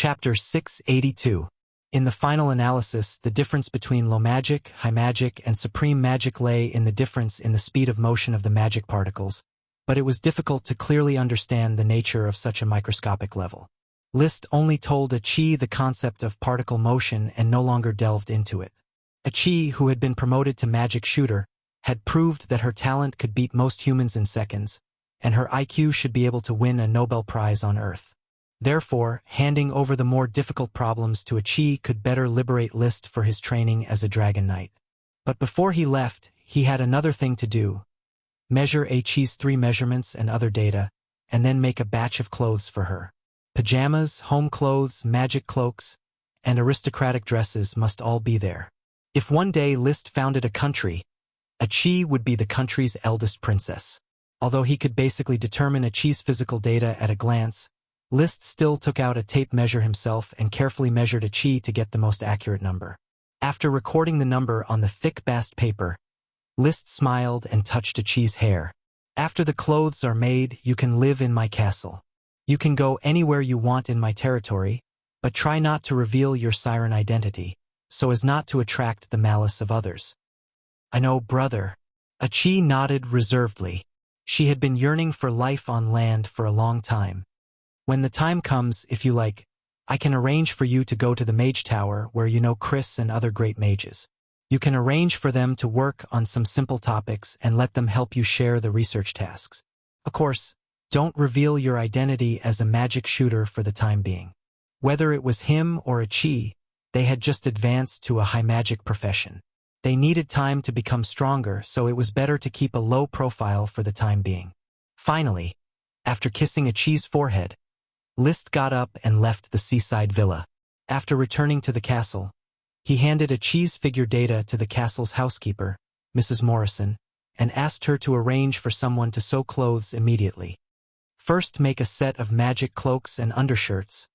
Chapter 682. In the final analysis, the difference between low magic, high magic, and supreme magic lay in the difference in the speed of motion of the magic particles, but it was difficult to clearly understand the nature of such a microscopic level. Liszt only told Qi the concept of particle motion and no longer delved into it. Qi, who had been promoted to magic shooter, had proved that her talent could beat most humans in seconds, and her IQ should be able to win a Nobel Prize on Earth. Therefore, handing over the more difficult problems to Qi could better liberate Liszt for his training as a Dragon Knight. But before he left, he had another thing to do: measure Qi's 3 measurements and other data, and then make a batch of clothes for her. Pajamas, home clothes, magic cloaks, and aristocratic dresses must all be there. If one day Liszt founded a country, Qi would be the country's eldest princess. Although he could basically determine Qi's physical data at a glance, Liszt still took out a tape measure himself and carefully measured Qi to get the most accurate number. After recording the number on the thick bast paper, Liszt smiled and touched Qi's hair. "After the clothes are made, you can live in my castle. You can go anywhere you want in my territory, but try not to reveal your siren identity, so as not to attract the malice of others." "I know, brother." Qi nodded reservedly. She had been yearning for life on land for a long time. "When the time comes, if you like, I can arrange for you to go to the Mage Tower where you know Chris and other great mages. You can arrange for them to work on some simple topics and let them help you share the research tasks. Of course, don't reveal your identity as a magic shooter for the time being." Whether it was him or Qi, they had just advanced to a high magic profession. They needed time to become stronger, so it was better to keep a low profile for the time being. Finally, after kissing Qi's forehead, Liszt got up and left the seaside villa. After returning to the castle, he handed Qi's figure data to the castle's housekeeper, Mrs. Morrison, and asked her to arrange for someone to sew clothes immediately. First, make a set of magic cloaks and undershirts,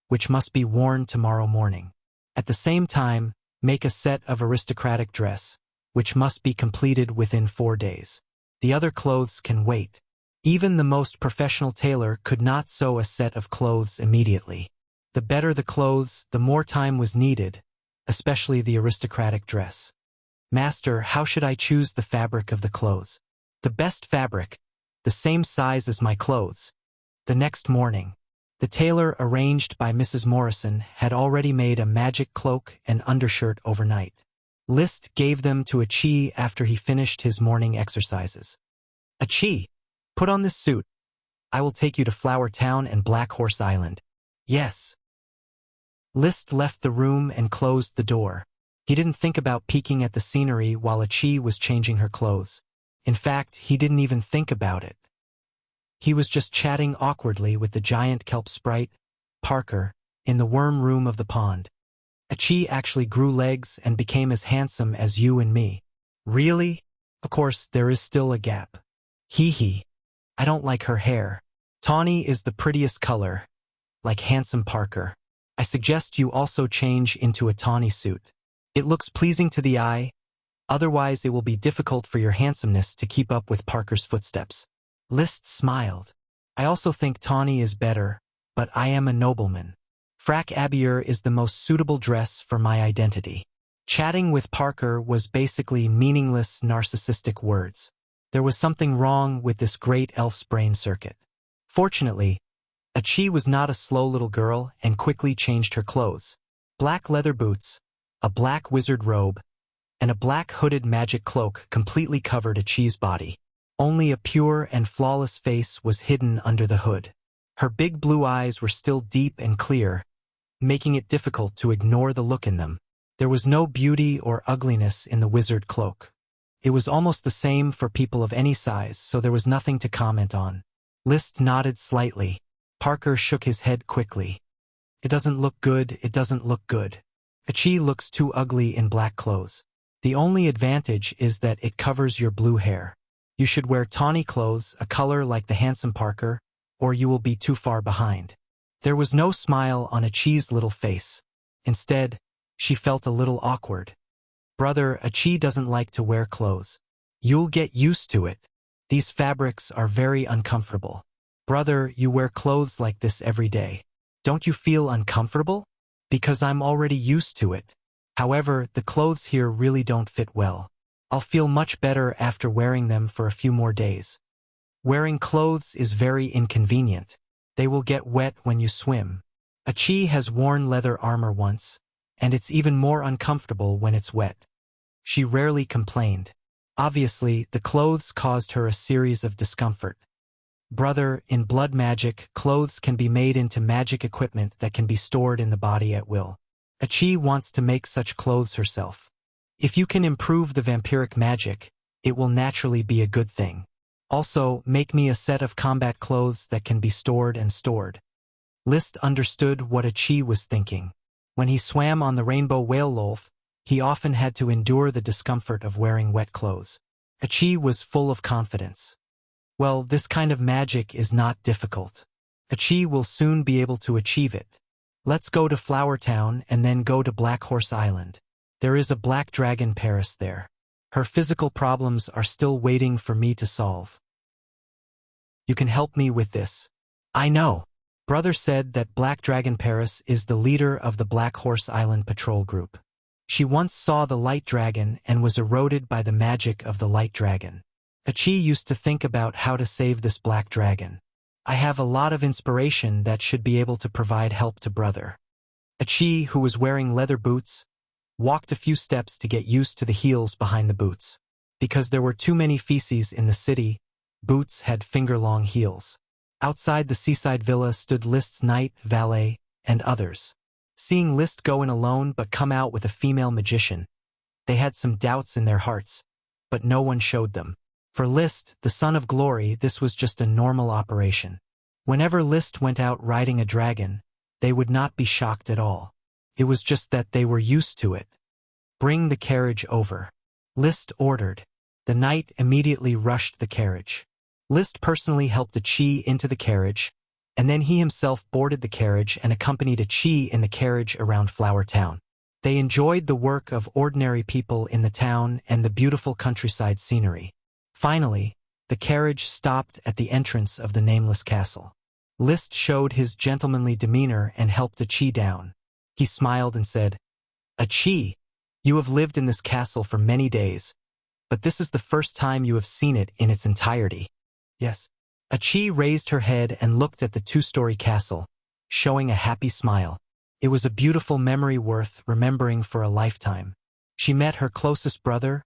which must be worn tomorrow morning. At the same time, make a set of aristocratic dress, which must be completed within 4 days. The other clothes can wait. Even the most professional tailor could not sew a set of clothes immediately. The better the clothes, the more time was needed, especially the aristocratic dress. "Master, how should I choose the fabric of the clothes?" "The best fabric, the same size as my clothes." The next morning, the tailor arranged by Mrs. Morrison had already made a magic cloak and undershirt overnight. Liszt gave them to Qi after he finished his morning exercises. "Qi, put on this suit. I will take you to Flower Town and Black Horse Island." "Yes." Liszt left the room and closed the door. He didn't think about peeking at the scenery while Qi was changing her clothes. In fact, he didn't even think about it. He was just chatting awkwardly with the giant kelp sprite, Parker, in the worm room of the pond. "Qi actually grew legs and became as handsome as you and me." "Really? Of course, there is still a gap." "Hee hee. I don't like her hair. Tawny is the prettiest color, like handsome Parker. I suggest you also change into a tawny suit. It looks pleasing to the eye, otherwise it will be difficult for your handsomeness to keep up with Parker's footsteps." Liszt smiled. "I also think tawny is better, but I am a nobleman. Frac Abier is the most suitable dress for my identity." Chatting with Parker was basically meaningless narcissistic words. There was something wrong with this great elf's brain circuit. Fortunately, Qi was not a slow little girl and quickly changed her clothes. Black leather boots, a black wizard robe, and a black hooded magic cloak completely covered Qi's body. Only a pure and flawless face was hidden under the hood. Her big blue eyes were still deep and clear, making it difficult to ignore the look in them. There was no beauty or ugliness in the wizard cloak. It was almost the same for people of any size, so there was nothing to comment on. Liszt nodded slightly. Parker shook his head quickly. "It doesn't look good, it doesn't look good. Qi looks too ugly in black clothes. The only advantage is that it covers your blue hair. You should wear tawny clothes, a color like the handsome Parker, or you will be too far behind." There was no smile on Qi's little face. Instead, she felt a little awkward. "Brother, Qi doesn't like to wear clothes. You'll get used to it. These fabrics are very uncomfortable. Brother, you wear clothes like this every day." Don't you feel uncomfortable? Because I'm already used to it. However, the clothes here really don't fit well. I'll feel much better after wearing them for a few more days. Wearing clothes is very inconvenient. They will get wet when you swim. Achi has worn leather armor once, and it's even more uncomfortable when it's wet. She rarely complained. Obviously, the clothes caused her a series of discomfort. Brother, in blood magic, clothes can be made into magic equipment that can be stored in the body at will. Achi wants to make such clothes herself. If you can improve the vampiric magic, it will naturally be a good thing. Also, make me a set of combat clothes that can be stored and stored. List understood what Achi was thinking. When he swam on the rainbow whale Lolth, he often had to endure the discomfort of wearing wet clothes. Achi was full of confidence. Well, this kind of magic is not difficult. Achi will soon be able to achieve it. Let's go to Flower Town and then go to Black Horse Island. There is a black dragon Paris there. Her physical problems are still waiting for me to solve. You can help me with this. I know. Brother said that Black Dragon Paris is the leader of the Black Horse Island patrol group. She once saw the light dragon and was eroded by the magic of the light dragon. Achi used to think about how to save this black dragon. I have a lot of inspiration that should be able to provide help to brother. Achi, who was wearing leather boots, walked a few steps to get used to the heels behind the boots. Because there were too many feces in the city, boots had finger-long heels. Outside the seaside villa stood List's knight, valet, and others. Seeing List go in alone but come out with a female magician, they had some doubts in their hearts, but no one showed them. For List, the son of glory, this was just a normal operation. Whenever List went out riding a dragon, they would not be shocked at all. It was just that they were used to it. Bring the carriage over. List ordered. The knight immediately rushed the carriage. List personally helped Achi into the carriage, and then he himself boarded the carriage and accompanied Achi in the carriage around Flower Town. They enjoyed the work of ordinary people in the town and the beautiful countryside scenery. Finally, the carriage stopped at the entrance of the nameless castle. List showed his gentlemanly demeanor and helped Achi down. He smiled and said, Achi, you have lived in this castle for many days, but this is the first time you have seen it in its entirety. Yes. Achi raised her head and looked at the two-story castle, showing a happy smile. It was a beautiful memory worth remembering for a lifetime. She met her closest brother,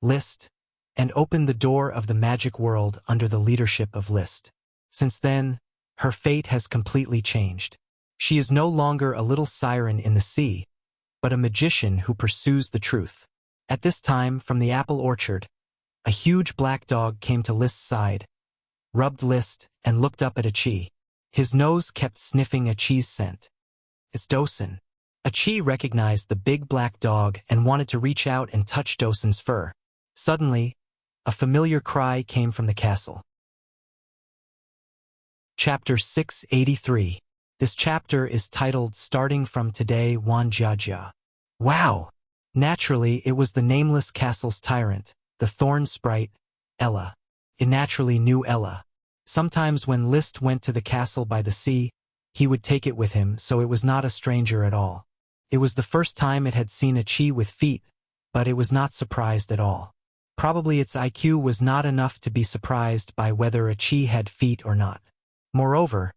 List, and opened the door of the magic world under the leadership of List. Since then, her fate has completely changed. She is no longer a little siren in the sea, but a magician who pursues the truth. At this time, from the apple orchard, a huge black dog came to List's side, rubbed List, and looked up at Achi. His nose kept sniffing Achi's scent. It's Dosen. Achi recognized the big black dog and wanted to reach out and touch Dosen's fur. Suddenly, a familiar cry came from the castle. Chapter 683. This chapter is titled Starting from Today Wan Jiajia. Wow! Naturally, it was the nameless castle's tyrant, the thorn sprite, Ella. It naturally knew Ella. Sometimes when List went to the castle by the sea, he would take it with him, so it was not a stranger at all. It was the first time it had seen Achi with feet, but it was not surprised at all. Probably its IQ was not enough to be surprised by whether Achi had feet or not. Moreover,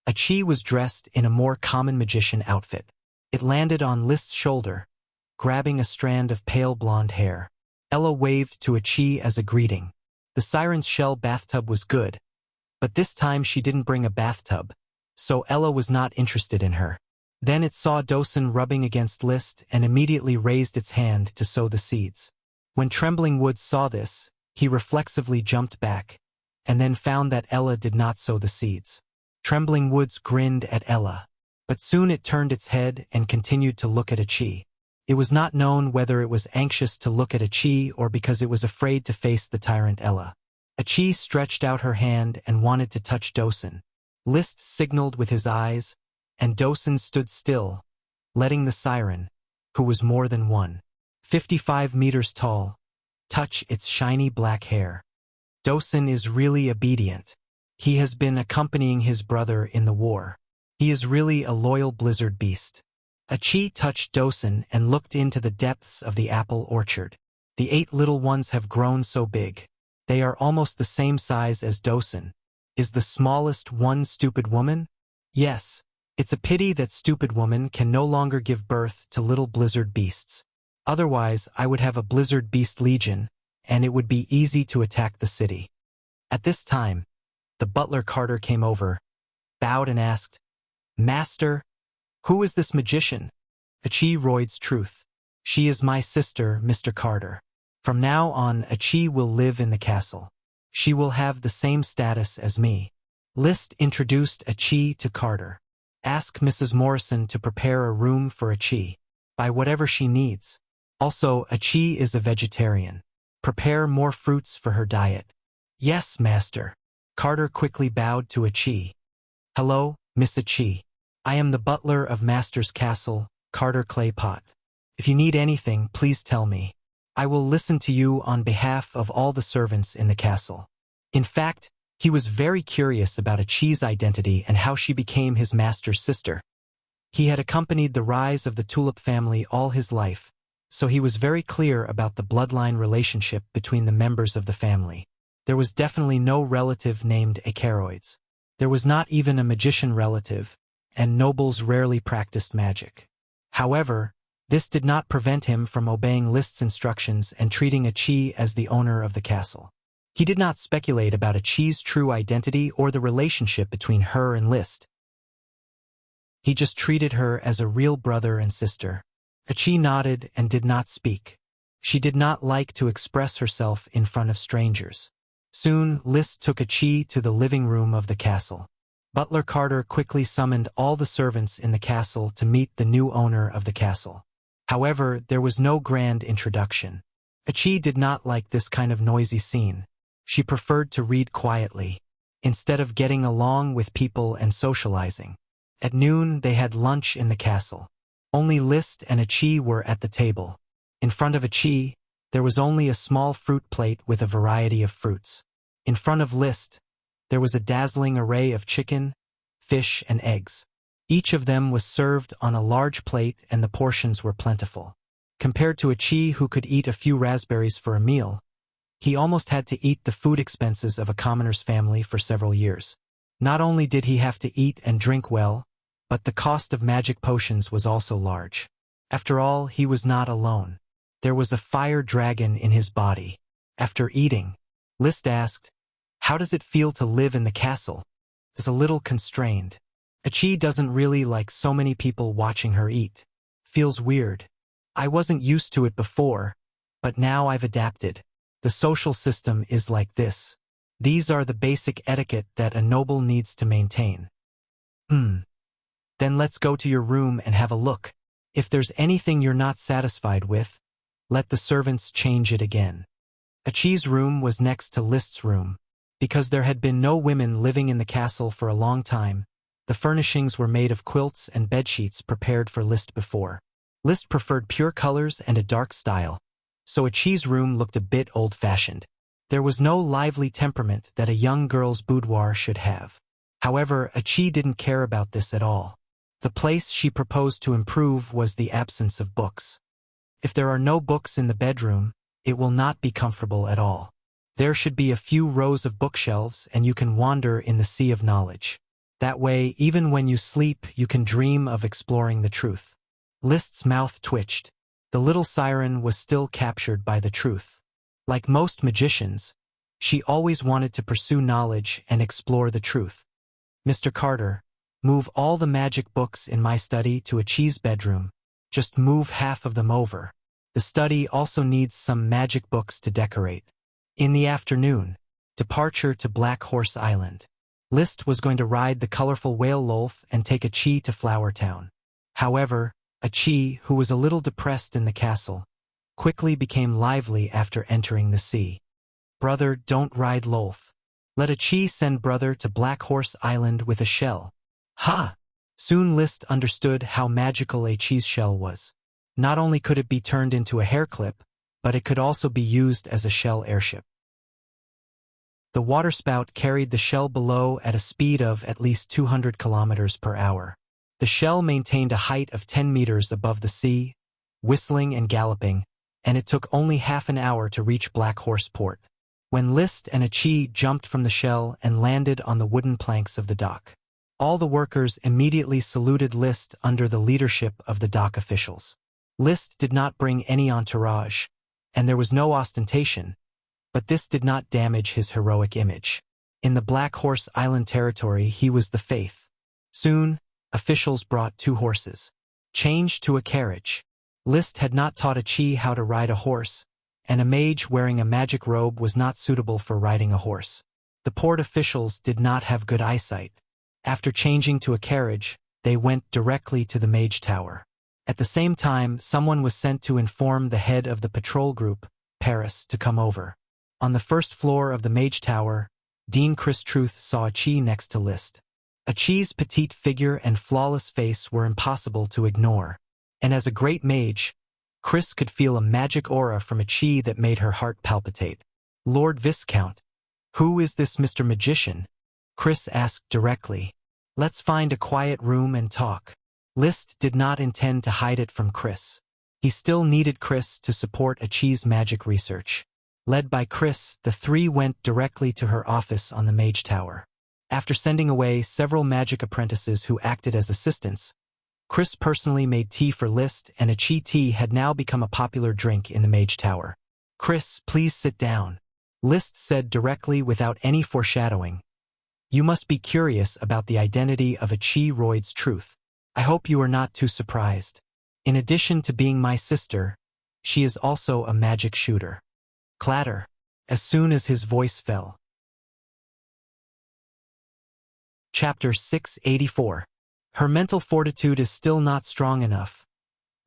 Achi was dressed in a more common magician outfit. It landed on List's shoulder, grabbing a strand of pale blonde hair. Ella waved to Achi as a greeting. The siren's shell bathtub was good, but this time she didn't bring a bathtub, so Ella was not interested in her. Then it saw Dosen rubbing against List and immediately raised its hand to sow the seeds. When Trembling Woods saw this, he reflexively jumped back, and then found that Ella did not sow the seeds. Trembling Woods grinned at Ella, but soon it turned its head and continued to look at Achi. It was not known whether it was anxious to look at Achi or because it was afraid to face the tyrant Ella. Achi stretched out her hand and wanted to touch Dosen. List signaled with his eyes, and Dosen stood still, letting the siren, who was more than 1.55 meters tall, touch its shiny black hair. Dosen is really obedient. He has been accompanying his brother in the war. He is really a loyal blizzard beast. Achi touched Dosen and looked into the depths of the apple orchard. The 8 little ones have grown so big. They are almost the same size as Dosen. Is the smallest one stupid woman? Yes. It's a pity that stupid woman can no longer give birth to little blizzard beasts. Otherwise, I would have a blizzard beast legion, and it would be easy to attack the city. At this time, the butler Carter came over, bowed and asked, Master, who is this magician? Achi Royd's truth. She is my sister, Mr. Carter. From now on, Achi will live in the castle. She will have the same status as me. List introduced Achi to Carter. Ask Mrs. Morrison to prepare a room for Achi. Buy whatever she needs. Also, Achi is a vegetarian. Prepare more fruits for her diet. Yes, master. Carter quickly bowed to Achi. Hello, Miss Achi. I am the butler of Master's Castle, Carter Claypot. If you need anything, please tell me. I will listen to you on behalf of all the servants in the castle. In fact, he was very curious about Achi's identity and how she became his master's sister. He had accompanied the rise of the Tulip family all his life, so he was very clear about the bloodline relationship between the members of the family. There was definitely no relative named Acaroids. There was not even a magician relative, and nobles rarely practiced magic. However, this did not prevent him from obeying List's instructions and treating Achi as the owner of the castle. He did not speculate about Achi's true identity or the relationship between her and List. He just treated her as a real brother and sister. Achi nodded and did not speak. She did not like to express herself in front of strangers. Soon, List took Achi to the living room of the castle. Butler Carter quickly summoned all the servants in the castle to meet the new owner of the castle. However, there was no grand introduction. Achi did not like this kind of noisy scene. She preferred to read quietly, instead of getting along with people and socializing. At noon, they had lunch in the castle. Only List and Achi were at the table. In front of Achi, there was only a small fruit plate with a variety of fruits. In front of List, there was a dazzling array of chicken, fish, and eggs. Each of them was served on a large plate and the portions were plentiful. Compared to Achi, who could eat a few raspberries for a meal, he almost had to eat the food expenses of a commoner's family for several years. Not only did he have to eat and drink well, but the cost of magic potions was also large. After all, he was not alone. There was a fire dragon in his body. After eating, List asked, "How does it feel to live in the castle?" Is a little constrained. Achi doesn't really like so many people watching her eat. Feels weird. I wasn't used to it before, but now I've adapted. The social system is like this. These are the basic etiquette that a noble needs to maintain. Then let's go to your room and have a look. If there's anything you're not satisfied with, let the servants change it again. Achi's room was next to List's room. Because there had been no women living in the castle for a long time, the furnishings were made of quilts and bedsheets prepared for List before. List preferred pure colors and a dark style, so Achi's room looked a bit old-fashioned. There was no lively temperament that a young girl's boudoir should have. However, Achi didn't care about this at all. The place she proposed to improve was the absence of books. If there are no books in the bedroom, it will not be comfortable at all. There should be a few rows of bookshelves and you can wander in the sea of knowledge. That way, even when you sleep, you can dream of exploring the truth. List's mouth twitched. The little siren was still captured by the truth. Like most magicians, she always wanted to pursue knowledge and explore the truth. Mr. Carter, move all the magic books in my study to Achi's bedroom. Just move half of them over. The study also needs some magic books to decorate. In the afternoon, departure to Black Horse Island. List was going to ride the colorful whale Lolth and take Achi to Flower Town. However, Achi, who was a little depressed in the castle, quickly became lively after entering the sea. Brother, don't ride Lolth. Let Achi send brother to Black Horse Island with a shell. Ha! Soon List understood how magical Achi's shell was. Not only could it be turned into a hair clip, but it could also be used as a shell airship. The waterspout carried the shell below at a speed of at least 200 kilometers per hour. The shell maintained a height of 10 meters above the sea, whistling and galloping, and it took only half an hour to reach Black Horse Port, when List and Achi jumped from the shell and landed on the wooden planks of the dock. All the workers immediately saluted List under the leadership of the dock officials. List did not bring any entourage, and there was no ostentation, but this did not damage his heroic image. In the Black Horse Island territory, he was the faith. Soon, officials brought 2 horses, changed to a carriage. List had not taught Achi how to ride a horse, and a mage wearing a magic robe was not suitable for riding a horse. The port officials did not have good eyesight. After changing to a carriage, they went directly to the mage tower. At the same time, someone was sent to inform the head of the patrol group, Paris, to come over. On the first floor of the mage tower, Dean Chris Truth saw Achi next to List. Achi's petite figure and flawless face were impossible to ignore, and as a great mage, Chris could feel a magic aura from Achi that made her heart palpitate. "Lord Viscount, who is this Mr. Magician?" Chris asked directly. "Let's find a quiet room and talk." List did not intend to hide it from Chris. He still needed Chris to support Achi's magic research. Led by Chris, the 3 went directly to her office on the mage tower. After sending away several magic apprentices who acted as assistants, Chris personally made tea for List, and Achi tea had now become a popular drink in the mage tower. "Chris, please sit down," List said directly without any foreshadowing. "You must be curious about the identity of Achi Royd's truth. I hope you are not too surprised. In addition to being my sister, she is also a magic shooter." Clatter, as soon as his voice fell. Chapter 684. Her mental fortitude is still not strong enough,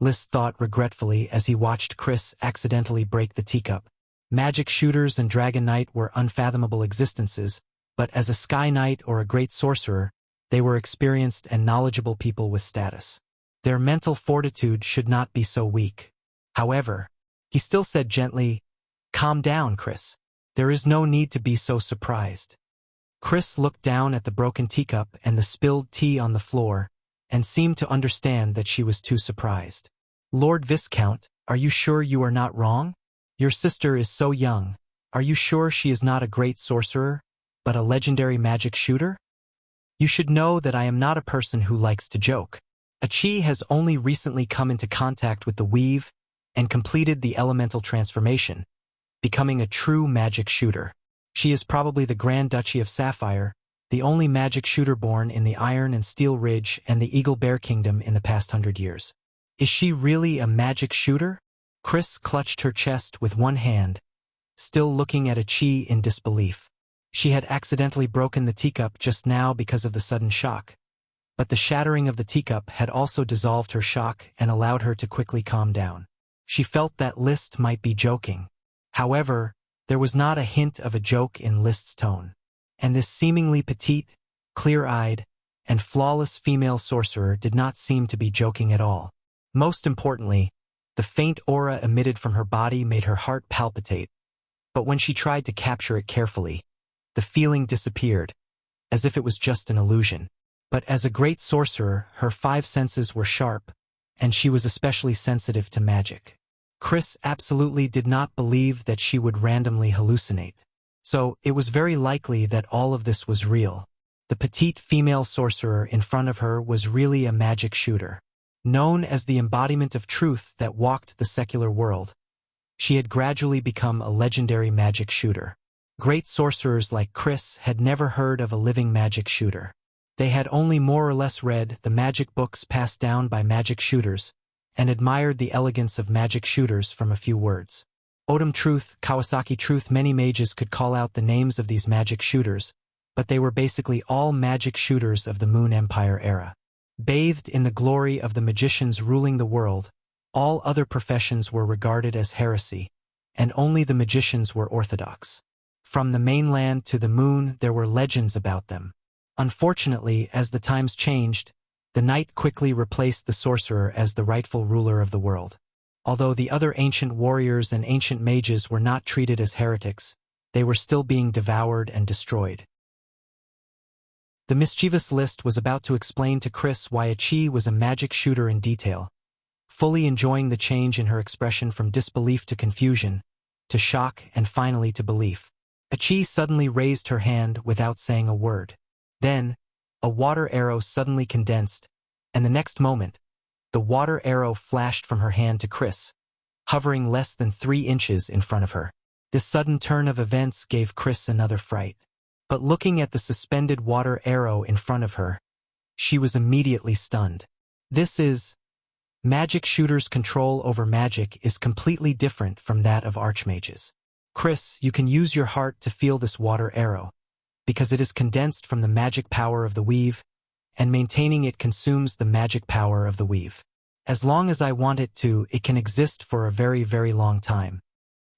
List thought regretfully as he watched Chris accidentally break the teacup. Magic shooters and Dragon Knight were unfathomable existences, but as a Sky Knight or a great sorcerer, they were experienced and knowledgeable people with status. Their mental fortitude should not be so weak. However, he still said gently, "Calm down, Chris. There is no need to be so surprised." Chris looked down at the broken teacup and the spilled tea on the floor, and seemed to understand that she was too surprised. "Lord Viscount, are you sure you are not wrong? Your sister is so young. Are you sure she is not a great sorcerer, but a legendary magic shooter? You should know that I am not a person who likes to joke. Achi has only recently come into contact with the weave and completed the elemental transformation, becoming a true magic shooter. She is probably the Grand Duchy of Sapphire, the only magic shooter born in the Iron and Steel Ridge and the Eagle Bear Kingdom in the past 100 years. Is she really a magic shooter?" Chris clutched her chest with one hand, still looking at Achi in disbelief. She had accidentally broken the teacup just now because of the sudden shock, but the shattering of the teacup had also dissolved her shock and allowed her to quickly calm down. She felt that List might be joking. However, there was not a hint of a joke in List's tone, and this seemingly petite, clear-eyed, and flawless female sorcerer did not seem to be joking at all. Most importantly, the faint aura emitted from her body made her heart palpitate, but when she tried to capture it carefully, the feeling disappeared, as if it was just an illusion. But as a great sorcerer, her 5 senses were sharp, and she was especially sensitive to magic. Chris absolutely did not believe that she would randomly hallucinate. So, it was very likely that all of this was real. The petite female sorcerer in front of her was really a magic shooter. Known as the embodiment of truth that walked the secular world, she had gradually become a legendary magic shooter. Great sorcerers like Chris had never heard of a living magic shooter. They had only more or less read the magic books passed down by magic shooters, and admired the elegance of magic shooters from a few words. Odom Truth, Kawasaki Truth, many mages could call out the names of these magic shooters, but they were basically all magic shooters of the Moon Empire era. Bathed in the glory of the magicians ruling the world, all other professions were regarded as heresy, and only the magicians were orthodox. From the mainland to the moon there were legends about them. Unfortunately, as the times changed, the knight quickly replaced the sorcerer as the rightful ruler of the world. Although the other ancient warriors and ancient mages were not treated as heretics, they were still being devoured and destroyed. The mischievous List was about to explain to Chris why Achi was a magic shooter in detail, fully enjoying the change in her expression from disbelief to confusion, to shock and finally to belief. Achi suddenly raised her hand without saying a word. Then, a water arrow suddenly condensed, and the next moment, the water arrow flashed from her hand to Chris, hovering less than 3 inches in front of her. This sudden turn of events gave Chris another fright. But looking at the suspended water arrow in front of her, she was immediately stunned. Magic shooters' control over magic is completely different from that of archmages. Chris, you can use your heart to feel this water arrow, because it is condensed from the magic power of the weave, and maintaining it consumes the magic power of the weave. As long as I want it to, it can exist for a very, very long time.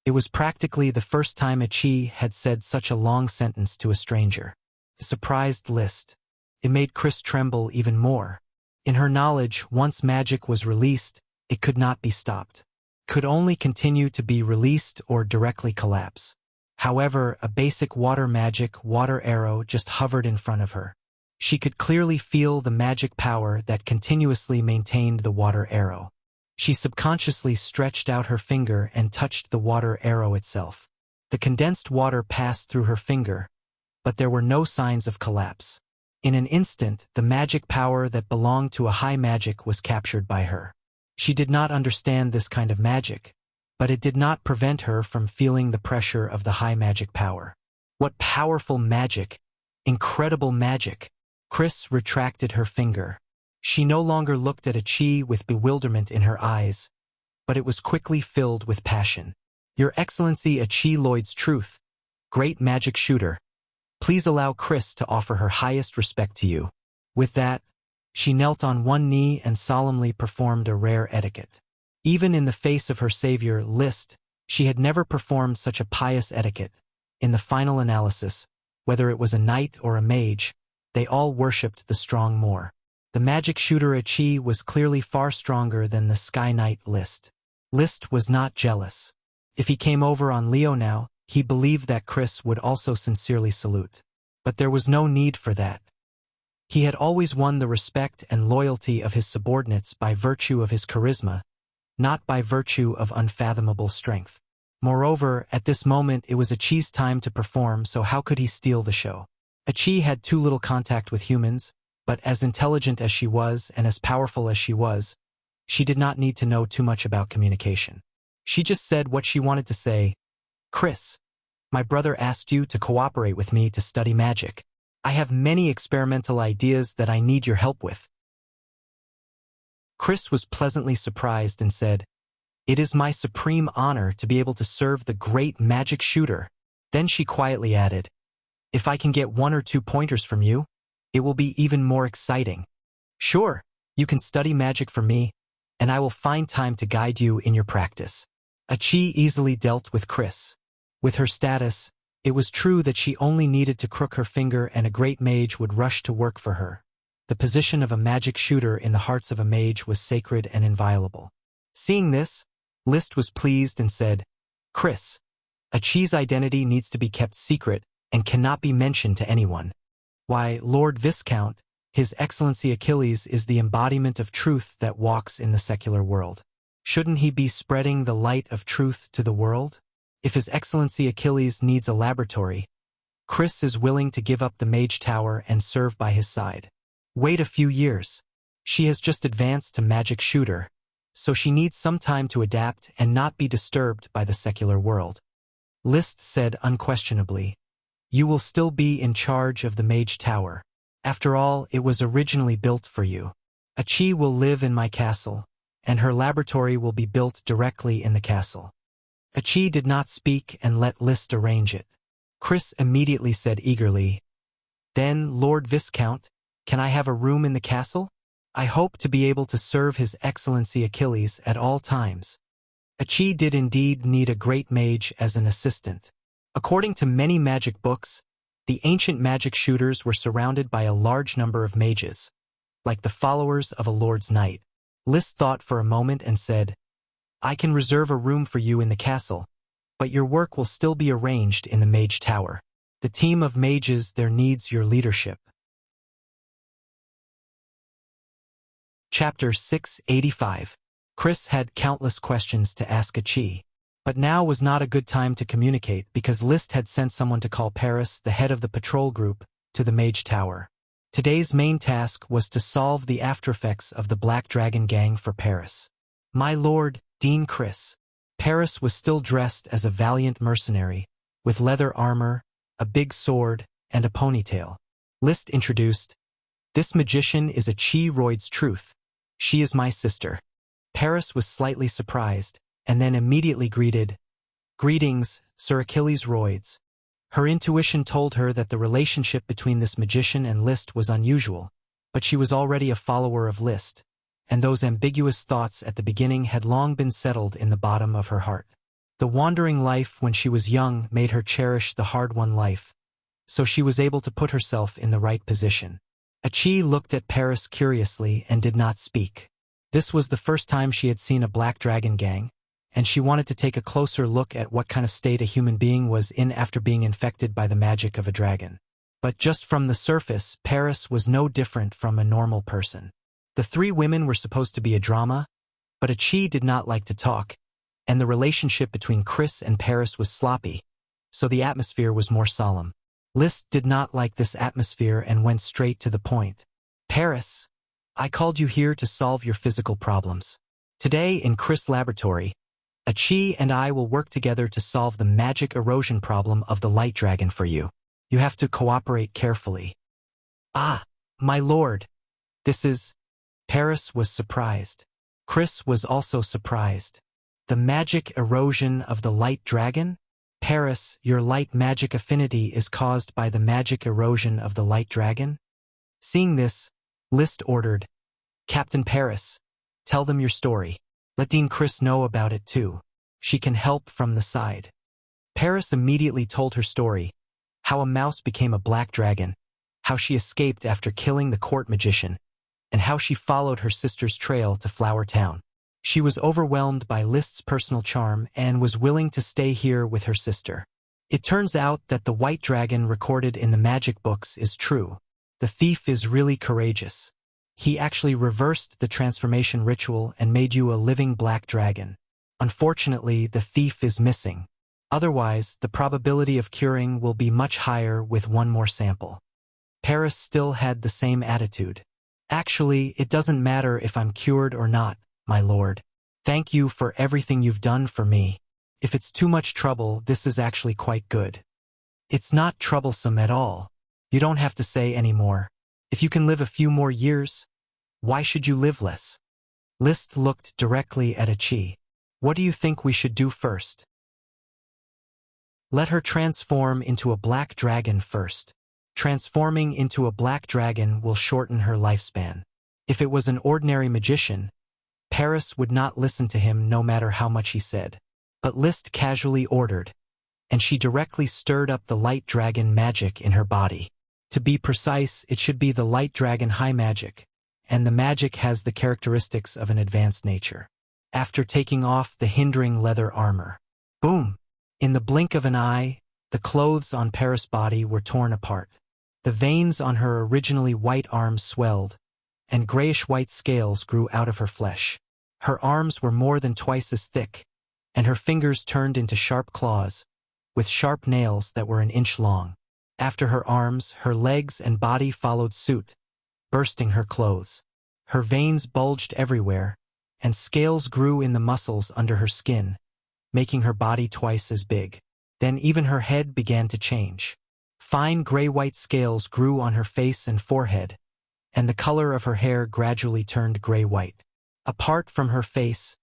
It was practically the first time Achi had said such a long sentence to a stranger. The surprised List. It made Chris tremble even more. In her knowledge, once magic was released, it could not be stopped. Could only continue to be released or directly collapse. However, a basic water magic water arrow just hovered in front of her. She could clearly feel the magic power that continuously maintained the water arrow. She subconsciously stretched out her finger and touched the water arrow itself. The condensed water passed through her finger, but there were no signs of collapse. In an instant, the magic power that belonged to a high magic was captured by her. She did not understand this kind of magic, but it did not prevent her from feeling the pressure of the high magic power. What powerful magic! Incredible magic! Chris retracted her finger. She no longer looked at Achi with bewilderment in her eyes, but it was quickly filled with passion. Your Excellency Achi Lloyd's Truth, great magic shooter, please allow Chris to offer her highest respect to you. With that, she knelt on one knee and solemnly performed a rare etiquette. Even in the face of her savior, List, she had never performed such a pious etiquette. In the final analysis, whether it was a knight or a mage, they all worshipped the strong more. The magic shooter Achi was clearly far stronger than the Sky Knight List. List was not jealous. If he came over on Leo now, he believed that Chris would also sincerely salute. But there was no need for that. He had always won the respect and loyalty of his subordinates by virtue of his charisma, not by virtue of unfathomable strength. Moreover, at this moment it was Achi's time to perform, so how could he steal the show? Achi had too little contact with humans, but as intelligent as she was and as powerful as she was, she did not need to know too much about communication. She just said what she wanted to say. Chris, my brother asked you to cooperate with me to study magic. I have many experimental ideas that I need your help with. Chris was pleasantly surprised and said, It is my supreme honor to be able to serve the great magic shooter. Then she quietly added, If I can get 1 or 2 pointers from you, it will be even more exciting. Sure, you can study magic for me, and I will find time to guide you in your practice. Achi easily dealt with Chris. With her status, it was true that she only needed to crook her finger and a great mage would rush to work for her. The position of a magic shooter in the hearts of a mage was sacred and inviolable. Seeing this, List was pleased and said, Chris, Achi's identity needs to be kept secret and cannot be mentioned to anyone. Why, Lord Viscount, His Excellency Achilles is the embodiment of truth that walks in the secular world. Shouldn't he be spreading the light of truth to the world? If His Excellency Achilles needs a laboratory, Chris is willing to give up the Mage Tower and serve by his side. Wait a few years. She has just advanced to Magic Shooter, so she needs some time to adapt and not be disturbed by the secular world. List said unquestionably, You will still be in charge of the Mage Tower. After all, it was originally built for you. Achi will live in my castle, and her laboratory will be built directly in the castle. Achi did not speak and let List arrange it. Chris immediately said eagerly, Then, Lord Viscount, can I have a room in the castle? I hope to be able to serve His Excellency Achilles at all times. Achi did indeed need a great mage as an assistant. According to many magic books, the ancient magic shooters were surrounded by a large number of mages, like the followers of a lord's knight. List thought for a moment and said, I can reserve a room for you in the castle, but your work will still be arranged in the Mage Tower. The team of mages there needs your leadership. Chapter 685. Chris had countless questions to ask Achi. But now was not a good time to communicate because List had sent someone to call Paris, the head of the patrol group, to the Mage Tower. Today's main task was to solve the aftereffects of the Black Dragon gang for Paris. My lord, Dean Chris. Paris was still dressed as a valiant mercenary, with leather armor, a big sword, and a ponytail. List introduced, "This magician is Achi Royd's truth. She is my sister." Paris was slightly surprised, and then immediately greeted, "Greetings, Sir Achilles Royds." Her intuition told her that the relationship between this magician and List was unusual, but she was already a follower of List, and those ambiguous thoughts at the beginning had long been settled in the bottom of her heart. The wandering life when she was young made her cherish the hard-won life, so she was able to put herself in the right position. Achi looked at Paris curiously and did not speak. This was the first time she had seen a Black Dragon gang, and she wanted to take a closer look at what kind of state a human being was in after being infected by the magic of a dragon. But just from the surface, Paris was no different from a normal person. The three women were supposed to be a drama, but Achi did not like to talk, and the relationship between Chris and Paris was sloppy, so the atmosphere was more solemn. List did not like this atmosphere and went straight to the point. "Paris, I called you here to solve your physical problems. Today in Chris' laboratory, Achi and I will work together to solve the magic erosion problem of the light dragon for you. You have to cooperate carefully." "Ah, my lord, this is..." Paris was surprised. Chris was also surprised. "The magic erosion of the light dragon? Paris, your light magic affinity is caused by the magic erosion of the light dragon?" Seeing this, List ordered, "Captain Paris, tell them your story. Let Dean Chris know about it too. She can help from the side." Paris immediately told her story, how a mouse became a black dragon, how she escaped after killing the court magician, and how she followed her sister's trail to Flower Town. She was overwhelmed by List's personal charm and was willing to stay here with her sister. It turns out that the white dragon recorded in the magic books is true. The thief is really courageous. He actually reversed the transformation ritual and made you a living black dragon. Unfortunately, the thief is missing. Otherwise, the probability of curing will be much higher with one more sample. Paris still had the same attitude. "Actually, it doesn't matter if I'm cured or not, my lord. Thank you for everything you've done for me. If it's too much trouble, this is actually quite good." "It's not troublesome at all. You don't have to say any more. If you can live a few more years, why should you live less?" List looked directly at Achi. "What do you think we should do first?" "Let her transform into a black dragon first. Transforming into a black dragon will shorten her lifespan. If it was an ordinary magician, Paris would not listen to him no matter how much he said. But List casually ordered, and she directly stirred up the light dragon magic in her body. To be precise, it should be the light dragon high magic, and the magic has the characteristics of an advanced nature. After taking off the hindering leather armor, boom! In the blink of an eye, the clothes on Paris' body were torn apart. The veins on her originally white arms swelled, and grayish-white scales grew out of her flesh. Her arms were more than twice as thick, and her fingers turned into sharp claws, with sharp nails that were an inch long. After her arms, her legs and body followed suit, bursting her clothes. Her veins bulged everywhere, and scales grew in the muscles under her skin, making her body twice as big. Then even her head began to change. Fine gray-white scales grew on her face and forehead, and the color of her hair gradually turned gray-white. Apart from her face,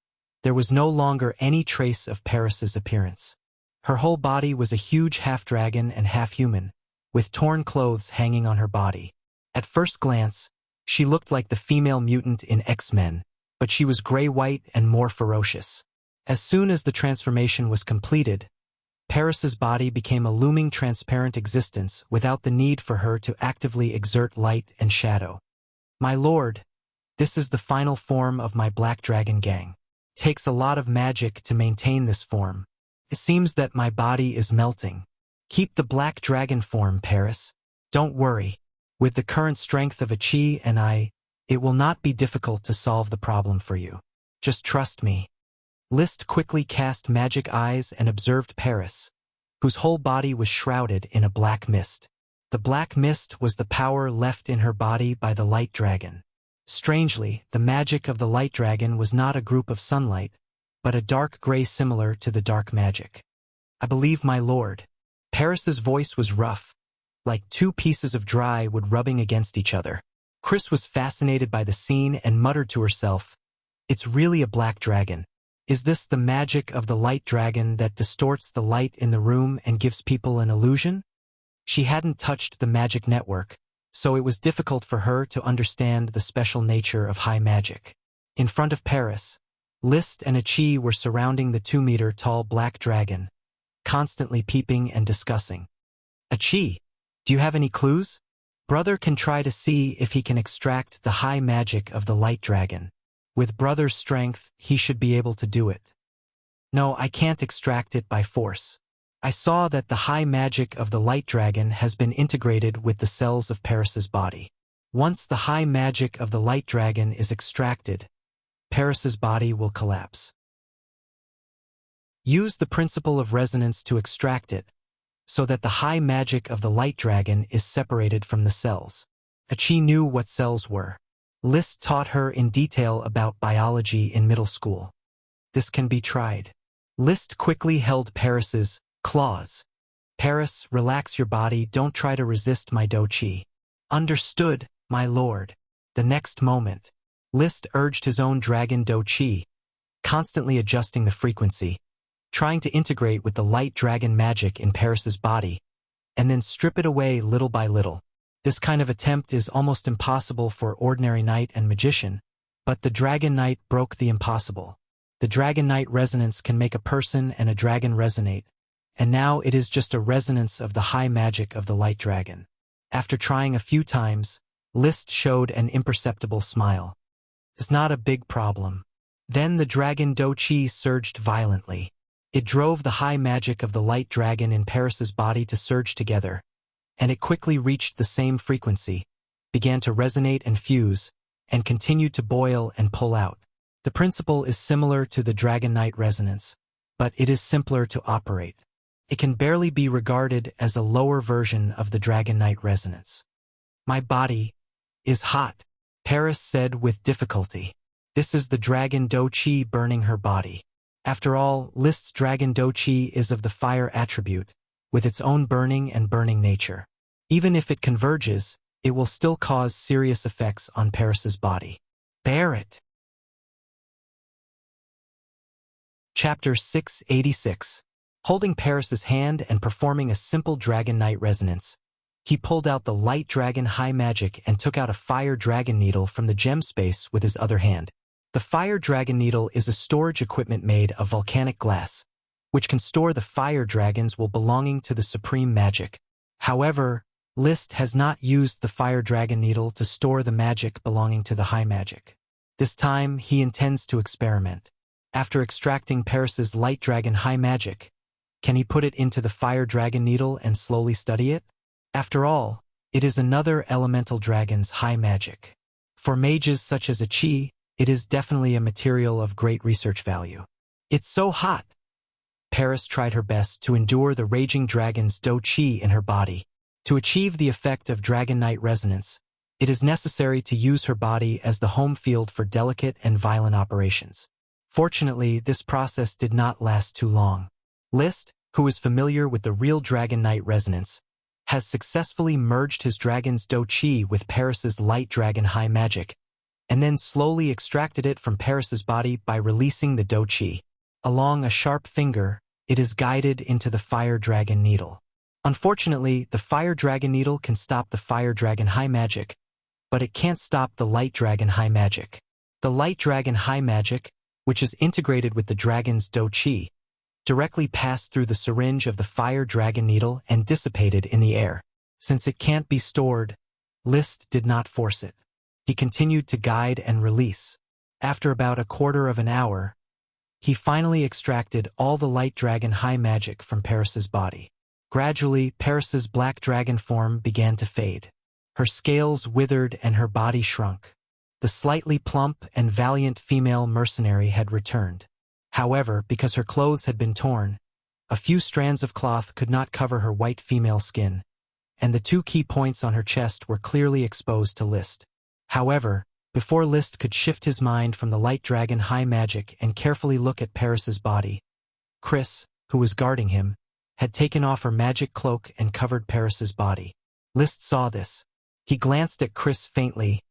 there was no longer any trace of Paris's appearance. Her whole body was a huge half-dragon and half-human, with torn clothes hanging on her body. At first glance, she looked like the female mutant in X-Men, but she was gray-white and more ferocious. As soon as the transformation was completed, Paris's body became a looming transparent existence without the need for her to actively exert light and shadow. "My lord, this is the final form of my Black Dragon gang. Takes a lot of magic to maintain this form. It seems that my body is melting. Keep the black dragon form, Paris. Don't worry. With the current strength of a chi and I, it will not be difficult to solve the problem for you. Just trust me. Liszt quickly cast magic eyes and observed Paris, whose whole body was shrouded in a black mist. The black mist was the power left in her body by the light dragon. Strangely, the magic of the light dragon was not a group of sunlight, but a dark gray similar to the dark magic. I believe, my lord. Paris's voice was rough, like two pieces of dry wood rubbing against each other. Chris was fascinated by the scene and muttered to herself, "It's really a black dragon. Is this the magic of the light dragon that distorts the light in the room and gives people an illusion?" She hadn't touched the magic network, so it was difficult for her to understand the special nature of high magic. In front of Paris, Liszt and Achi were surrounding the 2-meter-tall black dragon, constantly peeping and discussing. "Achi, do you have any clues? Brother can try to see if he can extract the high magic of the light dragon. With brother's strength, he should be able to do it." "No, I can't extract it by force. I saw that the high magic of the light dragon has been integrated with the cells of Paris's body. Once the high magic of the light dragon is extracted, Paris's body will collapse. Use the principle of resonance to extract it, so that the high magic of the light dragon is separated from the cells." Achi knew what cells were. Liszt taught her in detail about biology in middle school. "This can be tried." Liszt quickly held Paris's claws. "Paris, relax your body, don't try to resist my do chi." "Understood, my lord." The next moment, Liszt urged his own dragon do chi, constantly adjusting the frequency, trying to integrate with the light dragon magic in Paris's body, and then strip it away little by little. This kind of attempt is almost impossible for ordinary knight and magician, but the dragon knight broke the impossible. The dragon knight resonance can make a person and a dragon resonate, and now it is just a resonance of the high magic of the light dragon. After trying a few times, Liszt showed an imperceptible smile. "It's not a big problem." Then the dragon do chi surged violently. It drove the high magic of the light dragon in Paris's body to surge together, and it quickly reached the same frequency, began to resonate and fuse, and continued to boil and pull out. The principle is similar to the dragon knight resonance, but it is simpler to operate. It can barely be regarded as a lower version of the dragon knight resonance. "My body is hot," Paris said with difficulty. This is the dragon do chi burning her body. After all, Liszt's dragon do chi is of the fire attribute, with its own burning and burning nature. Even if it converges, it will still cause serious effects on Paris's body. Bear it. Chapter 686. Holding Paris's hand and performing a simple dragon knight resonance, he pulled out the light dragon high magic and took out a fire dragon needle from the gem space with his other hand. The fire dragon needle is a storage equipment made of volcanic glass, which can store the fire dragons while belonging to the supreme magic. However, Liszt has not used the fire dragon needle to store the magic belonging to the high magic. This time, he intends to experiment. After extracting Paris's light dragon high magic, can he put it into the fire dragon needle and slowly study it? After all, it is another elemental dragon's high magic. For mages such as Achi, it is definitely a material of great research value. "It's so hot." Paris tried her best to endure the raging dragon's do chi in her body. To achieve the effect of dragon knight resonance, it is necessary to use her body as the home field for delicate and violent operations. Fortunately, this process did not last too long. Liszt, who is familiar with the real dragon knight resonance, has successfully merged his dragon's do chi with Paris's light dragon high magic, and then slowly extracted it from Paris's body by releasing the do chi. Along a sharp finger, it is guided into the fire dragon needle. Unfortunately, the fire dragon needle can stop the fire dragon high magic, but it can't stop the light dragon high magic. The light dragon high magic, which is integrated with the dragon's do chi, directly passed through the syringe of the fire dragon needle and dissipated in the air. Since it can't be stored, Liszt did not force it. He continued to guide and release. After about a quarter of an hour, he finally extracted all the light dragon high magic from Paris's body. Gradually, Paris's black dragon form began to fade. Her scales withered and her body shrunk. The slightly plump and valiant female mercenary had returned. However, because her clothes had been torn, a few strands of cloth could not cover her white female skin, and the 2 key points on her chest were clearly exposed to List. However, before List could shift his mind from the light dragon high magic and carefully look at Paris's body, Chris, who was guarding him, had taken off her magic cloak and covered Paris's body. List saw this. He glanced at Chris faintly.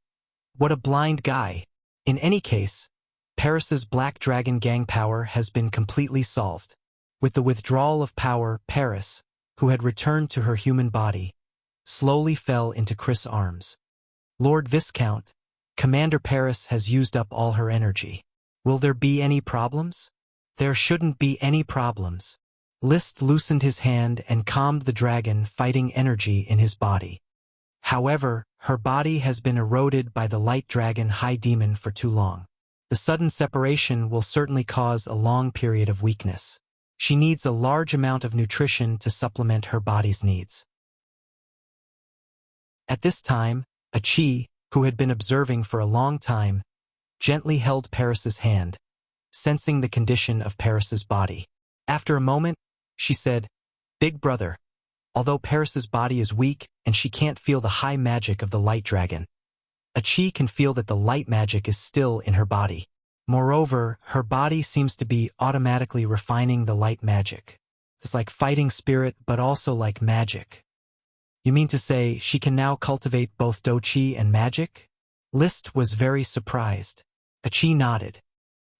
What a blind guy. In any case, Paris's black dragon gang power has been completely solved. With the withdrawal of power, Paris, who had returned to her human body, slowly fell into Chris' arms. Lord Viscount, Commander Paris has used up all her energy. Will there be any problems? There shouldn't be any problems. List loosened his hand and calmed the dragon fighting energy in his body. However, her body has been eroded by the light dragon high demon for too long. The sudden separation will certainly cause a long period of weakness. She needs a large amount of nutrition to supplement her body's needs. At this time, Achi, who had been observing for a long time, gently held Paris's hand, sensing the condition of Paris's body. After a moment, she said, "Big brother, although Paris's body is weak and she can't feel the high magic of the light dragon, Achi can feel that the light magic is still in her body. Moreover, her body seems to be automatically refining the light magic. It's like fighting spirit, but also like magic." You mean to say she can now cultivate both Doqi and magic? List was very surprised. Achi nodded.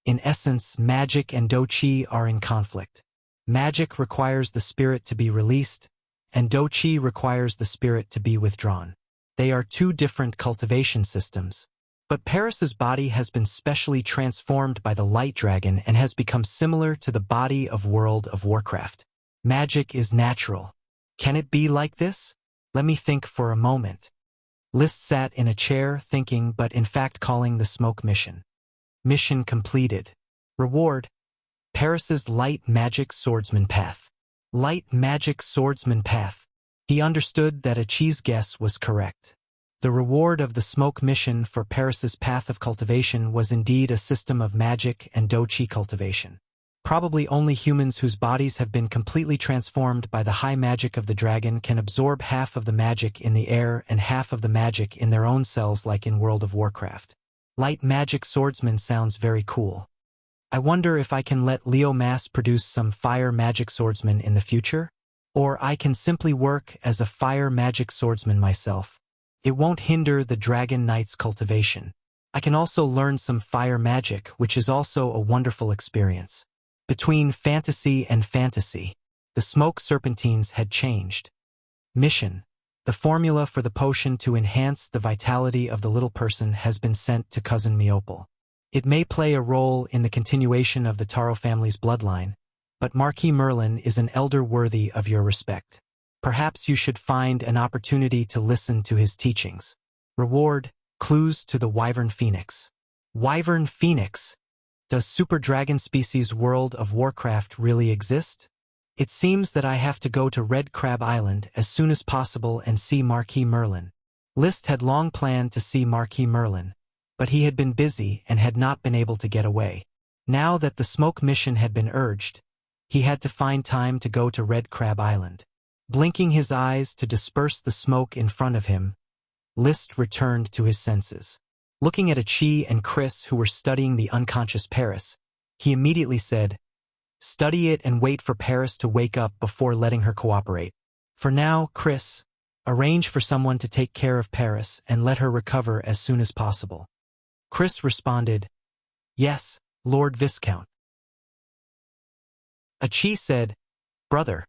In essence, magic and Doqi are in conflict. Magic requires the spirit to be released, and Doqi requires the spirit to be withdrawn. They are 2 different cultivation systems. But Paris's body has been specially transformed by the light dragon and has become similar to the body of World of Warcraft. Magic is natural. Can it be like this? Let me think for a moment. List sat in a chair thinking, but in fact calling the smoke mission. Mission completed. Reward: Paris's light magic swordsman path. Light magic swordsman path. He understood that Achi's guess was correct. The reward of the smoke mission for Paris's path of cultivation was indeed a system of magic and Doqi cultivation. Probably only humans whose bodies have been completely transformed by the high magic of the dragon can absorb half of the magic in the air and half of the magic in their own cells, like in World of Warcraft. Light magic swordsman sounds very cool. I wonder if I can let Leo mass produce some fire magic swordsman in the future? Or I can simply work as a fire magic swordsman myself. It won't hinder the Dragon Knight's cultivation. I can also learn some fire magic, which is also a wonderful experience. Between fantasy and fantasy, the smoke serpentines had changed. Mission: the formula for the potion to enhance the vitality of the little person has been sent to Cousin Meopel. It may play a role in the continuation of the Taro family's bloodline, but Marquis Merlin is an elder worthy of your respect. Perhaps you should find an opportunity to listen to his teachings. Reward: clues to the Wyvern Phoenix. Wyvern Phoenix? Does Super Dragon species World of Warcraft really exist? It seems that I have to go to Red Crab Island as soon as possible and see Marquis Merlin. List had long planned to see Marquis Merlin, but he had been busy and had not been able to get away. Now that the smoke mission had been urged, he had to find time to go to Red Crab Island. Blinking his eyes to disperse the smoke in front of him, List returned to his senses. Looking at Achi and Chris, who were studying the unconscious Paris, he immediately said, "Study it and wait for Paris to wake up before letting her cooperate. For now, Chris, arrange for someone to take care of Paris and let her recover as soon as possible." Chris responded, "Yes, Lord Viscount." Achi said, "Brother,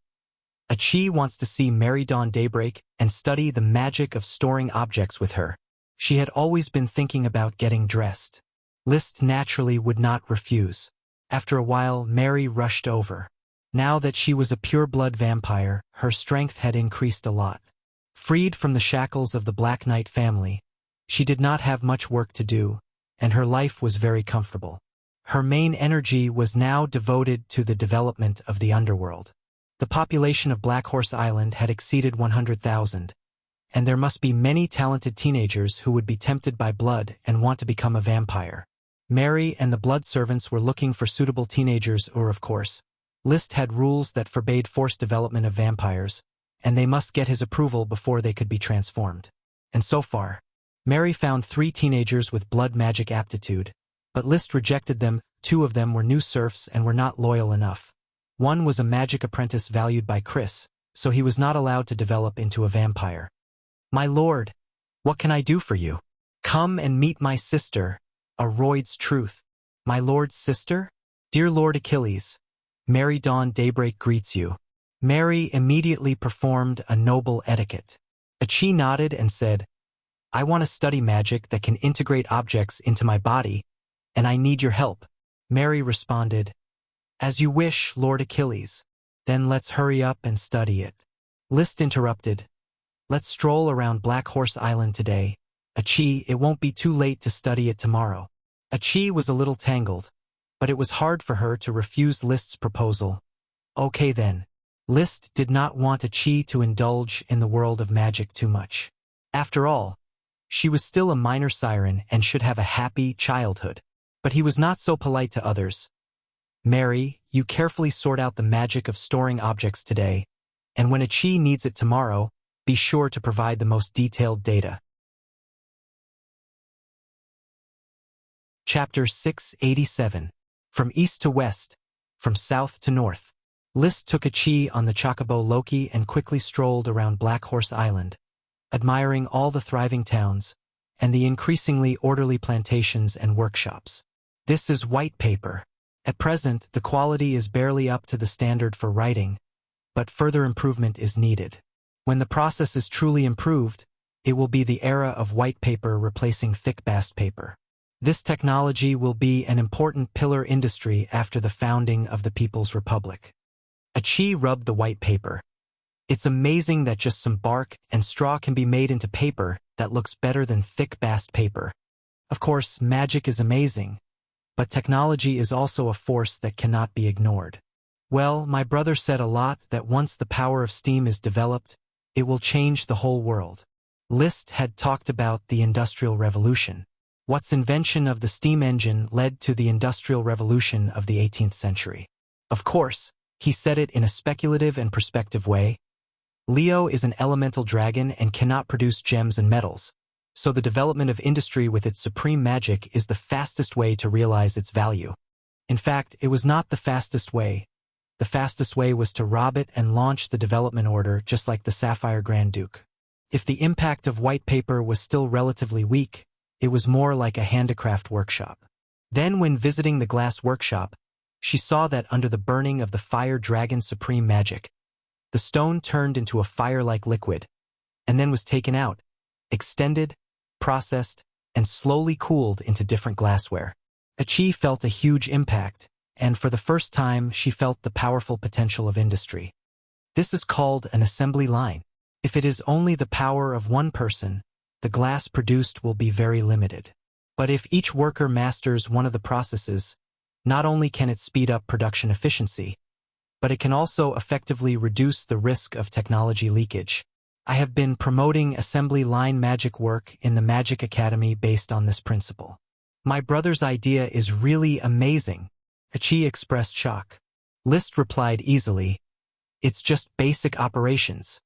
Achi wants to see Mary Dawn Daybreak and study the magic of storing objects with her. She had always been thinking about getting dressed." List naturally would not refuse. After a while, Mary rushed over. Now that she was a pure-blood vampire, her strength had increased a lot. Freed from the shackles of the Black Knight family, she did not have much work to do, and her life was very comfortable. Her main energy was now devoted to the development of the underworld. The population of Black Horse Island had exceeded 100,000, and there must be many talented teenagers who would be tempted by blood and want to become a vampire. Mary and the blood servants were looking for suitable teenagers, of course. List had rules that forbade forced development of vampires, and they must get his approval before they could be transformed. And so far, Mary found 3 teenagers with blood magic aptitude, but List rejected them. 2 of them were new serfs and were not loyal enough. One was a magic apprentice valued by Chris, so he was not allowed to develop into a vampire. "My lord, what can I do for you? Come and meet my sister, Aroyd's Truth." "My lord's sister? Dear Lord Achilles, Mary Dawn Daybreak greets you." Mary immediately performed a noble etiquette. Achi nodded and said, "I want to study magic that can integrate objects into my body, and I need your help." Mary responded, "As you wish, Lord Achilles. Then let's hurry up and study it." List interrupted, "Let's stroll around Black Horse Island today. Achi, it won't be too late to study it tomorrow." Achi was a little tangled, but it was hard for her to refuse List's proposal. Okay then. List did not want Achi to indulge in the world of magic too much. After all, she was still a minor siren and should have a happy childhood. But he was not so polite to others. "Mary, you carefully sort out the magic of storing objects today, and when Achi needs it tomorrow, be sure to provide the most detailed data." Chapter 687. From East to West, from South to North. List took Achi on the Chocobo Loki and quickly strolled around Black Horse Island, admiring all the thriving towns and the increasingly orderly plantations and workshops. This is white paper. At present, the quality is barely up to the standard for writing, but further improvement is needed. When the process is truly improved, it will be the era of white paper replacing thick bast paper. This technology will be an important pillar industry after the founding of the People's Republic. Achi rubbed the white paper. It's amazing that just some bark and straw can be made into paper that looks better than thick bast paper. Of course, magic is amazing, but technology is also a force that cannot be ignored. Well, my brother said a lot that once the power of steam is developed, it will change the whole world. List had talked about the Industrial Revolution. Watt's invention of the steam engine led to the Industrial Revolution of the 18th century. Of course, he said it in a speculative and perspective way. Leo is an elemental dragon and cannot produce gems and metals, so the development of industry with its supreme magic is the fastest way to realize its value. In fact, it was not the fastest way. The fastest way was to rob it and launch the development order just like the Sapphire Grand Duke. If the impact of white paper was still relatively weak, it was more like a handicraft workshop. Then when visiting the glass workshop, she saw that under the burning of the fire dragon's supreme magic, the stone turned into a fire-like liquid, and then was taken out, extended, processed, and slowly cooled into different glassware. Achi felt a huge impact, and for the first time she felt the powerful potential of industry. This is called an assembly line. If it is only the power of one person, the glass produced will be very limited. But if each worker masters one of the processes, not only can it speed up production efficiency, but it can also effectively reduce the risk of technology leakage. I have been promoting assembly line magic work in the Magic Academy based on this principle. My brother's idea is really amazing. Achi expressed shock. List replied easily, "It's just basic operations."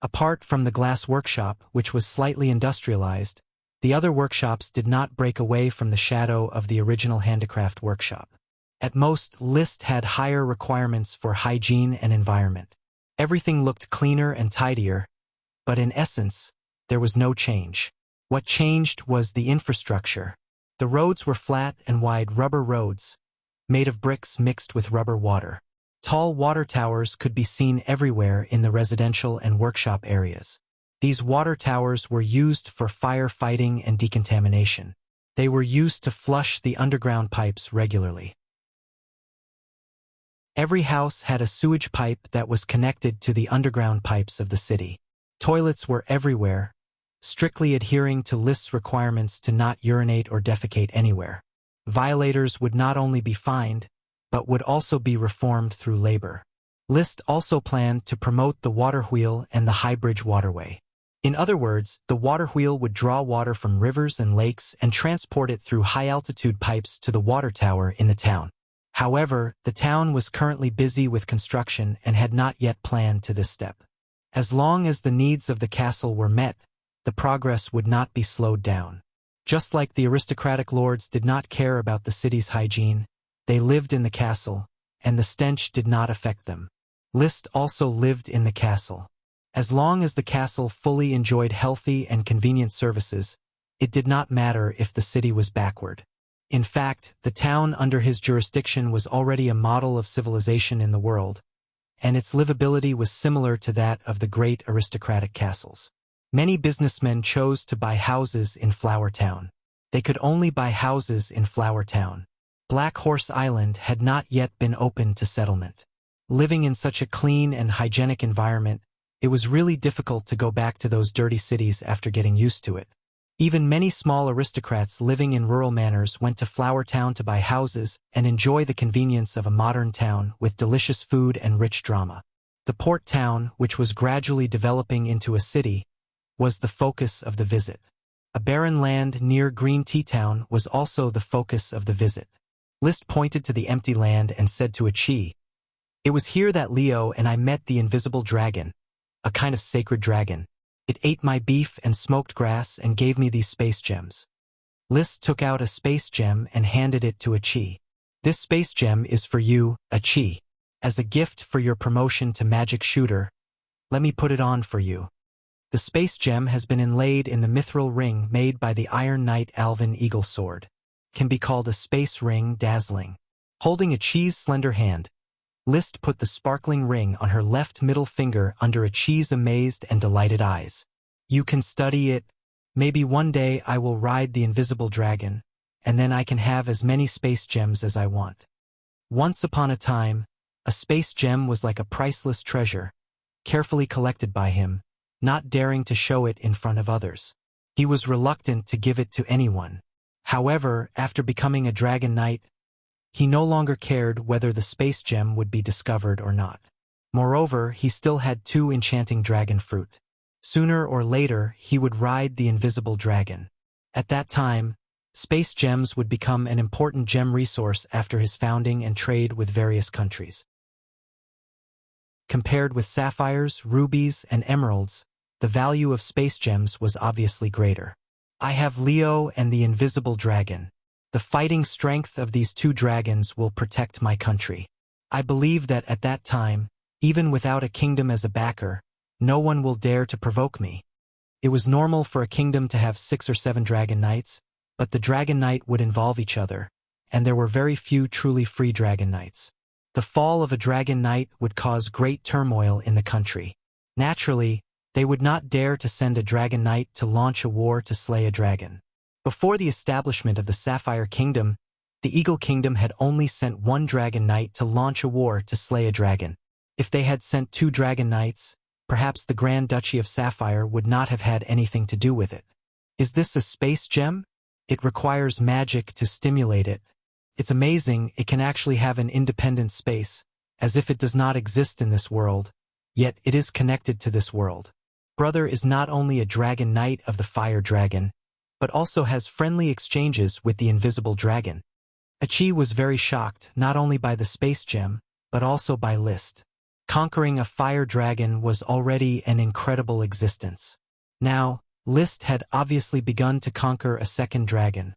Apart from the glass workshop, which was slightly industrialized, the other workshops did not break away from the shadow of the original handicraft workshop. At most, List had higher requirements for hygiene and environment. Everything looked cleaner and tidier, but in essence, there was no change. What changed was the infrastructure. The roads were flat and wide rubber roads, made of bricks mixed with rubber water. Tall water towers could be seen everywhere in the residential and workshop areas. These water towers were used for firefighting and decontamination. They were used to flush the underground pipes regularly. Every house had a sewage pipe that was connected to the underground pipes of the city. Toilets were everywhere, strictly adhering to List's requirements to not urinate or defecate anywhere. Violators would not only be fined, but would also be reformed through labor. List also planned to promote the water wheel and the high bridge waterway. In other words, the water wheel would draw water from rivers and lakes and transport it through high-altitude pipes to the water tower in the town. However, the town was currently busy with construction and had not yet planned to this step. As long as the needs of the castle were met, the progress would not be slowed down. Just like the aristocratic lords did not care about the city's hygiene, they lived in the castle, and the stench did not affect them. List also lived in the castle. As long as the castle fully enjoyed healthy and convenient services, it did not matter if the city was backward. In fact, the town under his jurisdiction was already a model of civilization in the world, and its livability was similar to that of the great aristocratic castles. Many businessmen chose to buy houses in Flower Town. They could only buy houses in Flower Town. Black Horse Island had not yet been open to settlement. Living in such a clean and hygienic environment, it was really difficult to go back to those dirty cities after getting used to it. Even many small aristocrats living in rural manors went to Flower Town to buy houses and enjoy the convenience of a modern town with delicious food and rich drama. The port town, which was gradually developing into a city, was the focus of the visit. A barren land near Green Tea Town was also the focus of the visit. List pointed to the empty land and said to Achi, "It was here that Leo and I met the invisible dragon, a kind of sacred dragon. It ate my beef and smoked grass and gave me these space gems." List took out a space gem and handed it to Achi. "This space gem is for you, Achi. As a gift for your promotion to magic shooter, let me put it on for you. The space gem has been inlaid in the mithril ring made by the Iron Knight Alvin Eagle Sword. Can be called a space ring dazzling." Holding Achi's slender hand, List put the sparkling ring on her left middle finger under Achi's amazed and delighted eyes. "You can study it. Maybe one day I will ride the invisible dragon, and then I can have as many space gems as I want." Once upon a time, a space gem was like a priceless treasure, carefully collected by him, not daring to show it in front of others. He was reluctant to give it to anyone. However, after becoming a dragon knight, he no longer cared whether the space gem would be discovered or not. Moreover, he still had 2 enchanting dragon fruit. Sooner or later, he would ride the invisible dragon. At that time, space gems would become an important gem resource after his founding and trade with various countries. Compared with sapphires, rubies, and emeralds, the value of space gems was obviously greater. "I have Leo and the invisible dragon. The fighting strength of these 2 dragons will protect my country. I believe that at that time, even without a kingdom as a backer, no one will dare to provoke me." It was normal for a kingdom to have 6 or 7 dragon knights, but the dragon knight would involve each other, and there were very few truly free dragon knights. The fall of a dragon knight would cause great turmoil in the country. Naturally, they would not dare to send a dragon knight to launch a war to slay a dragon. Before the establishment of the Sapphire Kingdom, the Eagle Kingdom had only sent 1 dragon knight to launch a war to slay a dragon. If they had sent 2 dragon knights, perhaps the Grand Duchy of Sapphire would not have had anything to do with it. Is this a space gem? It requires magic to stimulate it. It's amazing it can actually have an independent space, as if it does not exist in this world, yet it is connected to this world. Brother is not only a dragon knight of the fire dragon, but also has friendly exchanges with the invisible dragon. Achi was very shocked not only by the space gem, but also by List. Conquering a fire dragon was already an incredible existence. Now, List had obviously begun to conquer a second dragon,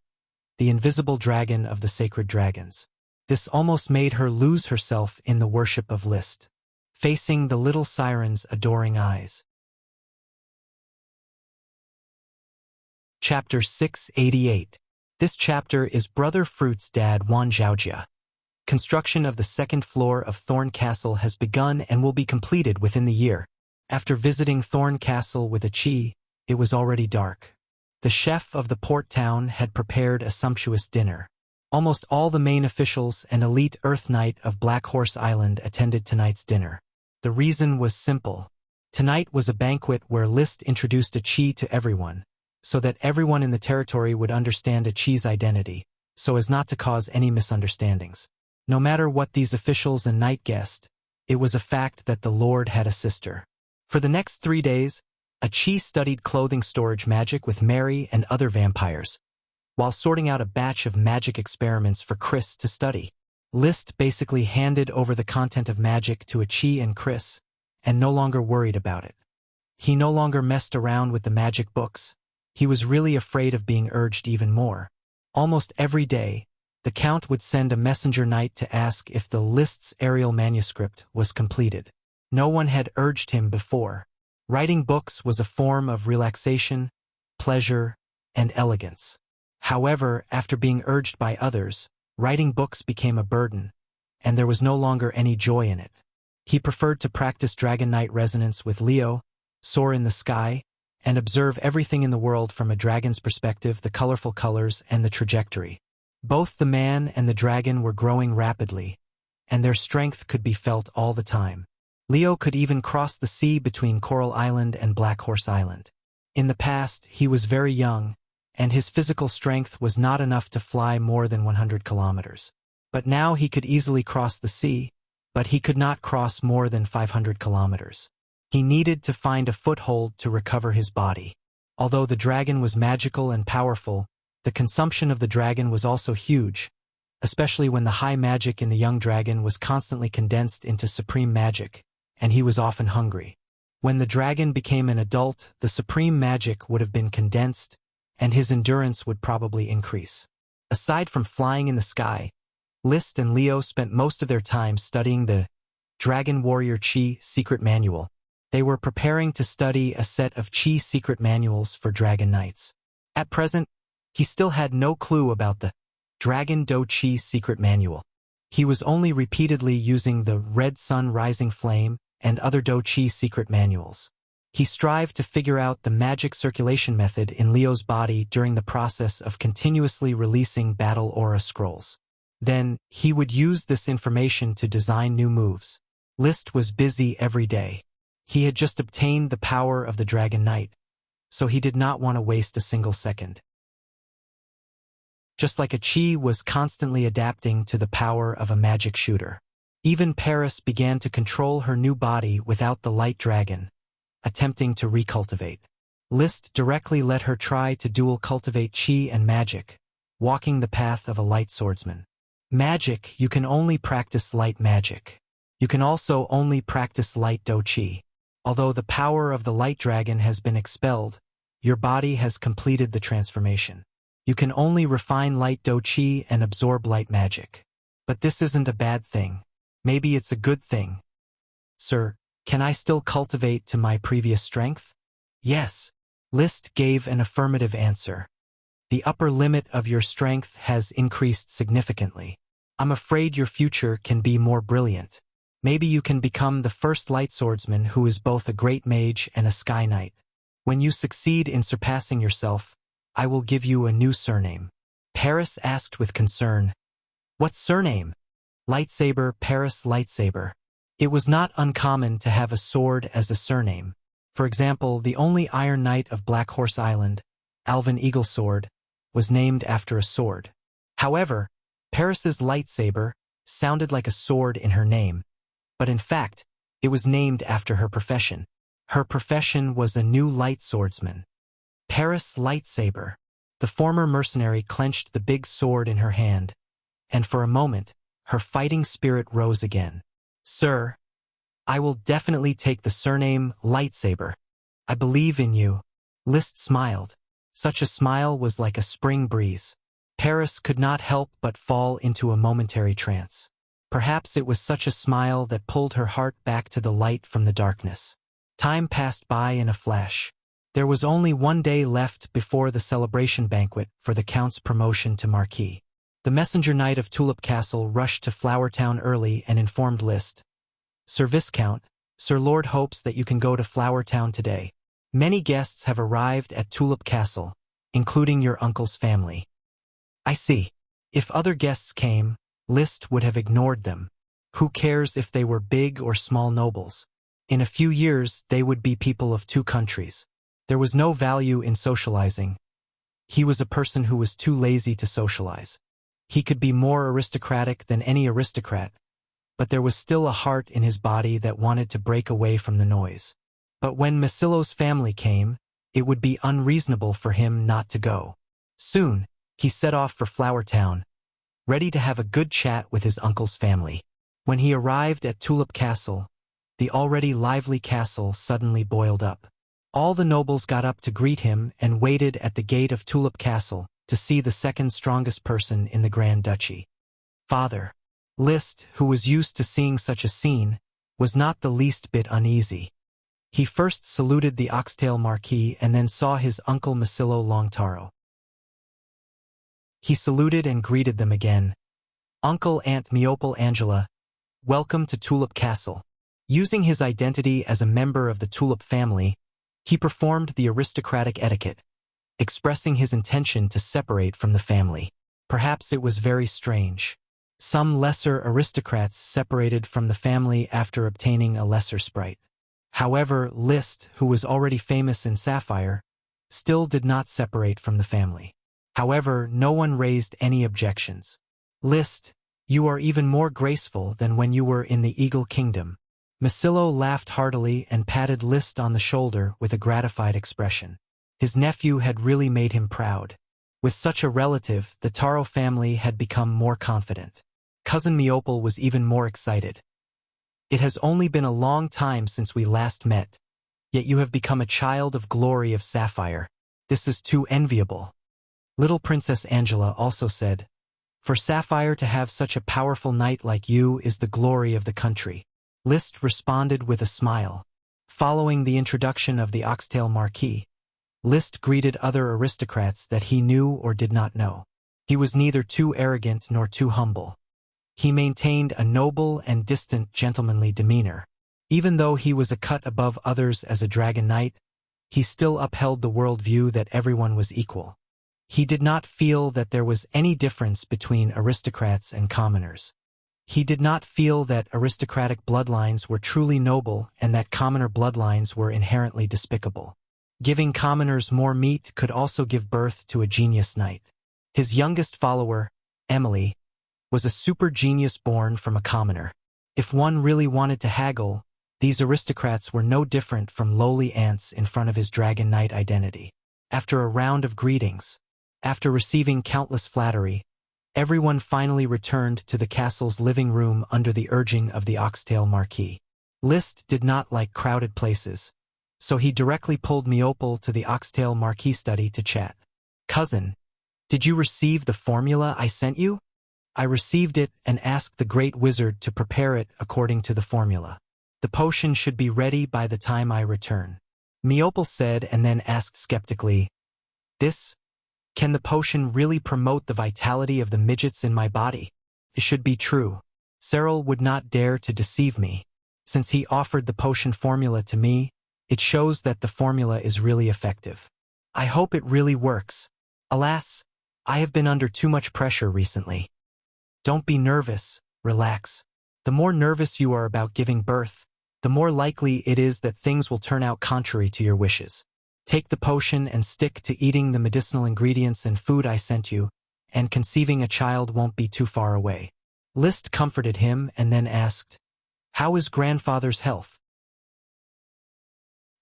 the invisible dragon of the sacred dragons. This almost made her lose herself in the worship of List, facing the little siren's adoring eyes. Chapter 688. This chapter is Brother Fruit's dad Wan Zhaojia. Construction of the second floor of Thorn Castle has begun and will be completed within the year. After visiting Thorn Castle with Achi, it was already dark. The chef of the port town had prepared a sumptuous dinner. Almost all the main officials and elite Earth Knight of Black Horse Island attended tonight's dinner. The reason was simple. Tonight was a banquet where List introduced Achi to everyone, so that everyone in the territory would understand Achi's identity. so as not to cause any misunderstandings. No matter what these officials and knight guessed, it was a fact that the Lord had a sister. For the next 3 days, Achi studied clothing storage magic with Mary and other vampires, while sorting out a batch of magic experiments for Chris to study. List basically handed over the content of magic to Achi and Chris, and no longer worried about it. He no longer messed around with the magic books. He was really afraid of being urged even more. Almost every day, the Count would send a messenger knight to ask if the List's aerial manuscript was completed. No one had urged him before. Writing books was a form of relaxation, pleasure, and elegance. However, after being urged by others, writing books became a burden, and there was no longer any joy in it. He preferred to practice Dragon Knight resonance with Leo, soar in the sky, and observe everything in the world from a dragon's perspective, the colorful colors and the trajectory. Both the man and the dragon were growing rapidly, and their strength could be felt all the time. Leo could even cross the sea between Coral Island and Black Horse Island. In the past, he was very young, and his physical strength was not enough to fly more than 100 kilometers. But now he could easily cross the sea, but he could not cross more than 500 kilometers. He needed to find a foothold to recover his body. Although the dragon was magical and powerful, the consumption of the dragon was also huge, especially when the high magic in the young dragon was constantly condensed into supreme magic, and he was often hungry. When the dragon became an adult, the supreme magic would have been condensed, and his endurance would probably increase. Aside from flying in the sky, List and Leo spent most of their time studying the Dragon Warrior Chi Secret Manual. They were preparing to study a set of Chi secret manuals for Dragon Knights. At present, he still had no clue about the Dragon Do Chi secret manual. He was only repeatedly using the Red Sun Rising Flame and other Do Chi secret manuals. He strived to figure out the magic circulation method in Leo's body during the process of continuously releasing battle aura scrolls. Then, he would use this information to design new moves. List was busy every day. He had just obtained the power of the Dragon Knight, so he did not want to waste a single second. Just like Achi was constantly adapting to the power of a magic shooter. Even Paris began to control her new body without the light dragon, attempting to recultivate. List directly let her try to dual cultivate chi and magic, walking the path of a light swordsman. Magic, you can only practice light magic. You can also only practice light do chi. Although the power of the light dragon has been expelled, your body has completed the transformation. You can only refine light do chi and absorb light magic. But this isn't a bad thing. Maybe it's a good thing. Sir, can I still cultivate to my previous strength? Yes. List gave an affirmative answer. The upper limit of your strength has increased significantly. I'm afraid your future can be more brilliant. Maybe you can become the first light swordsman who is both a great mage and a sky knight. When you succeed in surpassing yourself, I will give you a new surname. Paris asked with concern. What surname? Lightsaber, Paris Lightsaber. It was not uncommon to have a sword as a surname. For example, the only Iron Knight of Black Horse Island, Alvin Eaglesword, was named after a sword. However, Paris's lightsaber sounded like a sword in her name, but in fact, it was named after her profession. Her profession was a new light swordsman. Paris Lightsaber. The former mercenary clenched the big sword in her hand, and for a moment, her fighting spirit rose again. Sir, I will definitely take the surname Lightsaber. I believe in you. List smiled. Such a smile was like a spring breeze. Paris could not help but fall into a momentary trance. Perhaps it was such a smile that pulled her heart back to the light from the darkness. Time passed by in a flash. There was only 1 day left before the celebration banquet for the Count's promotion to Marquis. The messenger knight of Tulip Castle rushed to Flower Town early and informed List. Sir Viscount, Sir Lord hopes that you can go to Flower Town today. Many guests have arrived at Tulip Castle, including your uncle's family. I see. If other guests came, List would have ignored them. Who cares if they were big or small nobles? In a few years, they would be people of 2 countries. There was no value in socializing. He was a person who was too lazy to socialize. He could be more aristocratic than any aristocrat, but there was still a heart in his body that wanted to break away from the noise. But when Masillo's family came, it would be unreasonable for him not to go. Soon, he set off for Flower Town, ready to have a good chat with his uncle's family. When he arrived at Tulip Castle, the already lively castle suddenly boiled up. All the nobles got up to greet him and waited at the gate of Tulip Castle to see the second strongest person in the Grand Duchy. Father Liszt, who was used to seeing such a scene, was not the least bit uneasy. He first saluted the Oxtail Marquis and then saw his uncle Masillo Longtaro. He saluted and greeted them again. Uncle Aunt Meopal Angela, welcome to Tulip Castle. Using his identity as a member of the Tulip family, he performed the aristocratic etiquette, expressing his intention to separate from the family. Perhaps it was very strange. Some lesser aristocrats separated from the family after obtaining a lesser sprite. However, Liszt, who was already famous in Sapphire, still did not separate from the family. However, no one raised any objections. Liszt, you are even more graceful than when you were in the Eagle Kingdom. Masillo laughed heartily and patted Liszt on the shoulder with a gratified expression. His nephew had really made him proud. With such a relative, the Taro family had become more confident. Cousin Meopal was even more excited. It has only been a long time since we last met, yet you have become a child of glory of Sapphire. This is too enviable. Little Princess Angela also said, for Sapphire to have such a powerful knight like you is the glory of the country. Liszt responded with a smile. Following the introduction of the Oxtail Marquis, Liszt greeted other aristocrats that he knew or did not know. He was neither too arrogant nor too humble. He maintained a noble and distant gentlemanly demeanor. Even though he was a cut above others as a dragon knight, he still upheld the worldview that everyone was equal. He did not feel that there was any difference between aristocrats and commoners. He did not feel that aristocratic bloodlines were truly noble and that commoner bloodlines were inherently despicable. Giving commoners more meat could also give birth to a genius knight. His youngest follower, Emily, was a super genius born from a commoner. If one really wanted to haggle, these aristocrats were no different from lowly ants in front of his dragon knight identity. After a round of greetings, after receiving countless flattery, everyone finally returned to the castle's living room under the urging of the Oxtail Marquis. Liszt did not like crowded places, so he directly pulled Meopal to the Oxtail Marquis study to chat. Cousin, did you receive the formula I sent you? I received it and asked the great wizard to prepare it according to the formula. The potion should be ready by the time I return. Meopal said and then asked skeptically, Can the potion really promote the vitality of the midgets in my body? It should be true. Cyril would not dare to deceive me. Since he offered the potion formula to me, it shows that the formula is really effective. I hope it really works. Alas, I have been under too much pressure recently. Don't be nervous, relax. The more nervous you are about giving birth, the more likely it is that things will turn out contrary to your wishes. Take the potion and stick to eating the medicinal ingredients and food I sent you, and conceiving a child won't be too far away. Liszt comforted him and then asked, How is grandfather's health?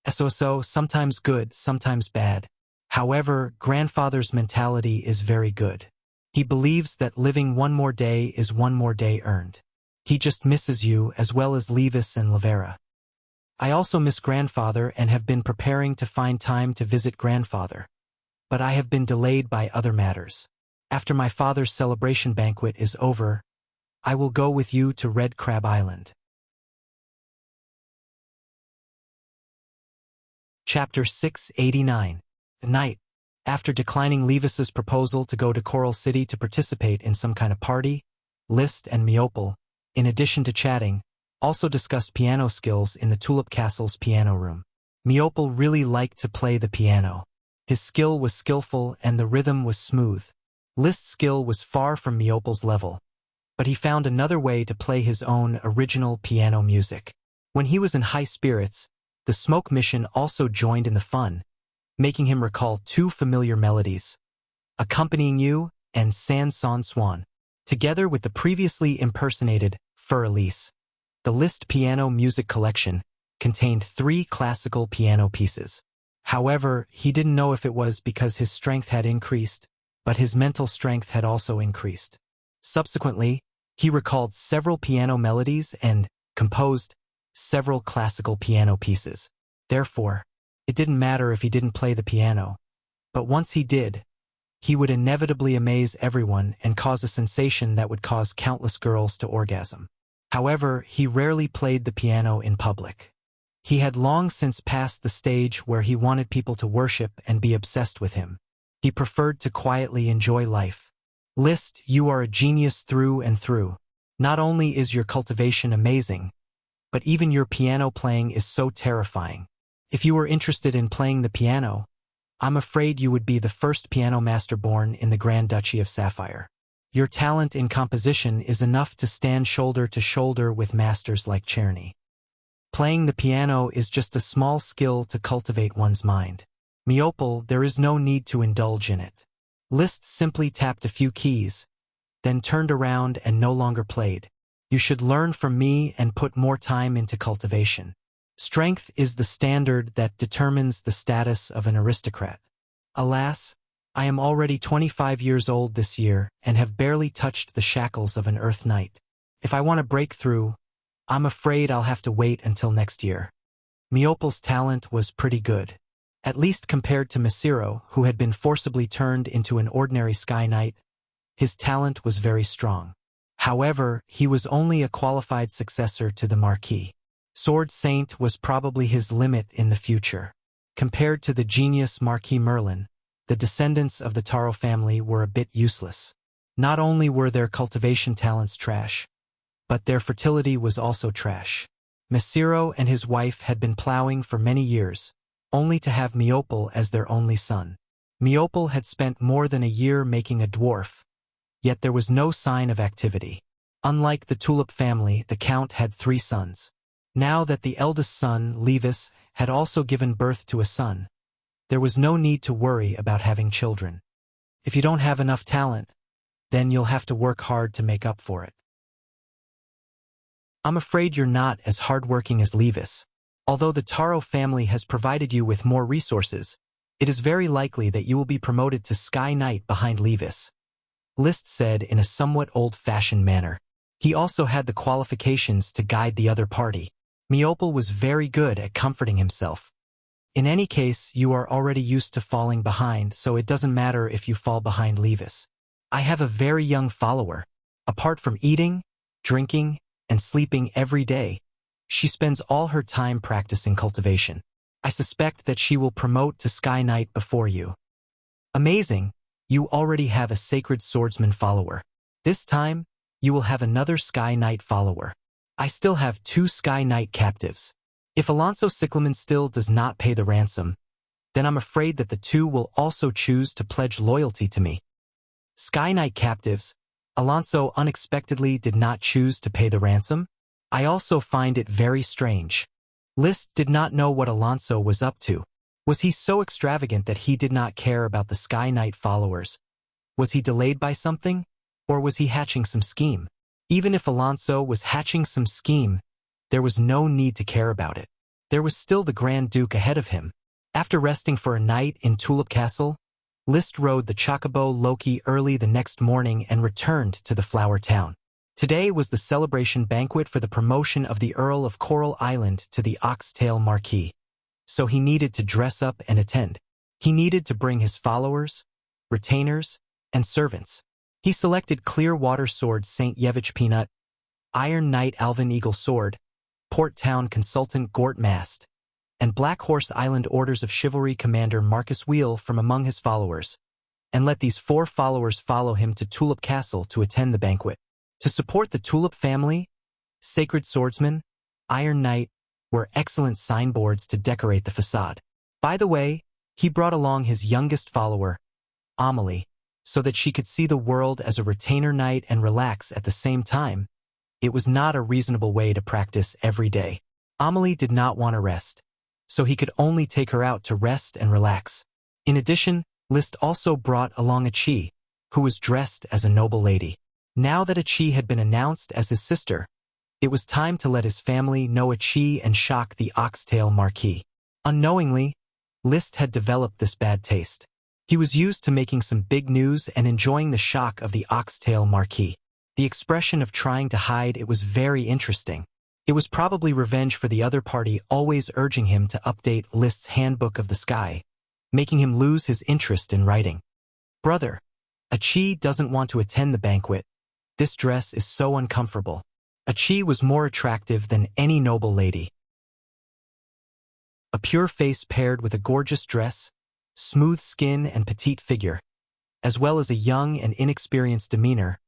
So, sometimes good, sometimes bad. However, grandfather's mentality is very good. He believes that living one more day is one more day earned. He just misses you as well as Levis and Lavera. I also miss grandfather and have been preparing to find time to visit grandfather, but I have been delayed by other matters. After my father's celebration banquet is over, I will go with you to Red Crab Island. Chapter 689. The night. After declining Levis's proposal to go to Coral City to participate in some kind of party, Liszt and Meopal, in addition to chatting, also discussed piano skills in the Tulip Castle's piano room. Meopal really liked to play the piano. His skill was skillful and the rhythm was smooth. Liszt's skill was far from Meopal's level, but he found another way to play his own original piano music. When he was in high spirits, the Smoke Mission also joined in the fun, making him recall two familiar melodies, Accompanying You and San Son Swan. Together with the previously impersonated Fur Elise, the Liszt piano music collection contained 3 classical piano pieces. However, he didn't know if it was because his strength had increased, but his mental strength had also increased. Subsequently, he recalled several piano melodies and composed several classical piano pieces. Therefore, it didn't matter if he didn't play the piano, but once he did, he would inevitably amaze everyone and cause a sensation that would cause countless girls to orgasm. However, he rarely played the piano in public. He had long since passed the stage where he wanted people to worship and be obsessed with him. He preferred to quietly enjoy life. Liszt, you are a genius through and through. Not only is your cultivation amazing, but even your piano playing is so terrifying. If you were interested in playing the piano, I'm afraid you would be the first piano master born in the Grand Duchy of Sapphire. Your talent in composition is enough to stand shoulder to shoulder with masters like Czerny. Playing the piano is just a small skill to cultivate one's mind. Meopel, there is no need to indulge in it. Liszt simply tapped a few keys, then turned around and no longer played. You should learn from me and put more time into cultivation. Strength is the standard that determines the status of an aristocrat. Alas, I am already 25 years old this year and have barely touched the shackles of an Earth Knight. If I want to break through, I'm afraid I'll have to wait until next year. Meopel's talent was pretty good, at least compared to Messiro, who had been forcibly turned into an ordinary Sky Knight. His talent was very strong. However, he was only a qualified successor to the Marquis. Sword Saint was probably his limit in the future. Compared to the genius Marquis Merlin, the descendants of the Taro family were a bit useless. Not only were their cultivation talents trash, but their fertility was also trash. Messiro and his wife had been plowing for many years, only to have Meopel as their only son. Meopel had spent more than a year making a dwarf, yet there was no sign of activity. Unlike the Tulip family, the Count had 3 sons. Now that the eldest son, Levis, had also given birth to a son, there was no need to worry about having children. If you don't have enough talent, then you'll have to work hard to make up for it. I'm afraid you're not as hardworking as Levis. Although the Taro family has provided you with more resources, it is very likely that you will be promoted to Sky Knight behind Levis. Liszt said in a somewhat old-fashioned manner. He also had the qualifications to guide the other party. Meopel was very good at comforting himself. In any case, you are already used to falling behind, so it doesn't matter if you fall behind Levis. I have a very young follower. Apart from eating, drinking, and sleeping every day, she spends all her time practicing cultivation. I suspect that she will promote to Sky Knight before you. Amazing! You already have a Sacred Swordsman follower. This time, you will have another Sky Knight follower. I still have 2 Sky Knight captives. If Alonso Cyclamen still does not pay the ransom, then I'm afraid that the 2 will also choose to pledge loyalty to me. Sky Knight captives, Alonso unexpectedly did not choose to pay the ransom? I also find it very strange. Liszt did not know what Alonso was up to. Was he so extravagant that he did not care about the Sky Knight followers? Was he delayed by something? Or was he hatching some scheme? Even if Alonso was hatching some scheme, there was no need to care about it. There was still the Grand Duke ahead of him. After resting for a night in Tulip Castle, Liszt rode the Chocobo Loki early the next morning and returned to the Flower Town. Today was the celebration banquet for the promotion of the Earl of Coral Island to the Oxtail Marquis. So he needed to dress up and attend. He needed to bring his followers, retainers, and servants. He selected Clearwater Sword St. Yevich Peanut, Iron Knight Alvin Eagle Sword, Port Town Consultant Gort Mast, and Black Horse Island Orders of Chivalry Commander Marcus Wheel from among his followers, and let these 4 followers follow him to Tulip Castle to attend the banquet. To support the Tulip family, Sacred Swordsman, Iron Knight were excellent signboards to decorate the facade. By the way, he brought along his youngest follower, Amelie, so that she could see the world as a retainer knight and relax at the same time. It was not a reasonable way to practice every day. Amelie did not want to rest, so he could only take her out to rest and relax. In addition, Liszt also brought along a Chi, who was dressed as a noble lady. Now that Achi had been announced as his sister, it was time to let his family know Achi and shock the Oxtail Marquis. Unknowingly, Liszt had developed this bad taste. He was used to making some big news and enjoying the shock of the Oxtail Marquis. The expression of trying to hide it was very interesting. It was probably revenge for the other party always urging him to update Liszt's Handbook of the Sky, making him lose his interest in writing. Brother, Achi doesn't want to attend the banquet. This dress is so uncomfortable. Achi was more attractive than any noble lady. A pure face paired with a gorgeous dress, smooth skin and petite figure, as well as a young and inexperienced demeanor,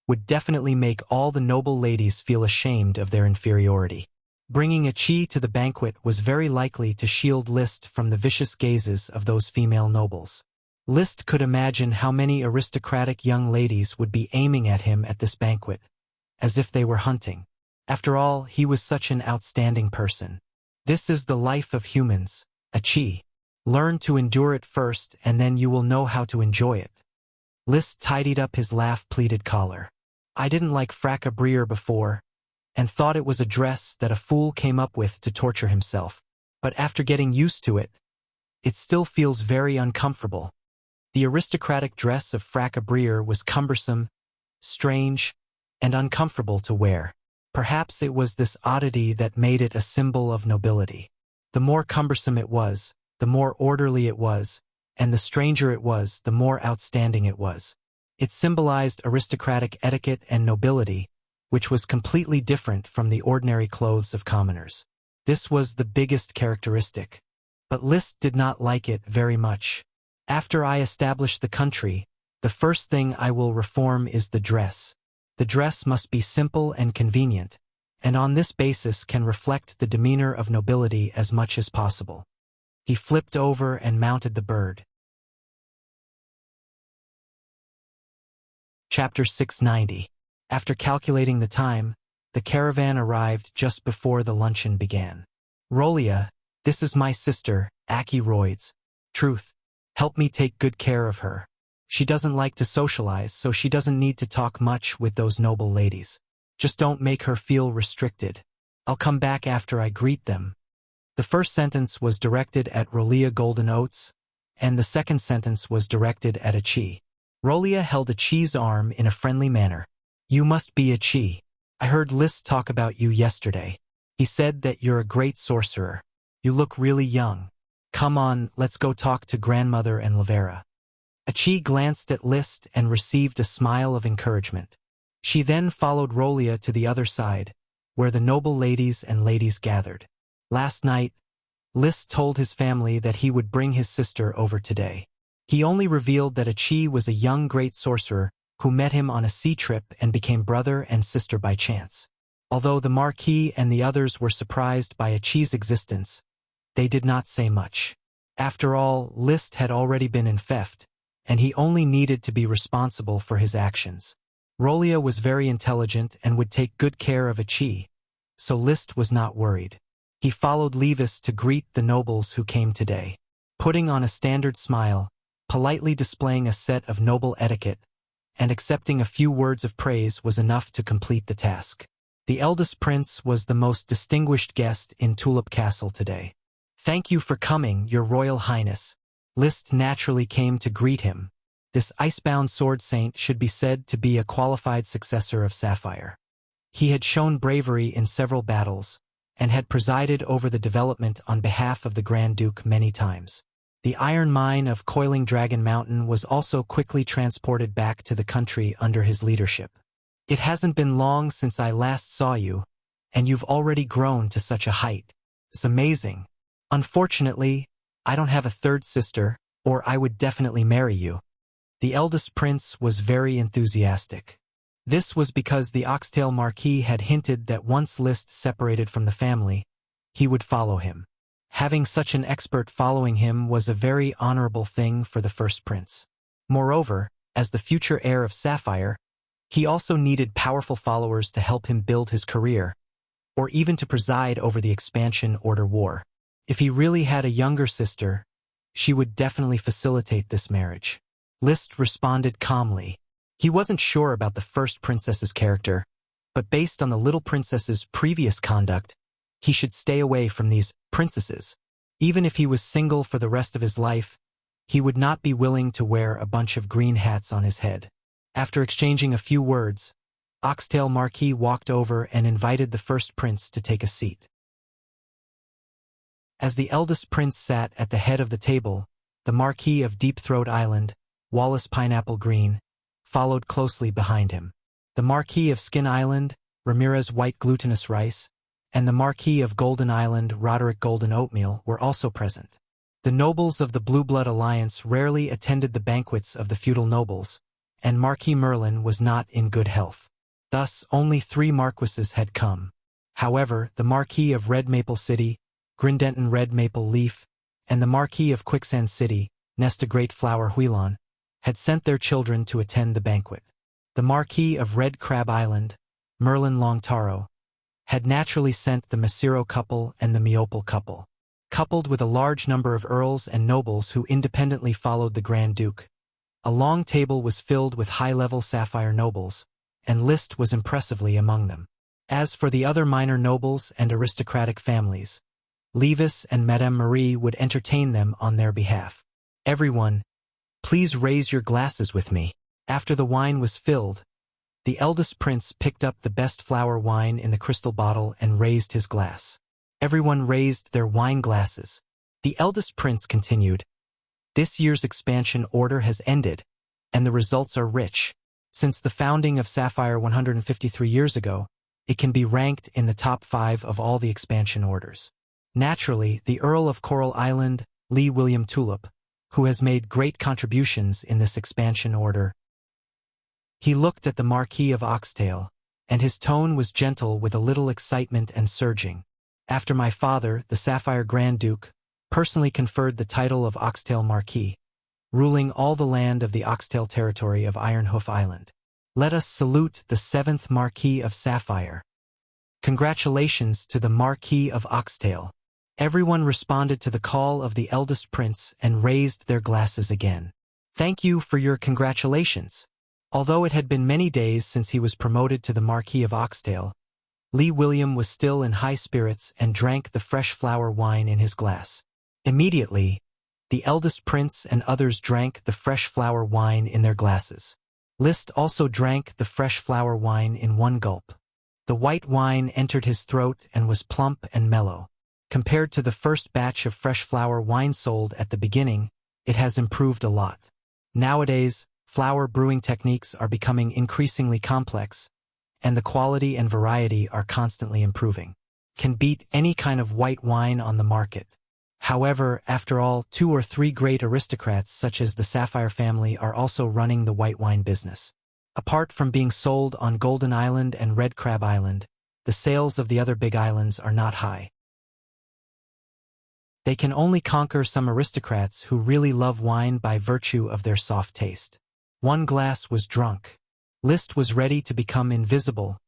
would definitely make all the noble ladies feel ashamed of their inferiority. Bringing Achi to the banquet was very likely to shield Liszt from the vicious gazes of those female nobles. Liszt could imagine how many aristocratic young ladies would be aiming at him at this banquet, as if they were hunting. After all, he was such an outstanding person. This is the life of humans, Achi. Learn to endure it first and then you will know how to enjoy it. Liszt tidied up his laugh-pleated collar. I didn't like Vagabond before, and thought it was a dress that a fool came up with to torture himself. But after getting used to it, it still feels very uncomfortable. The aristocratic dress of Vagabond was cumbersome, strange, and uncomfortable to wear. Perhaps it was this oddity that made it a symbol of nobility. The more cumbersome it was, the more orderly it was, and the stranger it was, the more outstanding it was. It symbolized aristocratic etiquette and nobility, which was completely different from the ordinary clothes of commoners. This was the biggest characteristic. But Liszt did not like it very much. After I establish the country, the first thing I will reform is the dress. The dress must be simple and convenient, and on this basis can reflect the demeanor of nobility as much as possible. He flipped over and mounted the bird. Chapter 690. After calculating the time, the caravan arrived just before the luncheon began. Rolia, this is my sister, Aki Roids. Truth, help me take good care of her. She doesn't like to socialize, so she doesn't need to talk much with those noble ladies. Just don't make her feel restricted. I'll come back after I greet them. The first sentence was directed at Rolia Golden Oats, and the second sentence was directed at Achi. Rolia held Achi's arm in a friendly manner. You must be Achi. I heard Liszt talk about you yesterday. He said that you're a great sorcerer. You look really young. Come on, let's go talk to grandmother and Lavera. Achi glanced at Liszt and received a smile of encouragement. She then followed Rolia to the other side, where the noble ladies and ladies gathered. Last night, Liszt told his family that he would bring his sister over today. He only revealed that Achi was a young great sorcerer who met him on a sea trip and became brother and sister by chance. Although the Marquis and the others were surprised by Achi's existence, they did not say much. After all, Liszt had already been in theft, and he only needed to be responsible for his actions. Rolia was very intelligent and would take good care of Achi, so Liszt was not worried. He followed Levis to greet the nobles who came today. Putting on a standard smile, politely displaying a set of noble etiquette, and accepting a few words of praise was enough to complete the task. The eldest prince was the most distinguished guest in Tulip Castle today. Thank you for coming, your royal highness. Liszt naturally came to greet him. This icebound sword saint should be said to be a qualified successor of Sapphire. He had shown bravery in several battles, and had presided over the development on behalf of the Grand Duke many times. The iron mine of Coiling Dragon Mountain was also quickly transported back to the country under his leadership. It hasn't been long since I last saw you, and you've already grown to such a height. It's amazing. Unfortunately, I don't have a third sister, or I would definitely marry you. The eldest prince was very enthusiastic. This was because the Oxtail Marquis had hinted that once Liszt separated from the family, he would follow him. Having such an expert following him was a very honorable thing for the first prince. Moreover, as the future heir of Sapphire, he also needed powerful followers to help him build his career, or even to preside over the expansion order war. If he really had a younger sister, she would definitely facilitate this marriage. Liszt responded calmly. He wasn't sure about the first princess's character, but based on the little princess's previous conduct, he should stay away from these princesses. Even if he was single for the rest of his life, he would not be willing to wear a bunch of green hats on his head. After exchanging a few words, Oxtail Marquis walked over and invited the first prince to take a seat. As the eldest prince sat at the head of the table, the Marquis of Deep Throat Island, Wallace Pineapple Green, followed closely behind him. The Marquis of Skin Island, Ramirez White Glutinous Rice, and the Marquis of Golden Island, Roderick Golden Oatmeal, were also present. The nobles of the Blue Blood Alliance rarely attended the banquets of the feudal nobles, and Marquis Merlin was not in good health. Thus, only 3 marquises had come. However, the Marquis of Red Maple City, Grindenton Red Maple Leaf, and the Marquis of Quicksand City, Nesta Great Flower Huilon, had sent their children to attend the banquet. The Marquis of Red Crab Island, Merlin Longtaro, had naturally sent the Macero couple and the Meopal couple. Coupled with a large number of earls and nobles who independently followed the Grand Duke, a long table was filled with high-level sapphire nobles, and Liszt was impressively among them. As for the other minor nobles and aristocratic families, Levis and Madame Marie would entertain them on their behalf. Everyone, please raise your glasses with me. After the wine was filled, the eldest prince picked up the best flower wine in the crystal bottle and raised his glass. Everyone raised their wine glasses. The eldest prince continued, "This year's expansion order has ended, and the results are rich. Since the founding of Sapphire 153 years ago, it can be ranked in the top 5 of all the expansion orders. Naturally, the Earl of Coral Island, Lee William Tulip, who has made great contributions in this expansion order." He looked at the Marquis of Oxtail, and his tone was gentle with a little excitement and surging. "After my father, the Sapphire Grand Duke, personally conferred the title of Oxtail Marquis, ruling all the land of the Oxtail territory of Ironhoof Island. Let us salute the 7th Marquis of Sapphire. Congratulations to the Marquis of Oxtail." Everyone responded to the call of the eldest prince and raised their glasses again. "Thank you for your congratulations." Although it had been many days since he was promoted to the Marquis of Oxtail, Lee William was still in high spirits and drank the fresh flower wine in his glass. Immediately, the eldest prince and others drank the fresh flower wine in their glasses. Liszt also drank the fresh flower wine in one gulp. The white wine entered his throat and was plump and mellow. Compared to the first batch of fresh flower wine sold at the beginning, it has improved a lot. Nowadays, flower brewing techniques are becoming increasingly complex, and the quality and variety are constantly improving. Can beat any kind of white wine on the market. However, after all, 2 or 3 great aristocrats such as the Sapphire family are also running the white wine business. Apart from being sold on Golden Island and Red Crab Island, the sales of the other big islands are not high. They can only conquer some aristocrats who really love wine by virtue of their soft taste. One glass was drunk. Liszt was ready to become invisible,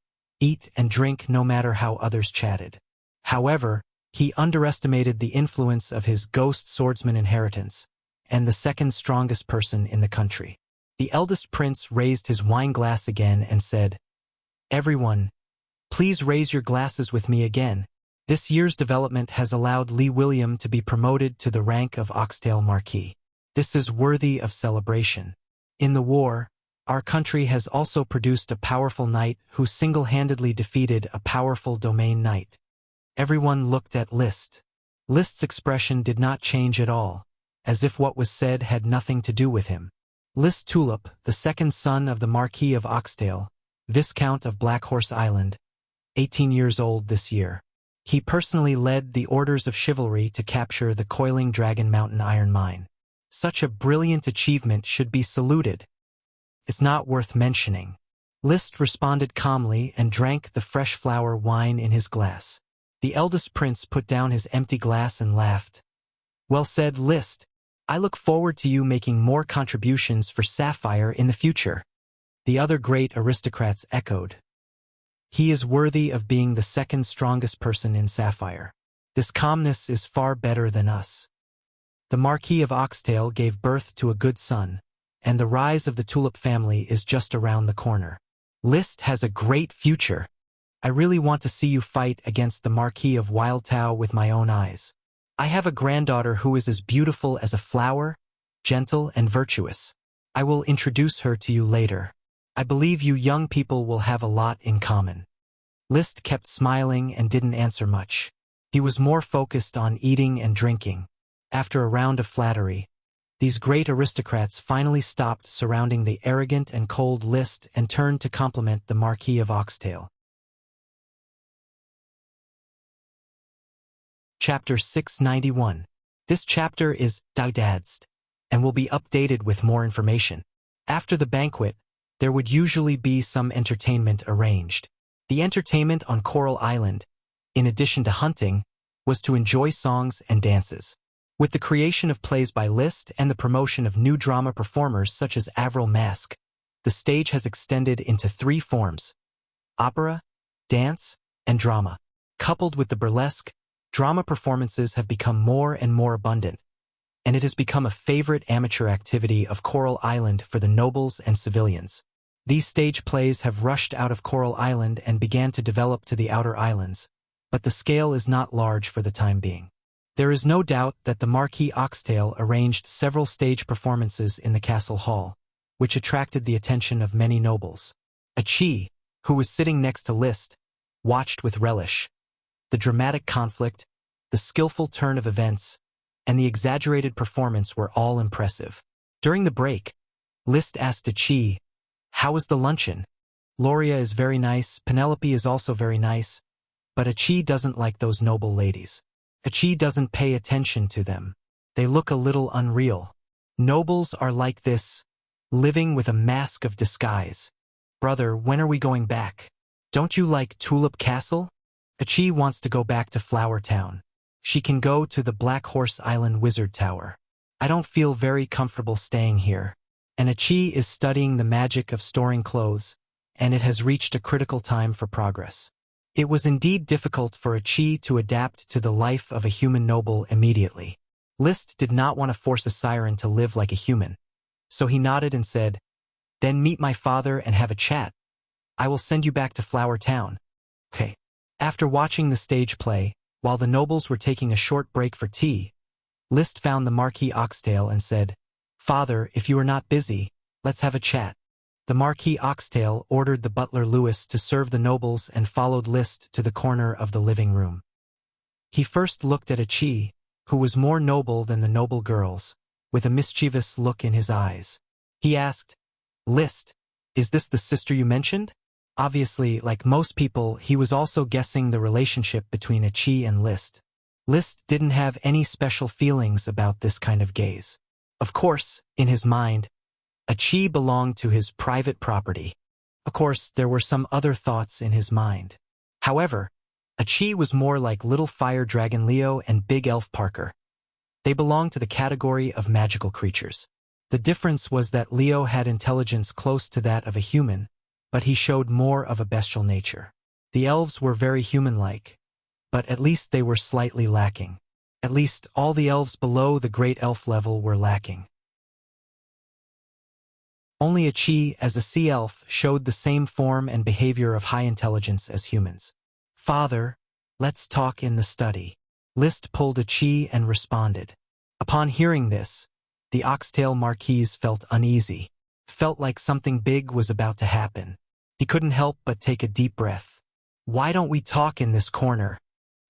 eat and drink no matter how others chatted. However, he underestimated the influence of his ghost swordsman inheritance, and the second strongest person in the country. The eldest prince raised his wine glass again and said, "Everyone, please raise your glasses with me again. This year's development has allowed Lee William to be promoted to the rank of Oxtail Marquis. This is worthy of celebration. In the war, our country has also produced a powerful knight who single-handedly defeated a powerful domain knight." Everyone looked at Liszt. Liszt's expression did not change at all, as if what was said had nothing to do with him. Liszt Tulip, the second son of the Marquis of Oxtail, Viscount of Black Horse Island, 18 years old this year. He personally led the Orders of Chivalry to capture the Coiling Dragon Mountain iron mine. Such a brilliant achievement should be saluted. It's not worth mentioning. Liszt responded calmly and drank the fresh flower wine in his glass. The eldest prince put down his empty glass and laughed. "Well said, Liszt. I look forward to you making more contributions for Sapphire in the future." The other great aristocrats echoed. "He is worthy of being the second strongest person in Sapphire. This calmness is far better than us." The Marquis of Oxtail gave birth to a good son, and the rise of the Tulip family is just around the corner. List has a great future. I really want to see you fight against the Marquis of Wildtao with my own eyes. I have a granddaughter who is as beautiful as a flower, gentle and virtuous. I will introduce her to you later. I believe you young people will have a lot in common. List kept smiling and didn't answer much. He was more focused on eating and drinking. After a round of flattery, these great aristocrats finally stopped surrounding the arrogant and cold List and turned to compliment the Marquis of Oxtail. Chapter 691. This chapter is digest and will be updated with more information. After the banquet, there would usually be some entertainment arranged. The entertainment on Coral Island, in addition to hunting, was to enjoy songs and dances. With the creation of plays by List and the promotion of new drama performers such as Avril Mask, the stage has extended into 3 forms: opera, dance, and drama. Coupled with the burlesque, drama performances have become more and more abundant, and it has become a favorite amateur activity of Coral Island for the nobles and civilians. These stage plays have rushed out of Coral Island and began to develop to the outer islands, but the scale is not large for the time being. There is no doubt that the Marquis Oxtail arranged several stage performances in the castle hall, which attracted the attention of many nobles. Achi, who was sitting next to List, watched with relish. The dramatic conflict, the skillful turn of events, and the exaggerated performance were all impressive. During the break, List asked Achi, "How was the luncheon? Loria is very nice, Penelope is also very nice, but Achi doesn't like those noble ladies. Achi doesn't pay attention to them. They look a little unreal. Nobles are like this, living with a mask of disguise. Brother, when are we going back? Don't you like Tulip Castle? Achi wants to go back to Flower Town. She can go to the Black Horse Island Wizard Tower. I don't feel very comfortable staying here. And Achi is studying the magic of storing clothes, and it has reached a critical time for progress." It was indeed difficult for Achi to adapt to the life of a human noble immediately. List did not want to force a siren to live like a human, so he nodded and said, "Then meet my father and have a chat. I will send you back to Flower Town." Okay. After watching the stage play, while the nobles were taking a short break for tea, List found the Marquis Oxtail and said, "Father, if you are not busy, let's have a chat." The Marquis Oxtail ordered the butler Louis to serve the nobles and followed List to the corner of the living room. He first looked at Achi, who was more noble than the noble girls, with a mischievous look in his eyes. He asked, "List, is this the sister you mentioned?" Obviously, like most people, he was also guessing the relationship between Achi and List. List didn't have any special feelings about this kind of gaze. Of course, in his mind, Achi belonged to his private property. Of course, there were some other thoughts in his mind. However, Achi was more like Little Fire Dragon Leo and Big Elf Parker. They belonged to the category of magical creatures. The difference was that Leo had intelligence close to that of a human, but he showed more of a bestial nature. The elves were very human-like, but at least they were slightly lacking. At least all the elves below the great elf level were lacking. Only Achi, as a sea elf, showed the same form and behavior of high intelligence as humans. "Father, let's talk in the study." List pulled Achi and responded. Upon hearing this, the Oxtail Marquis felt uneasy, felt like something big was about to happen. He couldn't help but take a deep breath. "Why don't we talk in this corner?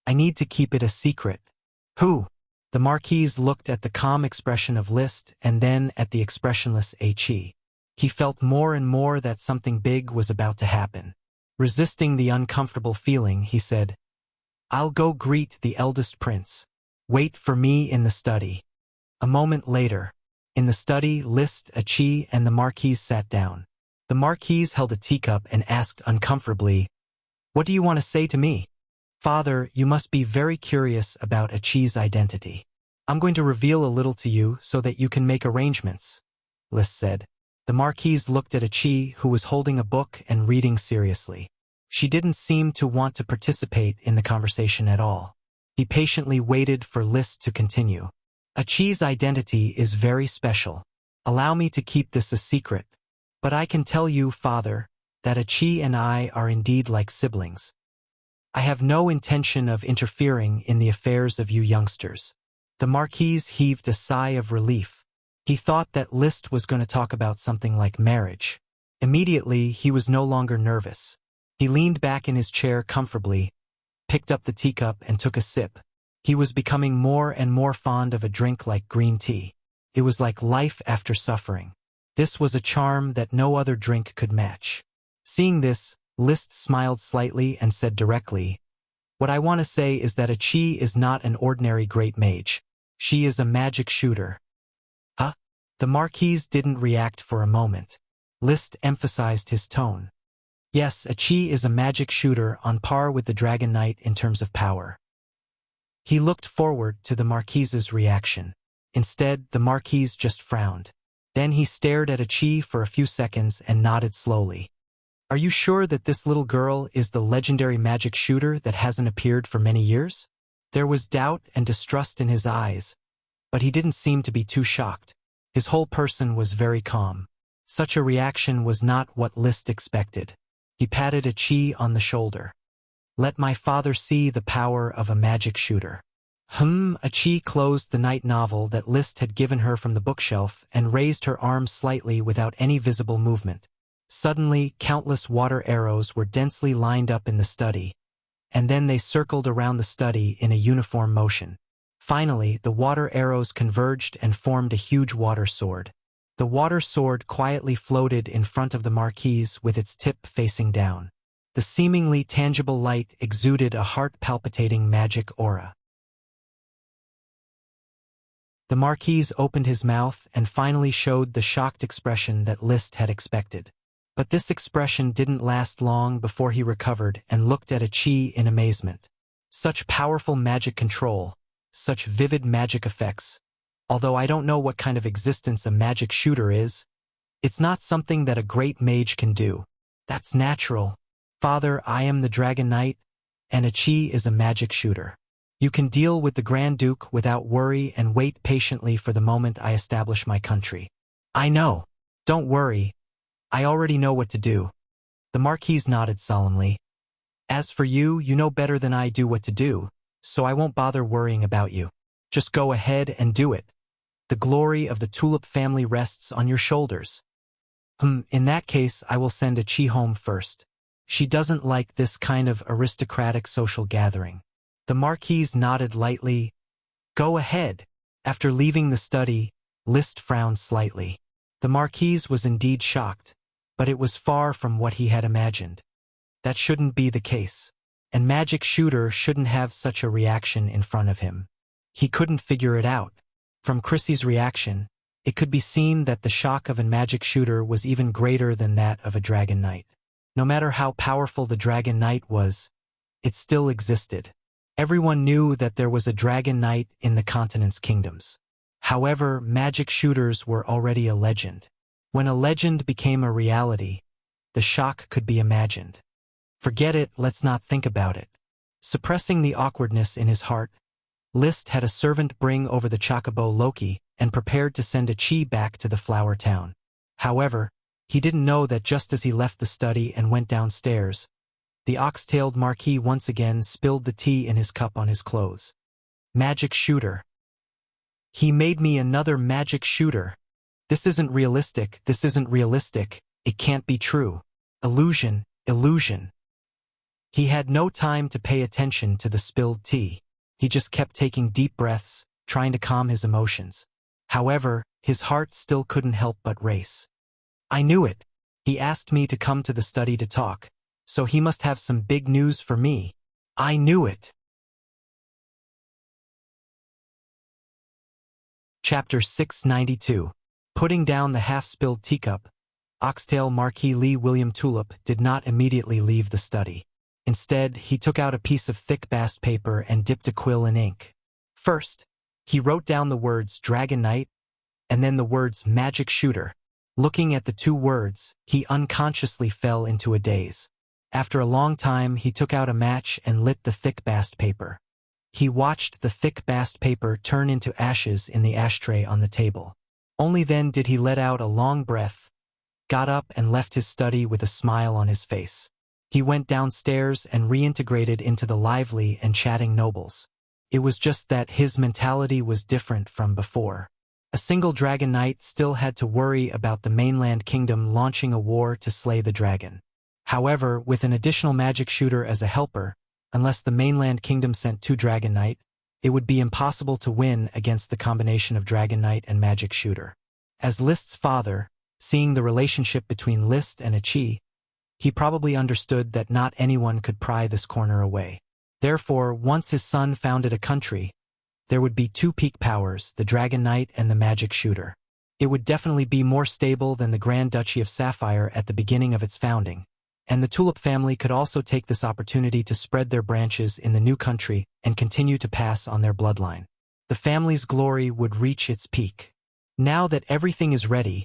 I need to keep it a secret." "Who?" The Marquis looked at the calm expression of List and then at the expressionless Achi. He felt more and more that something big was about to happen. Resisting the uncomfortable feeling, he said, "I'll go greet the eldest prince. Wait for me in the study." A moment later, in the study, List, Achi, and the Marquis sat down. The Marquis held a teacup and asked uncomfortably, "What do you want to say to me?" "Father, you must be very curious about Achi's identity. I'm going to reveal a little to you so that you can make arrangements," List said. The Marquis looked at Achi, who was holding a book and reading seriously. She didn't seem to want to participate in the conversation at all. He patiently waited for List to continue. "Achi's identity is very special. Allow me to keep this a secret. But I can tell you, father, that Achi and I are indeed like siblings. I have no intention of interfering in the affairs of you youngsters. The Marquis heaved a sigh of relief. He thought that Liszt was going to talk about something like marriage. Immediately, he was no longer nervous. He leaned back in his chair comfortably, picked up the teacup and took a sip. He was becoming more and more fond of a drink like green tea. It was like life after suffering. This was a charm that no other drink could match. Seeing this, Liszt smiled slightly and said directly, "What I want to say is that Achi is not an ordinary great mage. She is a magic shooter." Huh? The Marquis didn't react for a moment. Liszt emphasized his tone. Yes, Achi is a magic shooter on par with the Dragon Knight in terms of power. He looked forward to the Marquis's reaction. Instead, the Marquis just frowned. Then he stared at Achi for a few seconds and nodded slowly. Are you sure that this little girl is the legendary magic shooter that hasn't appeared for many years? There was doubt and distrust in his eyes, but he didn't seem to be too shocked. His whole person was very calm. Such a reaction was not what Liszt expected. He patted Achi on the shoulder. Let my father see the power of a magic shooter. Achi closed the night novel that Liszt had given her from the bookshelf and raised her arms slightly without any visible movement. Suddenly, countless water arrows were densely lined up in the study, and then they circled around the study in a uniform motion. Finally, the water arrows converged and formed a huge water sword. The water sword quietly floated in front of the Marquis with its tip facing down. The seemingly tangible light exuded a heart-palpitating magic aura. The Marquis opened his mouth and finally showed the shocked expression that Liszt had expected. But this expression didn't last long before he recovered and looked at Achi in amazement. Such powerful magic control, such vivid magic effects. Although I don't know what kind of existence a magic shooter is, it's not something that a great mage can do. That's natural. Father, I am the Dragon Knight, and Achi is a magic shooter. You can deal with the Grand Duke without worry and wait patiently for the moment I establish my country. I know. Don't worry. I already know what to do. The Marquis nodded solemnly. As for you, you know better than I do what to do, so I won't bother worrying about you. Just go ahead and do it. The glory of the Tulip family rests on your shoulders. In that case, I will send Achi home first. She doesn't like this kind of aristocratic social gathering. The Marquis nodded lightly. Go ahead. After leaving the study, Liszt frowned slightly. The Marquis was indeed shocked, but it was far from what he had imagined. That shouldn't be the case. And magic shooter shouldn't have such a reaction in front of him. He couldn't figure it out. From Chrissy's reaction, it could be seen that the shock of a magic shooter was even greater than that of a Dragon Knight. No matter how powerful the Dragon Knight was, it still existed. Everyone knew that there was a Dragon Knight in the continent's kingdoms. However, magic shooters were already a legend. When a legend became a reality, the shock could be imagined. Forget it, let's not think about it. Suppressing the awkwardness in his heart, Liszt had a servant bring over the chocobo Loki and prepared to send Achi back to the flower town. However, he didn't know that just as he left the study and went downstairs, the ox-tailed Marquis once again spilled the tea in his cup on his clothes. Magic shooter. He made me another magic shooter. This isn't realistic, this isn't realistic, it can't be true. Illusion, illusion. He had no time to pay attention to the spilled tea. He just kept taking deep breaths, trying to calm his emotions. However, his heart still couldn't help but race. I knew it. He asked me to come to the study to talk, so he must have some big news for me. I knew it. Chapter 692. Putting down the half-spilled teacup, Oxtail Marquis Lee William Tulip did not immediately leave the study. Instead, he took out a piece of thick bast paper and dipped a quill in ink. First, he wrote down the words Dragon Knight and then the words Magic Shooter. Looking at the two words, he unconsciously fell into a daze. After a long time, he took out a match and lit the thick bast paper. He watched the thick bast paper turn into ashes in the ashtray on the table. Only then did he let out a long breath, got up and left his study with a smile on his face. He went downstairs and reintegrated into the lively and chatting nobles. It was just that his mentality was different from before. A single dragon knight still had to worry about the mainland kingdom launching a war to slay the dragon. However, with an additional magic shooter as a helper, unless the mainland kingdom sent 2 dragon knight, it would be impossible to win against the combination of dragon knight and magic shooter. As List's father, seeing the relationship between List and Achi, he probably understood that not anyone could pry this corner away. Therefore, once his son founded a country, there would be 2 peak powers, the Dragon Knight and the Magic Shooter. It would definitely be more stable than the Grand Duchy of Sapphire at the beginning of its founding, and the Tulip family could also take this opportunity to spread their branches in the new country and continue to pass on their bloodline. The family's glory would reach its peak. Now that everything is ready,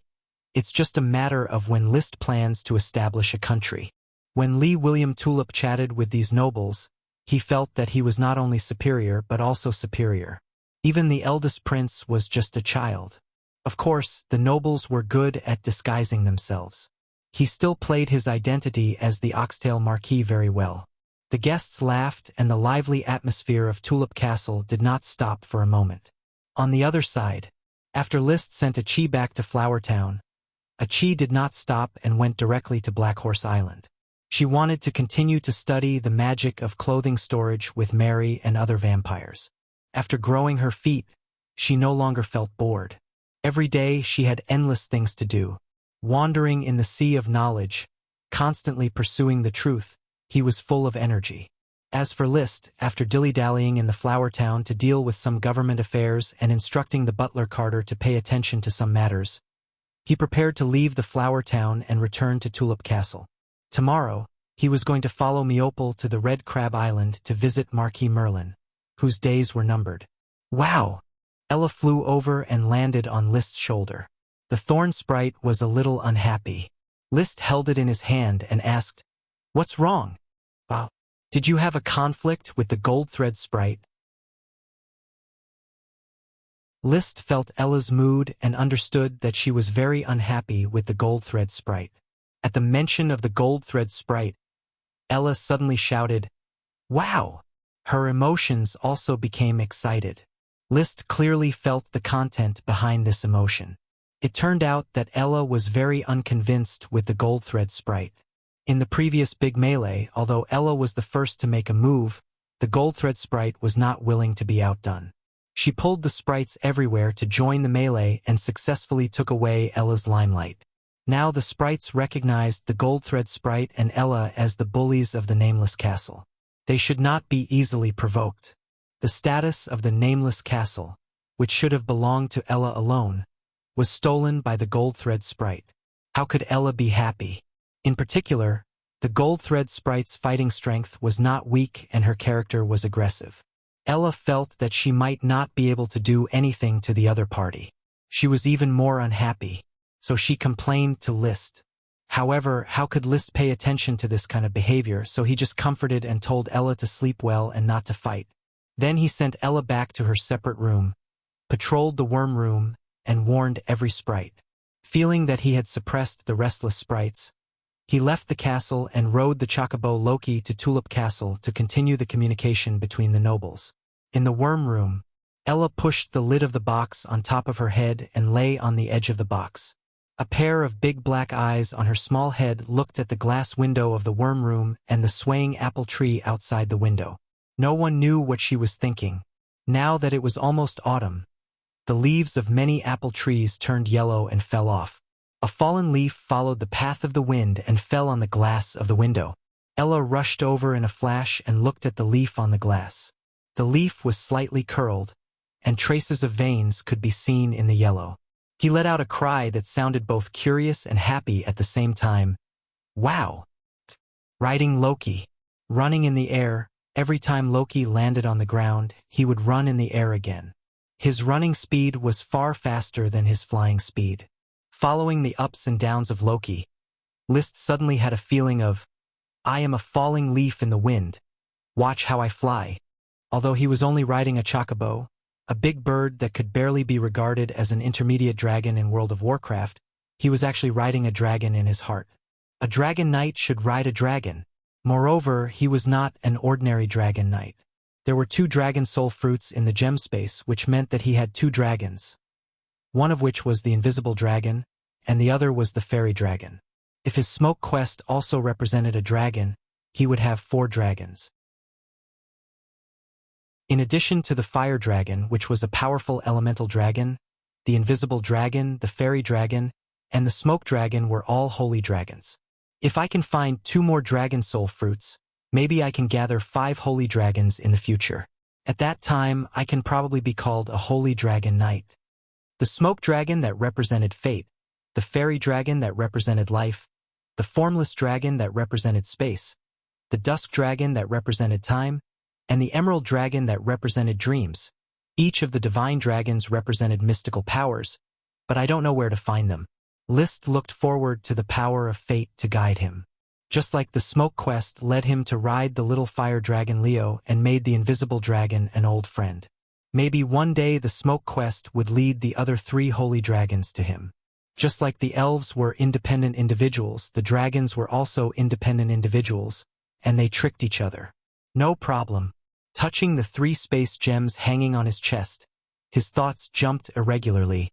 it's just a matter of when List plans to establish a country. When Lee William Tulip chatted with these nobles, he felt that he was not only superior but also superior. Even the eldest prince was just a child. Of course, the nobles were good at disguising themselves. He still played his identity as the Oxtail Marquis very well. The guests laughed and the lively atmosphere of Tulip Castle did not stop for a moment. On the other side, after List sent Achi back to Flower Town, Achi did not stop and went directly to Black Horse Island. She wanted to continue to study the magic of clothing storage with Mary and other vampires. After growing her feet, she no longer felt bored. Every day she had endless things to do. Wandering in the sea of knowledge, constantly pursuing the truth, he was full of energy. As for List, after dilly-dallying in the Flower Town to deal with some government affairs and instructing the butler Carter to pay attention to some matters, he prepared to leave the Flower Town and return to Tulip Castle. Tomorrow, he was going to follow Meopal to the Red Crab Island to visit Marquis Merlin, whose days were numbered. Wow! Ella flew over and landed on List's shoulder. The thorn sprite was a little unhappy. List held it in his hand and asked, "What's wrong? Did you have a conflict with the gold thread sprite?" List felt Ella's mood and understood that she was very unhappy with the gold thread sprite. At the mention of the gold thread sprite, Ella suddenly shouted, "Wow!" Her emotions also became excited. List clearly felt the content behind this emotion. It turned out that Ella was very unconvinced with the gold thread sprite. In the previous big melee, although Ella was the first to make a move, the gold thread sprite was not willing to be outdone. She pulled the sprites everywhere to join the melee and successfully took away Ella's limelight. Now the sprites recognized the gold thread sprite and Ella as the bullies of the Nameless Castle. They should not be easily provoked. The status of the Nameless Castle, which should have belonged to Ella alone, was stolen by the gold thread sprite. How could Ella be happy? In particular, the gold thread sprite's fighting strength was not weak and her character was aggressive. Ella felt that she might not be able to do anything to the other party. She was even more unhappy, so she complained to List. However, how could List pay attention to this kind of behavior, so he just comforted and told Ella to sleep well and not to fight. Then he sent Ella back to her separate room, patrolled the worm room, and warned every sprite. Feeling that he had suppressed the restless sprites, he left the castle and rode the chocobo Loki to Tulip Castle to continue the communication between the nobles. In the worm room, Ella pushed the lid of the box on top of her head and lay on the edge of the box. A pair of big black eyes on her small head looked at the glass window of the worm room and the swaying apple tree outside the window. No one knew what she was thinking. Now that it was almost autumn, the leaves of many apple trees turned yellow and fell off. A fallen leaf followed the path of the wind and fell on the glass of the window. Ella rushed over in a flash and looked at the leaf on the glass. The leaf was slightly curled, and traces of veins could be seen in the yellow. He let out a cry that sounded both curious and happy at the same time. Wow! Riding Loki. Running in the air, every time Loki landed on the ground, he would run in the air again. His running speed was far faster than his flying speed. Following the ups and downs of Loki, List suddenly had a feeling of, "I am a falling leaf in the wind. Watch how I fly." Although he was only riding a chocobo, a big bird that could barely be regarded as an intermediate dragon in World of Warcraft. He was actually riding a dragon in his heart. A dragon knight should ride a dragon. Moreover, he was not an ordinary dragon knight. There were 2 dragon soul fruits in the gem space, which meant that he had 2 dragons. One of which was the invisible dragon, and the other was the fairy dragon. If his smoke quest also represented a dragon, he would have 4 dragons. In addition to the fire dragon, which was a powerful elemental dragon, the invisible dragon, the fairy dragon, and the smoke dragon were all holy dragons. If I can find 2 more dragon soul fruits, maybe I can gather 5 holy dragons in the future. At that time, I can probably be called a holy dragon knight. The smoke dragon that represented fate, the fairy dragon that represented life, the formless dragon that represented space, the dusk dragon that represented time, and the emerald dragon that represented dreams. Each of the divine dragons represented mystical powers, but I don't know where to find them. Liszt looked forward to the power of fate to guide him. Just like the smoke quest led him to ride the little fire dragon Leo and made the invisible dragon an old friend. Maybe one day the smoke quest would lead the other 3 holy dragons to him. Just like the elves were independent individuals, the dragons were also independent individuals, and they tricked each other. No problem. Touching the 3 space gems hanging on his chest, his thoughts jumped irregularly.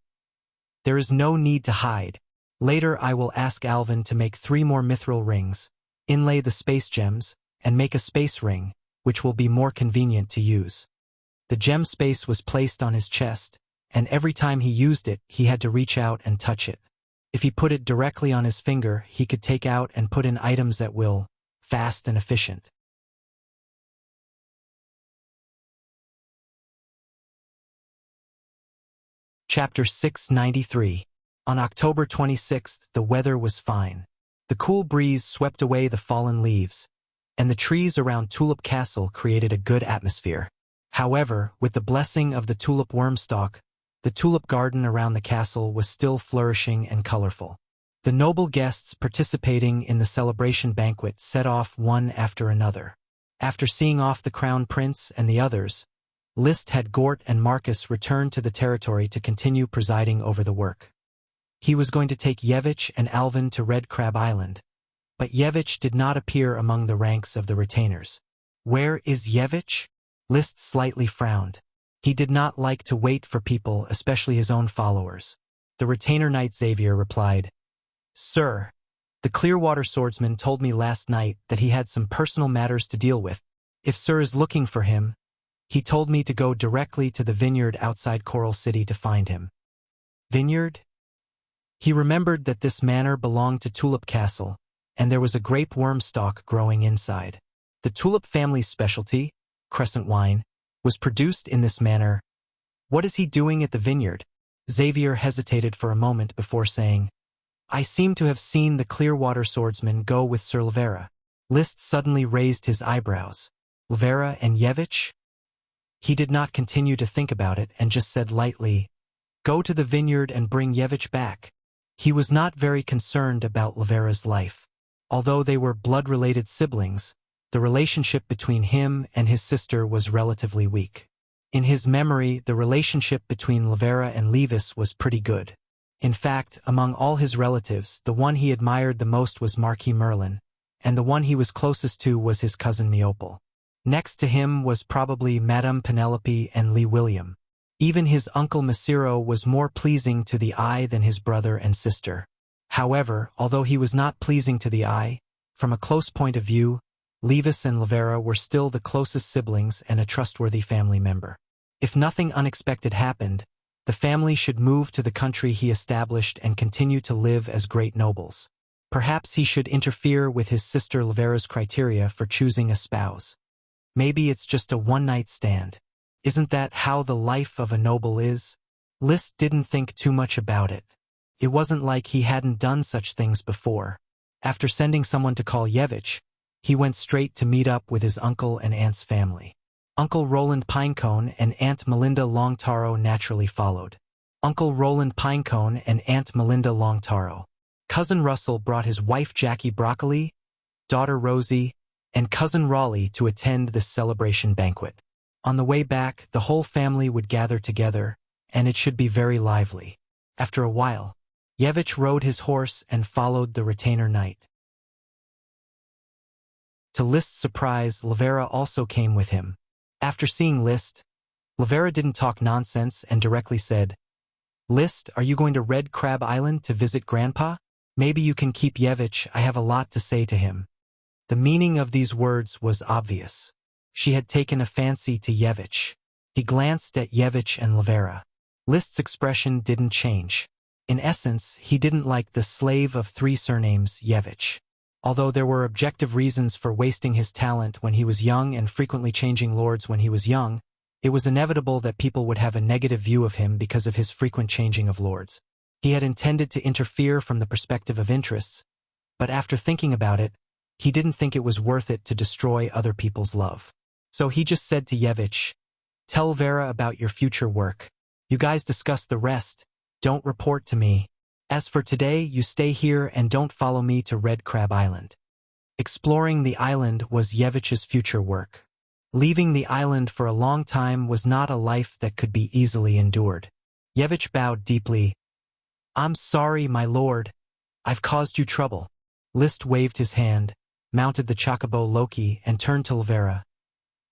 There is no need to hide. Later I will ask Alvin to make 3 more mithril rings, inlay the space gems, and make a space ring, which will be more convenient to use. The gem space was placed on his chest, and every time he used it, he had to reach out and touch it. If he put it directly on his finger, he could take out and put in items at will, fast and efficient. Chapter 693. On October 26th, the weather was fine. The cool breeze swept away the fallen leaves, and the trees around Tulip Castle created a good atmosphere. However, with the blessing of the tulip wormstalk, the tulip garden around the castle was still flourishing and colorful. The noble guests participating in the celebration banquet set off one after another. After seeing off the crown prince and the others, Liszt had Gort and Marcus return to the territory to continue presiding over the work. He was going to take Yevich and Alvin to Red Crab Island, but Yevich did not appear among the ranks of the retainers. Where is Yevich? Liszt slightly frowned. He did not like to wait for people, especially his own followers. The retainer knight Xavier replied, "Sir, the Clearwater swordsman told me last night that he had some personal matters to deal with. If Sir is looking for him, he told me to go directly to the vineyard outside Coral City to find him." Vineyard? He remembered that this manor belonged to Tulip Castle, and there was a grape worm stalk growing inside. The Tulip family's specialty, crescent wine, was produced in this manor. What is he doing at the vineyard? Xavier hesitated for a moment before saying, "I seem to have seen the Clearwater swordsman go with Sir Levera." Liszt suddenly raised his eyebrows. Levera and Yevich? He did not continue to think about it and just said lightly, "Go to the vineyard and bring Yevich back." He was not very concerned about Levera's life. Although they were blood-related siblings, the relationship between him and his sister was relatively weak. In his memory, the relationship between Levera and Levis was pretty good. In fact, among all his relatives, the one he admired the most was Marquis Merlin, and the one he was closest to was his cousin Meopel. Next to him was probably Madame Penelope and Lee William. Even his uncle Masiro was more pleasing to the eye than his brother and sister. However, although he was not pleasing to the eye, from a close point of view, Levis and Levera were still the closest siblings and a trustworthy family member. If nothing unexpected happened, the family should move to the country he established and continue to live as great nobles. Perhaps he should interfere with his sister Levera's criteria for choosing a spouse. Maybe it's just a one-night stand. Isn't that how the life of a noble is? Liszt didn't think too much about it. It wasn't like he hadn't done such things before. After sending someone to call Yevich, he went straight to meet up with his uncle and aunt's family. Uncle Roland Pinecone and Aunt Melinda Longtaro naturally followed. Uncle Roland Pinecone and Aunt Melinda Longtaro. Cousin Russell brought his wife Jackie Broccoli, daughter Rosie, and cousin Raleigh to attend this celebration banquet. On the way back, the whole family would gather together, and it should be very lively. After a while, Yevich rode his horse and followed the retainer knight. To List's surprise, Lavera also came with him. After seeing List, Lavera didn't talk nonsense and directly said, "List, are you going to Red Crab Island to visit Grandpa? Maybe you can keep Yevich, I have a lot to say to him." The meaning of these words was obvious. She had taken a fancy to Yevich. He glanced at Yevich and Lavera. List's expression didn't change. In essence, he didn't like the slave of 3 surnames, Yevich. Although there were objective reasons for wasting his talent when he was young and frequently changing lords when he was young, it was inevitable that people would have a negative view of him because of his frequent changing of lords. He had intended to interfere from the perspective of interests, but after thinking about it, he didn't think it was worth it to destroy other people's love. So he just said to Yevich, "Tell Vera about your future work. You guys discuss the rest. Don't report to me. As for today, you stay here and don't follow me to Red Crab Island." Exploring the island was Yevich's future work. Leaving the island for a long time was not a life that could be easily endured. Yevich bowed deeply. "I'm sorry, my lord. I've caused you trouble." List waved his hand, mounted the chocobo Loki, and turned to Lavera.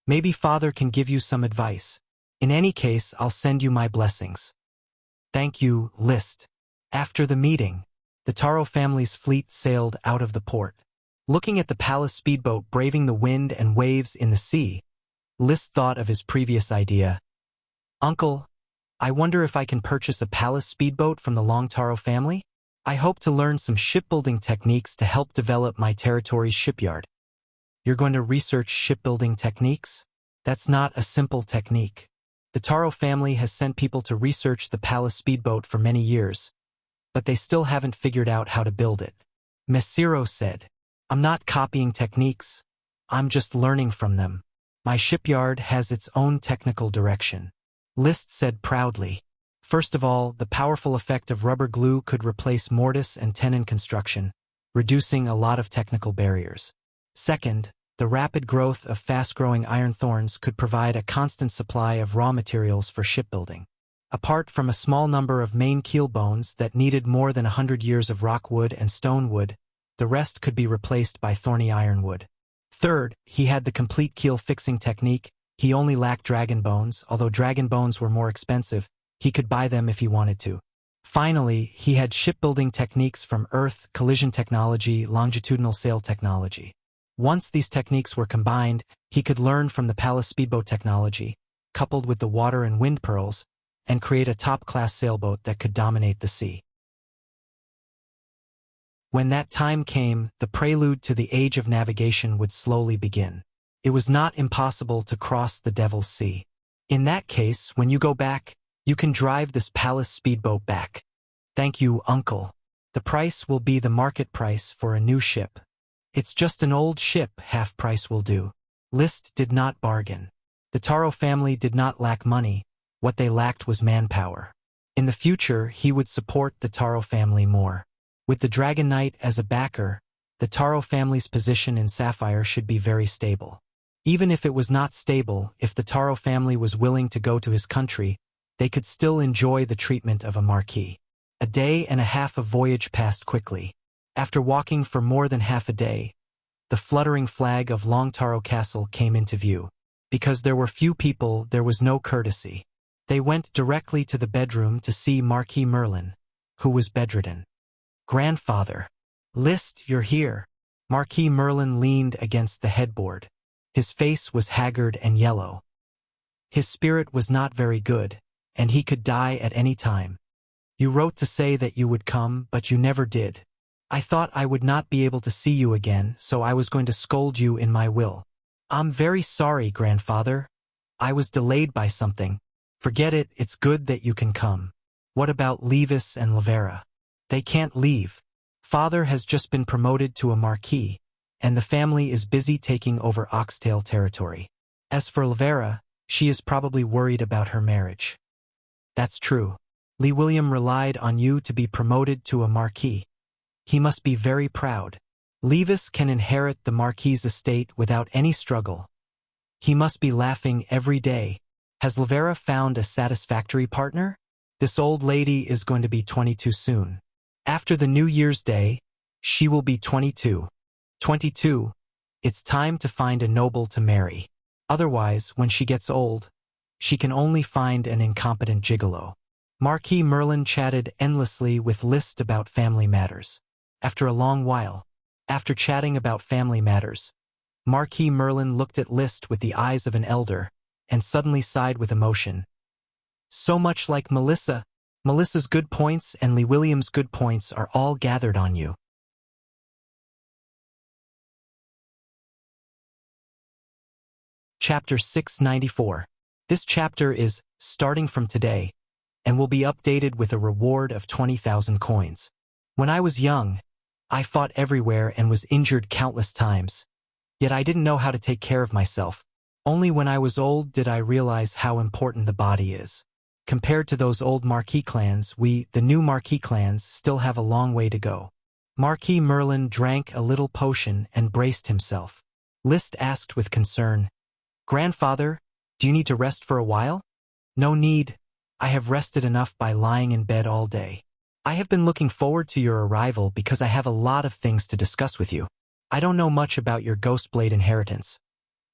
"Maybe father can give you some advice. In any case, I'll send you my blessings." "Thank you, List." After the meeting, the Taro family's fleet sailed out of the port. Looking at the palace speedboat braving the wind and waves in the sea, List thought of his previous idea. "Uncle, I wonder if I can purchase a palace speedboat from the Long Taro family? I hope to learn some shipbuilding techniques to help develop my territory's shipyard." "You're going to research shipbuilding techniques? That's not a simple technique. The Taro family has sent people to research the palace speedboat for many years, but they still haven't figured out how to build it." Messiro said, "I'm not copying techniques. I'm just learning from them. My shipyard has its own technical direction." List said proudly. First of all, the powerful effect of rubber glue could replace mortise and tenon construction, reducing a lot of technical barriers. Second, the rapid growth of fast-growing iron thorns could provide a constant supply of raw materials for shipbuilding. Apart from a small number of main keel bones that needed more than 100 years of rockwood and stone wood, the rest could be replaced by thorny ironwood. Third, he had the complete keel fixing technique. He only lacked dragon bones, although dragon bones were more expensive. He could buy them if he wanted to. Finally, he had shipbuilding techniques from earth, collision technology, longitudinal sail technology. Once these techniques were combined, he could learn from the palace speedboat technology, coupled with the water and wind pearls, and create a top-class sailboat that could dominate the sea. When that time came, the prelude to the age of navigation would slowly begin. It was not impossible to cross the Devil's Sea. In that case, when you go back, you can drive this palace speedboat back. "Thank you, uncle. The price will be the market price for a new ship. It's just an old ship, half price will do." List did not bargain. The Taro family did not lack money. What they lacked was manpower. In the future, he would support the Taro family more. With the Dragon Knight as a backer, the Taro family's position in Sapphire should be very stable. Even if it was not stable, if the Taro family was willing to go to his country, they could still enjoy the treatment of a marquis. A day and a half of voyage passed quickly. After walking for more than half a day, the fluttering flag of Long Taro Castle came into view. Because there were few people, there was no courtesy. They went directly to the bedroom to see Marquis Merlin, who was bedridden. "Grandfather." "List, you're here." Marquis Merlin leaned against the headboard. His face was haggard and yellow. His spirit was not very good, and he could die at any time. "You wrote to say that you would come, but you never did. I thought I would not be able to see you again, so I was going to scold you in my will." "I'm very sorry, grandfather. I was delayed by something." "Forget it, it's good that you can come." "What about Levis and Lavera?" "They can't leave. Father has just been promoted to a marquis, and the family is busy taking over Oxtail territory. As for Lavera, she is probably worried about her marriage." "That's true. Lee William relied on you to be promoted to a marquis. He must be very proud. Levis can inherit the marquis's estate without any struggle. He must be laughing every day. Has Lavera found a satisfactory partner? This old lady is going to be 22 soon. After the New Year's Day, she will be 22. 22. It's time to find a noble to marry. Otherwise, when she gets old, she can only find an incompetent gigolo. Marquis Merlin chatted endlessly with Liszt about family matters. After a long while, after chatting about family matters, Marquis Merlin looked at Liszt with the eyes of an elder, and suddenly sighed with emotion. So much like Melissa. Melissa's good points and Lee Williams' good points are all gathered on you. Chapter 694. This chapter is starting from today, and will be updated with a reward of 20,000 coins. When I was young, I fought everywhere and was injured countless times. Yet I didn't know how to take care of myself. Only when I was old did I realize how important the body is. Compared to those old Marquis clans, we, the new Marquis clans, still have a long way to go. Marquis Merlin drank a little potion and braced himself. Liszt asked with concern, "Grandfather, do you need to rest for a while?" "No need. I have rested enough by lying in bed all day. I have been looking forward to your arrival because I have a lot of things to discuss with you. I don't know much about your Ghostblade inheritance,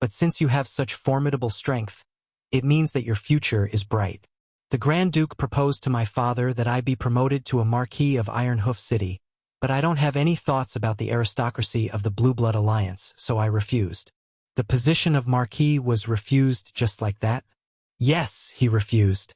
but since you have such formidable strength, it means that your future is bright. The Grand Duke proposed to my father that I be promoted to a Marquis of Ironhoof City, but I don't have any thoughts about the aristocracy of the Blue Blood Alliance, so I refused." The position of Marquis was refused just like that? Yes, he refused.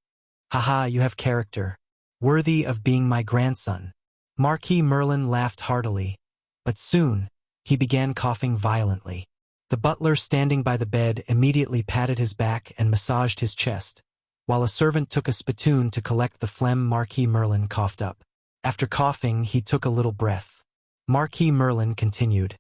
Haha, you have character. Worthy of being my grandson. Marquis Merlin laughed heartily, but soon, he began coughing violently. The butler standing by the bed immediately patted his back and massaged his chest, while a servant took a spittoon to collect the phlegm Marquis Merlin coughed up. After coughing, he took a little breath. Marquis Merlin continued,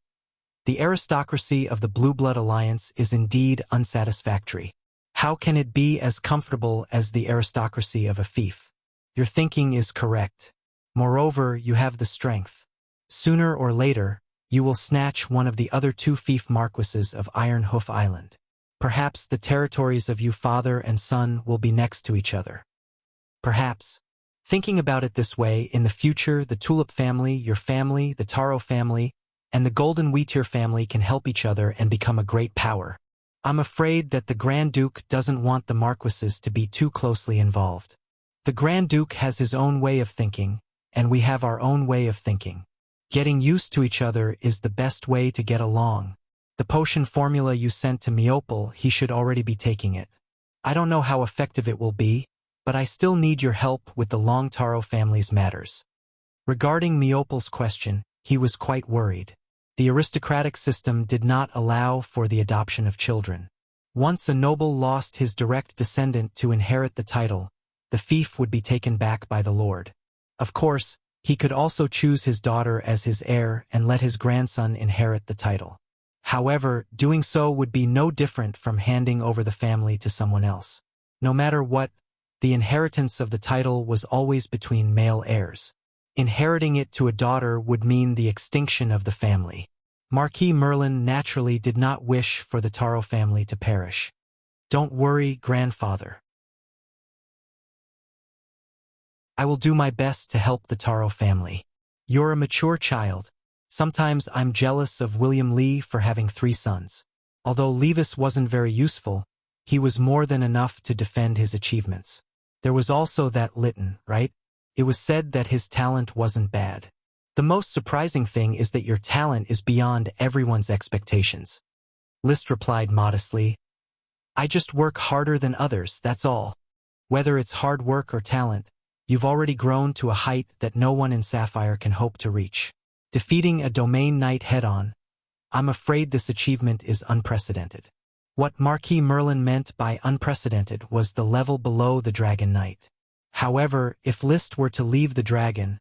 "The aristocracy of the Blue Blood Alliance is indeed unsatisfactory. How can it be as comfortable as the aristocracy of a fief? Your thinking is correct. Moreover, you have the strength. Sooner or later, you will snatch one of the other two fief marquises of Ironhoof Island. Perhaps the territories of you father and son will be next to each other. Perhaps. Thinking about it this way, in the future, the Tulip family, your family, the Taro family, and the Golden Wheatear family can help each other and become a great power. I'm afraid that the Grand Duke doesn't want the marquises to be too closely involved. The Grand Duke has his own way of thinking, and we have our own way of thinking. Getting used to each other is the best way to get along. The potion formula you sent to Meopel, he should already be taking it. I don't know how effective it will be, but I still need your help with the Long Taro family's matters." Regarding Meopel's question, he was quite worried. The aristocratic system did not allow for the adoption of children. Once a noble lost his direct descendant to inherit the title, the fief would be taken back by the lord. Of course, he could also choose his daughter as his heir and let his grandson inherit the title. However, doing so would be no different from handing over the family to someone else. No matter what, the inheritance of the title was always between male heirs. Inheriting it to a daughter would mean the extinction of the family. Marquis Merlin naturally did not wish for the Taro family to perish. "Don't worry, grandfather. I will do my best to help the Taro family. You're a mature child. Sometimes I'm jealous of William Lee for having 3 sons. Although Levis wasn't very useful, he was more than enough to defend his achievements. There was also that Lytton, right? It was said that his talent wasn't bad. The most surprising thing is that your talent is beyond everyone's expectations." Liszt replied modestly, "I just work harder than others, that's all. Whether it's hard work or talent, you've already grown to a height that no one in Sapphire can hope to reach. Defeating a domain knight head-on, I'm afraid this achievement is unprecedented." What Marquis Merlin meant by unprecedented was the level below the Dragon Knight. However, if Liszt were to leave the dragon,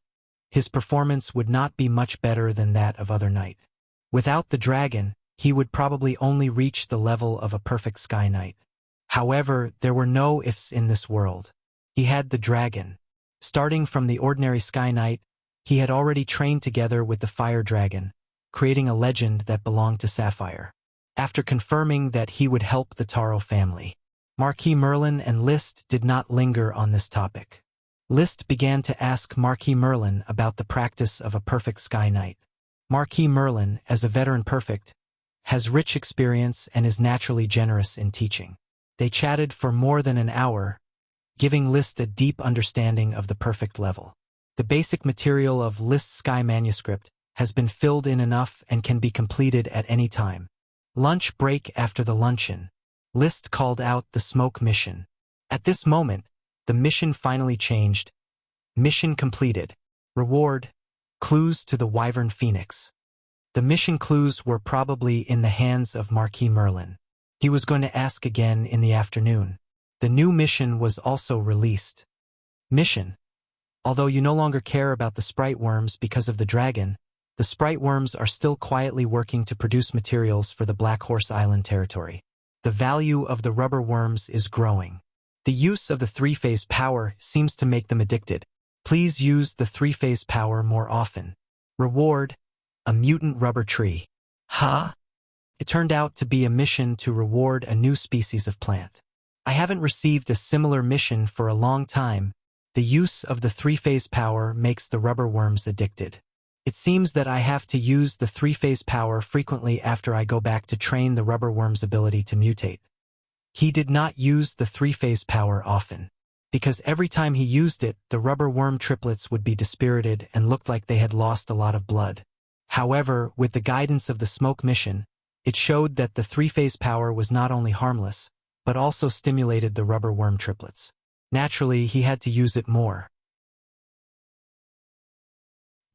his performance would not be much better than that of other knight. Without the dragon, he would probably only reach the level of a perfect Sky Knight. However, there were no ifs in this world. He had the dragon. Starting from the ordinary Sky Knight, he had already trained together with the Fire Dragon, creating a legend that belonged to Sapphire. after confirming that he would help the Taro family. Marquis Merlin and Liszt did not linger on this topic. Liszt began to ask Marquis Merlin about the practice of a perfect sky knight. Marquis Merlin, as a veteran perfect, has rich experience and is naturally generous in teaching. They chatted for more than an hour, giving Liszt a deep understanding of the perfect level. The basic material of Liszt's sky manuscript has been filled in enough and can be completed at any time. Lunch break. After the luncheon, Liszt called out the smoke mission. At this moment, the mission finally changed. Mission completed. Reward: clues to the Wyvern Phoenix. The mission clues were probably in the hands of Marquis Merlin. He was going to ask again in the afternoon. The new mission was also released. Mission: although you no longer care about the sprite worms because of the dragon, the sprite worms are still quietly working to produce materials for the Black Horse Island territory. The value of the rubber worms is growing. The use of the three-phase power seems to make them addicted. Please use the three-phase power more often. Reward: a mutant rubber tree. Huh? It turned out to be a mission to reward a new species of plant. I haven't received a similar mission for a long time. The use of the three-phase power makes the rubber worms addicted. It seems that I have to use the three-phase power frequently after I go back to train the rubber worm's ability to mutate. He did not use the three-phase power often, because every time he used it, the rubber worm triplets would be dispirited and looked like they had lost a lot of blood. However, with the guidance of the smoke mission, it showed that the three-phase power was not only harmless, but also stimulated the rubber worm triplets. Naturally, he had to use it more.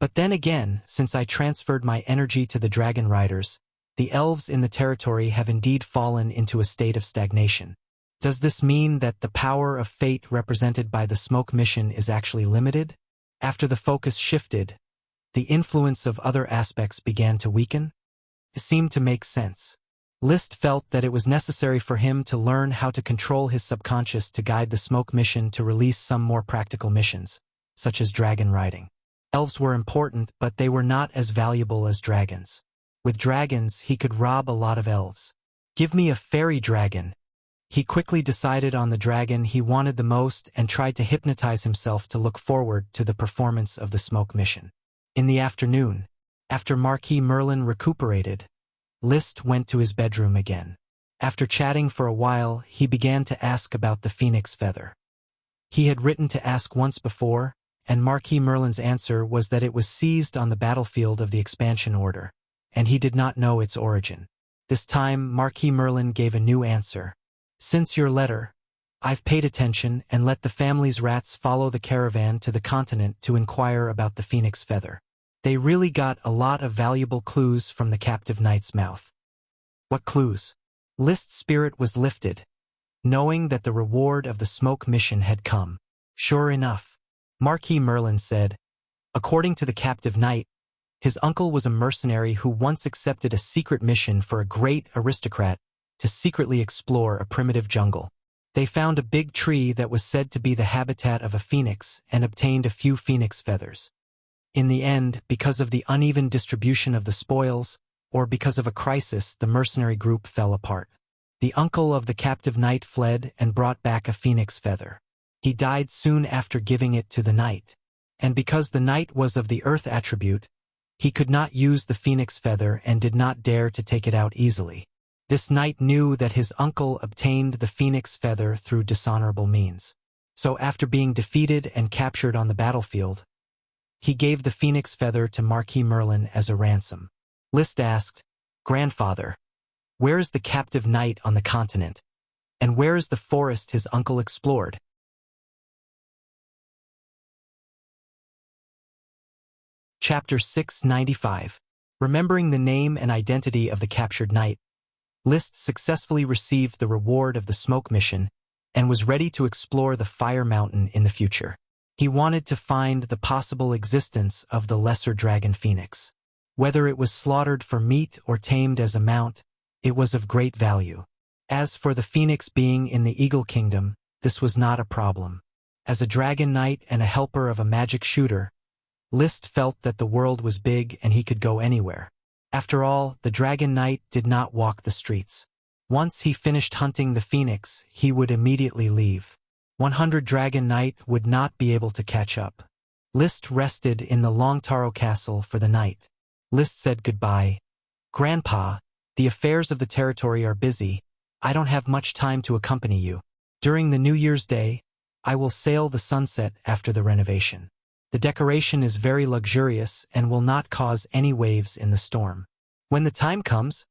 But then again, since I transferred my energy to the dragon riders, the elves in the territory have indeed fallen into a state of stagnation. Does this mean that the power of fate represented by the smoke mission is actually limited? After the focus shifted, the influence of other aspects began to weaken? It seemed to make sense. Liszt felt that it was necessary for him to learn how to control his subconscious to guide the smoke mission to release some more practical missions, such as dragon riding. Elves were important, but they were not as valuable as dragons. With dragons, he could rob a lot of elves. Give me a fairy dragon. He quickly decided on the dragon he wanted the most and tried to hypnotize himself to look forward to the performance of the smoke mission. In the afternoon, after Marquis Merlin recuperated, Liszt went to his bedroom again. After chatting for a while, he began to ask about the phoenix feather. He had written to ask once before, and Marquis Merlin's answer was that it was seized on the battlefield of the expansion order, and he did not know its origin. This time, Marquis Merlin gave a new answer. Since your letter, I've paid attention and let the family's rats follow the caravan to the continent to inquire about the phoenix feather. They really got a lot of valuable clues from the captive knight's mouth. What clues? Liszt's spirit was lifted, knowing that the reward of the smoke mission had come. Sure enough, Marquis Merlin said, according to the captive knight, his uncle was a mercenary who once accepted a secret mission for a great aristocrat to secretly explore a primitive jungle. They found a big tree that was said to be the habitat of a phoenix and obtained a few phoenix feathers. In the end, because of the uneven distribution of the spoils, or because of a crisis, the mercenary group fell apart. The uncle of the captive knight fled and brought back a phoenix feather. He died soon after giving it to the knight. And because the knight was of the earth attribute, he could not use the phoenix feather and did not dare to take it out easily. This knight knew that his uncle obtained the phoenix feather through dishonorable means. So after being defeated and captured on the battlefield, he gave the phoenix feather to Marquis Merlin as a ransom. Liszt asked, "Grandfather, where is the captive knight on the continent? And where is the forest his uncle explored?" Chapter 695. Remembering the name and identity of the captured knight, Liszt successfully received the reward of the smoke mission and was ready to explore the Fire Mountain in the future. He wanted to find the possible existence of the lesser dragon phoenix. Whether it was slaughtered for meat or tamed as a mount, it was of great value. As for the phoenix being in the Eagle Kingdom, this was not a problem. As a dragon knight and a helper of a magic shooter, Liszt felt that the world was big and he could go anywhere. After all, the Dragon Knight did not walk the streets. Once he finished hunting the phoenix, he would immediately leave. 100 Dragon Knight would not be able to catch up. List rested in the Longtaro Castle for the night. List said goodbye. Grandpa, the affairs of the territory are busy. I don't have much time to accompany you. During the New Year's Day, I will sail the sunset after the renovation. The decoration is very luxurious and will not cause any waves in the storm. When the time comes,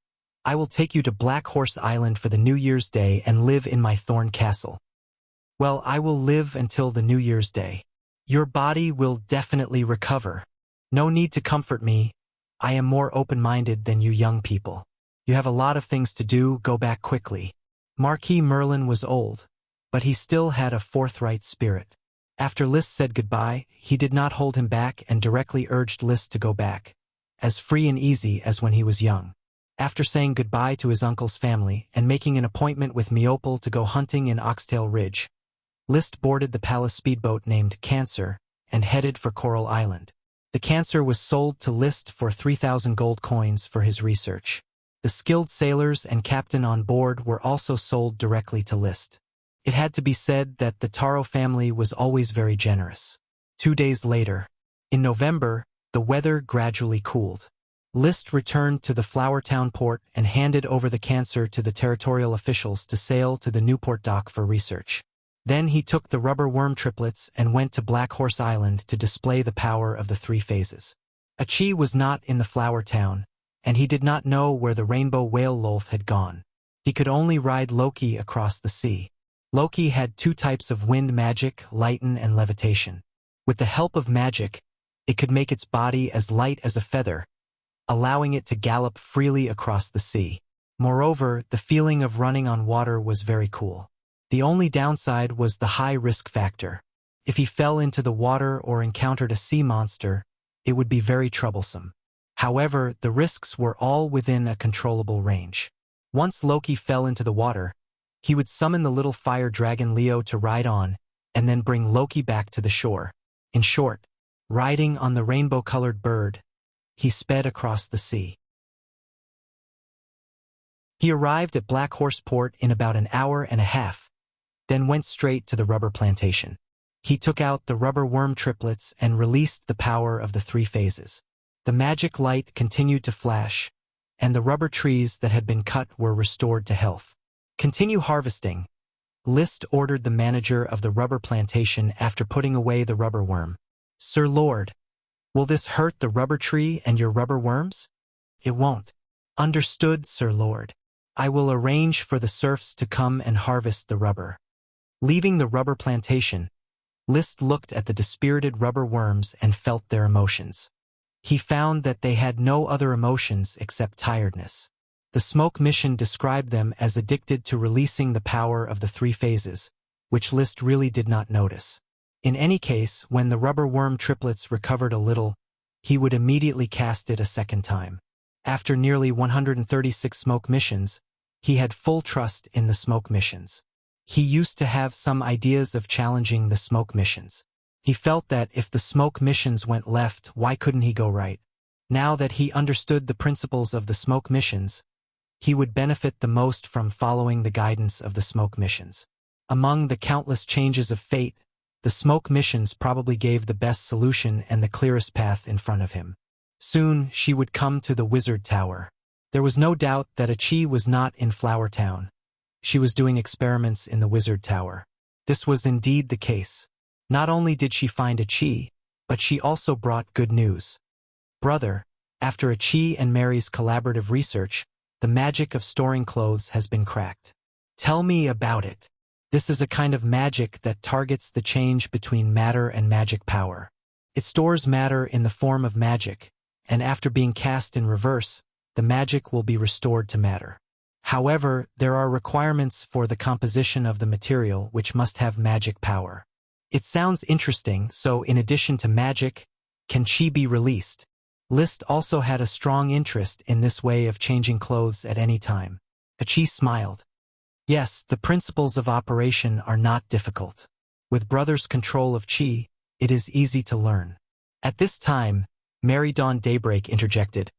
I will take you to Black Horse Island for the New Year's Day and live in my Thorn Castle. Well, I will live until the New Year's Day. Your body will definitely recover. No need to comfort me. I am more open-minded than you young people. You have a lot of things to do, go back quickly. Marquis Merlin was old, but he still had a forthright spirit. After List said goodbye, he did not hold him back and directly urged List to go back, as free and easy as when he was young. After saying goodbye to his uncle's family and making an appointment with Meopel to go hunting in Oxtail Ridge, List boarded the palace speedboat named Cancer and headed for Coral Island. The Cancer was sold to List for 3,000 gold coins for his research. The skilled sailors and captain on board were also sold directly to List. It had to be said that the Taro family was always very generous. 2 days later, in November, the weather gradually cooled. List returned to the Flower Town port and handed over the Cancer to the territorial officials to sail to the Newport dock for research. Then he took the rubber worm triplets and went to Black Horse Island to display the power of the 3 phases. Achi was not in the Flower Town, and he did not know where the rainbow whale Lolth had gone. He could only ride Loki across the sea. Loki had 2 types of wind magic, lighten and levitation. With the help of magic, it could make its body as light as a feather, allowing it to gallop freely across the sea. Moreover, the feeling of running on water was very cool. The only downside was the high risk factor. If he fell into the water or encountered a sea monster, it would be very troublesome. However, the risks were all within a controllable range. Once Loki fell into the water, he would summon the little fire dragon Leo to ride on, and then bring Loki back to the shore. In short, riding on the rainbow-colored bird, he sped across the sea. He arrived at Black Horse Port in about an hour and a half, then went straight to the rubber plantation. He took out the rubber worm triplets and released the power of the 3 phases. The magic light continued to flash, and the rubber trees that had been cut were restored to health. Continue harvesting. List ordered the manager of the rubber plantation after putting away the rubber worm. Sir Lord, will this hurt the rubber tree and your rubber worms? It won't. Understood, Sir Lord. I will arrange for the serfs to come and harvest the rubber. Leaving the rubber plantation, List looked at the dispirited rubber worms and felt their emotions. He found that they had no other emotions except tiredness. The smoke mission described them as addicted to releasing the power of the 3 phases, which List really did not notice. In any case, when the rubber worm triplets recovered a little, he would immediately cast it a second time. After nearly 136 smoke missions, he had full trust in the smoke missions. He used to have some ideas of challenging the smoke missions. He felt that if the smoke missions went left, why couldn't he go right? Now that he understood the principles of the smoke missions, he would benefit the most from following the guidance of the smoke missions. Among the countless changes of fate, the smoke missions probably gave the best solution and the clearest path in front of him. Soon, she would come to the Wizard Tower. There was no doubt that Achi was not in Flower Town. She was doing experiments in the Wizard Tower. This was indeed the case. Not only did she find Achi, but she also brought good news. Brother, after Achi and Mary's collaborative research, the magic of storing clothes has been cracked. Tell me about it. This is a kind of magic that targets the change between matter and magic power. It stores matter in the form of magic, and after being cast in reverse, the magic will be restored to matter. However, there are requirements for the composition of the material which must have magic power. It sounds interesting, so in addition to magic, can chi be released? List also had a strong interest in this way of changing clothes at any time. Achi smiled. Yes, the principles of operation are not difficult. With Brother's control of chi, it is easy to learn. At this time, Mary Dawn Daybreak interjected.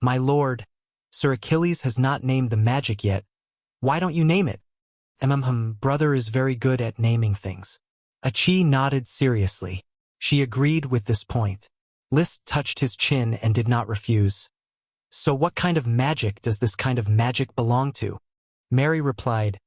My lord, Sir Achilles has not named the magic yet. Why don't you name it? Brother is very good at naming things. Achi nodded seriously. She agreed with this point. Liszt touched his chin and did not refuse. So what kind of magic does this kind of magic belong to? Mary replied,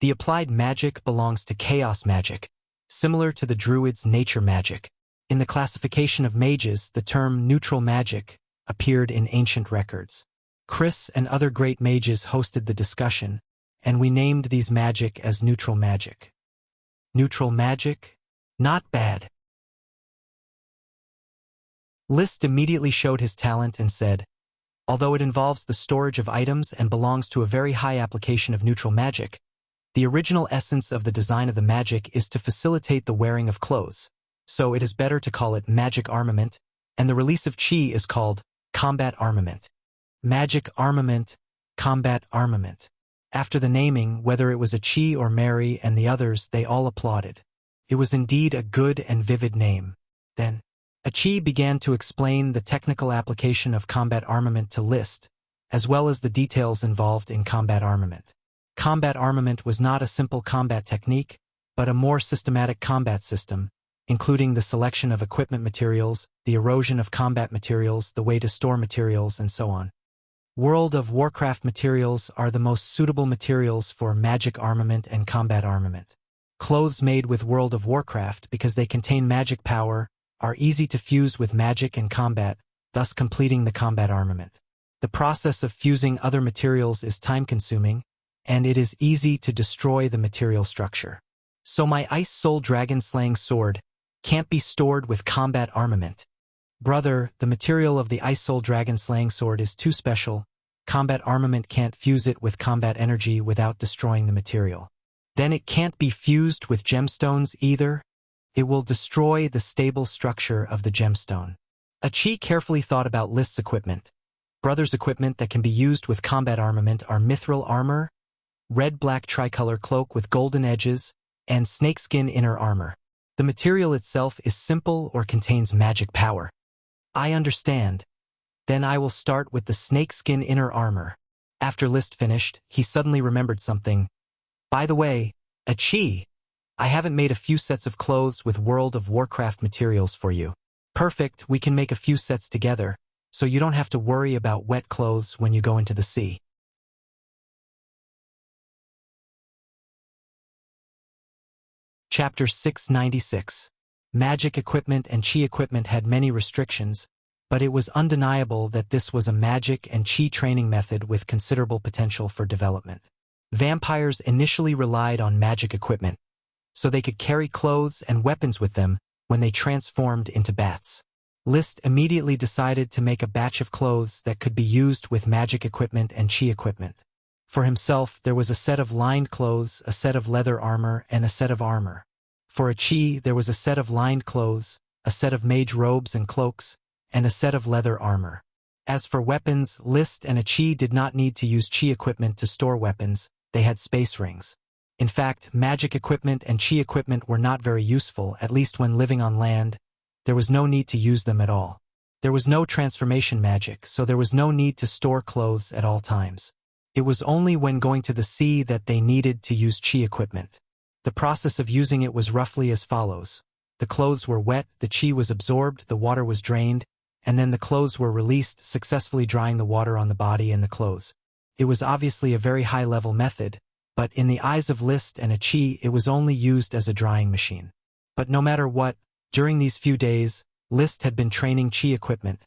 the applied magic belongs to chaos magic, similar to the druids' nature magic. In the classification of mages, the term neutral magic appeared in ancient records. Chris and other great mages hosted the discussion, and we named these magic as neutral magic. Neutral magic? Not bad. Liszt immediately showed his talent and said, although it involves the storage of items and belongs to a very high application of neutral magic, the original essence of the design of the magic is to facilitate the wearing of clothes, so it is better to call it magic armament, and the release of chi is called combat armament. Magic armament, combat armament. After the naming, whether it was Achi or Mary and the others, they all applauded. It was indeed a good and vivid name. Then, Achi began to explain the technical application of combat armament to Liszt, as well as the details involved in combat armament. Combat armament was not a simple combat technique, but a more systematic combat system, including the selection of equipment materials, the erosion of combat materials, the way to store materials, and so on. World of Warcraft materials are the most suitable materials for magic armament and combat armament. Clothes made with World of Warcraft, because they contain magic power, are easy to fuse with magic and combat, thus completing the combat armament. The process of fusing other materials is time-consuming, and it is easy to destroy the material structure. So my Ice Soul Dragon-slaying sword can't be stored with combat armament. Brother, the material of the Ice Soul Dragon-slaying sword is too special. Combat armament can't fuse it with combat energy without destroying the material. Then it can't be fused with gemstones either. It will destroy the stable structure of the gemstone. Achi carefully thought about Liszt's equipment. Brother's equipment that can be used with combat armament are mithril armor, red-black tricolor cloak with golden edges, and snakeskin inner armor. The material itself is simple or contains magic power. I understand. Then I will start with the snakeskin inner armor. After Liszt finished, he suddenly remembered something. By the way, Achi, I haven't made a few sets of clothes with World of Warcraft materials for you. Perfect, we can make a few sets together, so you don't have to worry about wet clothes when you go into the sea. Chapter 696. Magic equipment and chi equipment had many restrictions, but it was undeniable that this was a magic and chi training method with considerable potential for development. Vampires initially relied on magic equipment, so they could carry clothes and weapons with them when they transformed into bats. Liszt immediately decided to make a batch of clothes that could be used with magic equipment and chi equipment. For himself, there was a set of lined clothes, a set of leather armor, and a set of armor. For Achi, there was a set of lined clothes, a set of mage robes and cloaks, and a set of leather armor. As for weapons, Liszt and Achi did not need to use chi equipment to store weapons, they had space rings. In fact, magic equipment and chi equipment were not very useful, at least when living on land. There was no need to use them at all. There was no transformation magic, so there was no need to store clothes at all times. It was only when going to the sea that they needed to use chi equipment. The process of using it was roughly as follows. The clothes were wet, the chi was absorbed, the water was drained, and then the clothes were released, successfully drying the water on the body and the clothes. It was obviously a very high-level method, but in the eyes of Liszt and Achi, it was only used as a drying machine. But no matter what, during these few days, Liszt had been training chi equipment,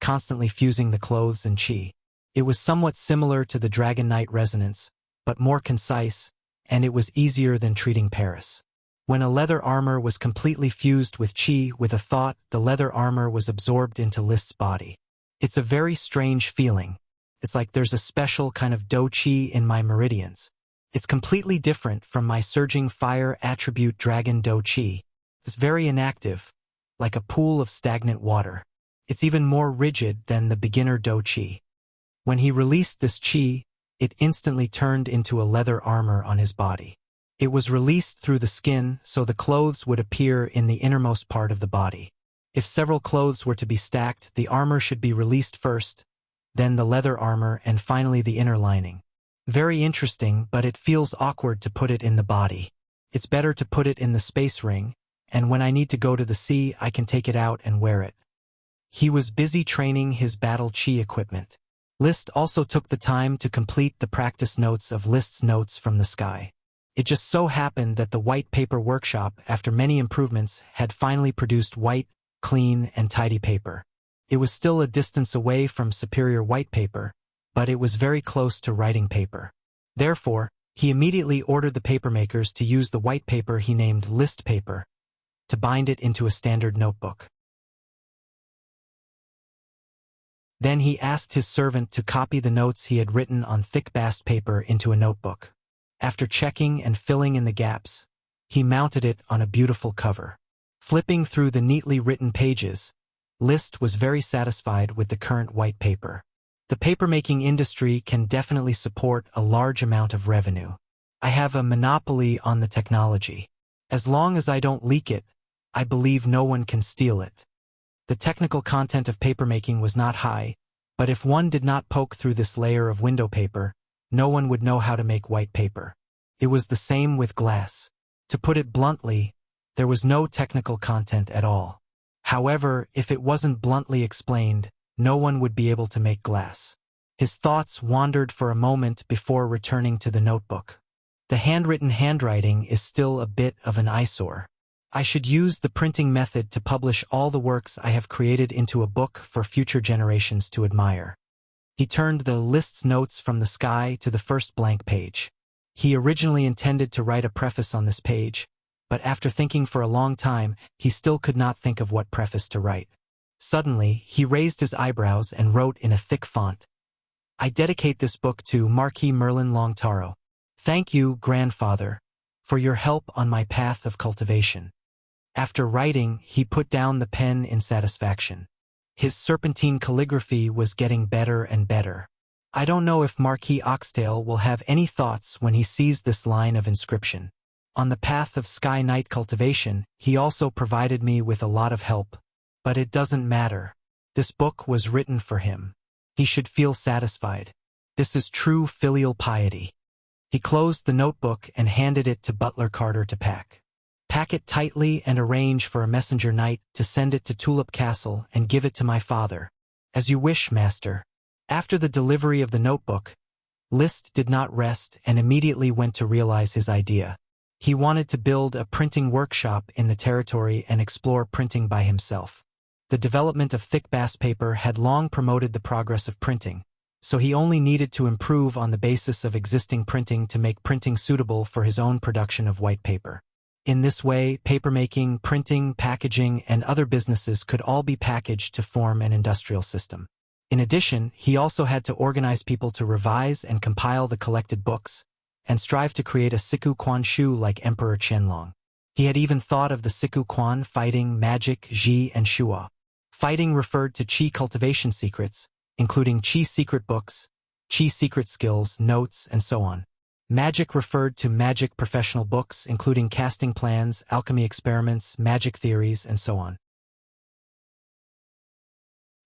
constantly fusing the clothes and chi. It was somewhat similar to the Dragon Knight resonance, but more concise, and it was easier than treating Paris. When a leather armor was completely fused with chi with a thought, the leather armor was absorbed into Liszt's body. It's a very strange feeling. It's like there's a special kind of do chi in my meridians. It's completely different from my surging fire attribute dragon do chi. It's very inactive, like a pool of stagnant water. It's even more rigid than the beginner do chi. When he released this chi, it instantly turned into a leather armor on his body. It was released through the skin, so the clothes would appear in the innermost part of the body. If several clothes were to be stacked, the armor should be released first, then the leather armor, and finally the inner lining. Very interesting, but it feels awkward to put it in the body. It's better to put it in the space ring, and when I need to go to the sea, I can take it out and wear it. He was busy training his battle chi equipment. List also took the time to complete the practice notes of List's notes from the sky. It just so happened that the white paper workshop, after many improvements, had finally produced white, clean, and tidy paper. It was still a distance away from superior white paper, but it was very close to writing paper. Therefore, he immediately ordered the papermakers to use the white paper he named List paper to bind it into a standard notebook. Then he asked his servant to copy the notes he had written on thick bast paper into a notebook. After checking and filling in the gaps, he mounted it on a beautiful cover. Flipping through the neatly written pages, List was very satisfied with the current white paper. The papermaking industry can definitely support a large amount of revenue. I have a monopoly on the technology. As long as I don't leak it, I believe no one can steal it. The technical content of papermaking was not high, but if one did not poke through this layer of window paper, no one would know how to make white paper. It was the same with glass. To put it bluntly, there was no technical content at all. However, if it wasn't bluntly explained, no one would be able to make glass. His thoughts wandered for a moment before returning to the notebook. The handwritten handwriting is still a bit of an eyesore. I should use the printing method to publish all the works I have created into a book for future generations to admire. He turned the List's notes from the sky to the first blank page. He originally intended to write a preface on this page, but after thinking for a long time, he still could not think of what preface to write. Suddenly, he raised his eyebrows and wrote in a thick font, "I dedicate this book to Marquis Merlin Longtaro. Thank you, grandfather, for your help on my path of cultivation." After writing, he put down the pen in satisfaction. His serpentine calligraphy was getting better and better. I don't know if Marquis Oxtail will have any thoughts when he sees this line of inscription. On the path of sky night cultivation, he also provided me with a lot of help. But it doesn't matter. This book was written for him. He should feel satisfied. This is true filial piety. He closed the notebook and handed it to Butler Carter to pack. Pack it tightly and arrange for a messenger knight to send it to Tulip Castle and give it to my father. As you wish, master. After the delivery of the notebook, List did not rest and immediately went to realize his idea. He wanted to build a printing workshop in the territory and explore printing by himself. The development of thick bast paper had long promoted the progress of printing, so he only needed to improve on the basis of existing printing to make printing suitable for his own production of white paper. In this way, papermaking, printing, packaging, and other businesses could all be packaged to form an industrial system. In addition, he also had to organize people to revise and compile the collected books, and strive to create a Siku Quan Shu like Emperor Qianlong. He had even thought of the Siku Quan fighting, magic, Ji, and Shua. Fighting referred to Qi cultivation secrets, including Qi secret books, Qi secret skills, notes, and so on. Magic referred to magic professional books, including casting plans, alchemy experiments, magic theories, and so on.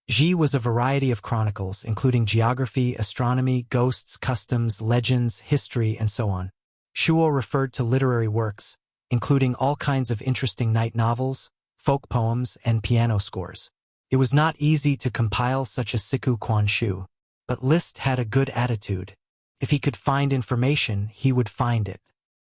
Ji was a variety of chronicles, including geography, astronomy, ghosts, customs, legends, history, and so on. Shuo referred to literary works, including all kinds of interesting night novels, folk poems, and piano scores. It was not easy to compile such a Siku Quan Shu, but List had a good attitude. If he could find information, he would find it.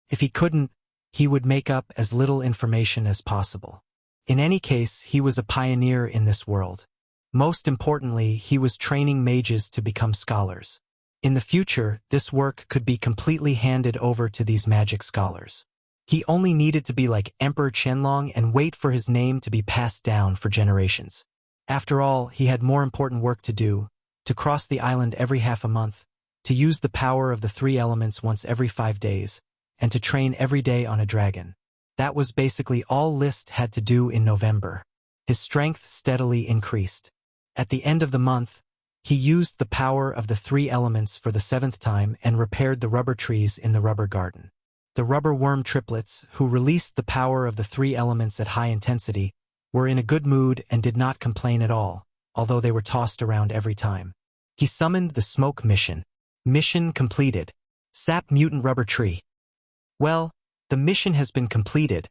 If he couldn't, he would make up as little information as possible. In any case, he was a pioneer in this world. Most importantly, he was training mages to become scholars. In the future, this work could be completely handed over to these magic scholars. He only needed to be like Emperor Qianlong and wait for his name to be passed down for generations. After all, he had more important work to do, to cross the island every half a month, to use the power of the three elements once every 5 days, and to train every day on a dragon. That was basically all List had to do in November. His strength steadily increased. At the end of the month, he used the power of the three elements for the 7th time and repaired the rubber trees in the rubber garden. The rubber worm triplets, who released the power of the three elements at high intensity, were in a good mood and did not complain at all, although they were tossed around every time. He summoned the smoke mission. Mission completed. Sap mutant rubber tree. Well, the mission has been completed,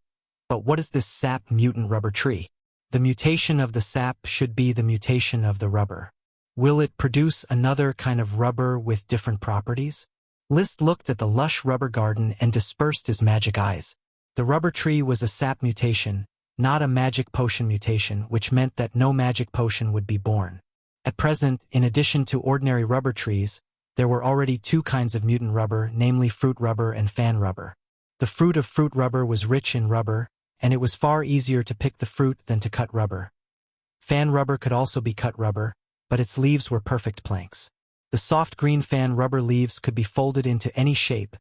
but what is this sap mutant rubber tree? The mutation of the sap should be the mutation of the rubber. Will it produce another kind of rubber with different properties? List looked at the lush rubber garden and dispersed his magic eyes. The rubber tree was a sap mutation, not a magic potion mutation, which meant that no magic potion would be born. At present, in addition to ordinary rubber trees, there were already two kinds of mutant rubber, namely fruit rubber and fan rubber. The fruit of fruit rubber was rich in rubber, and it was far easier to pick the fruit than to cut rubber. Fan rubber could also be cut rubber, but its leaves were perfect planks. The soft green fan rubber leaves could be folded into any shape,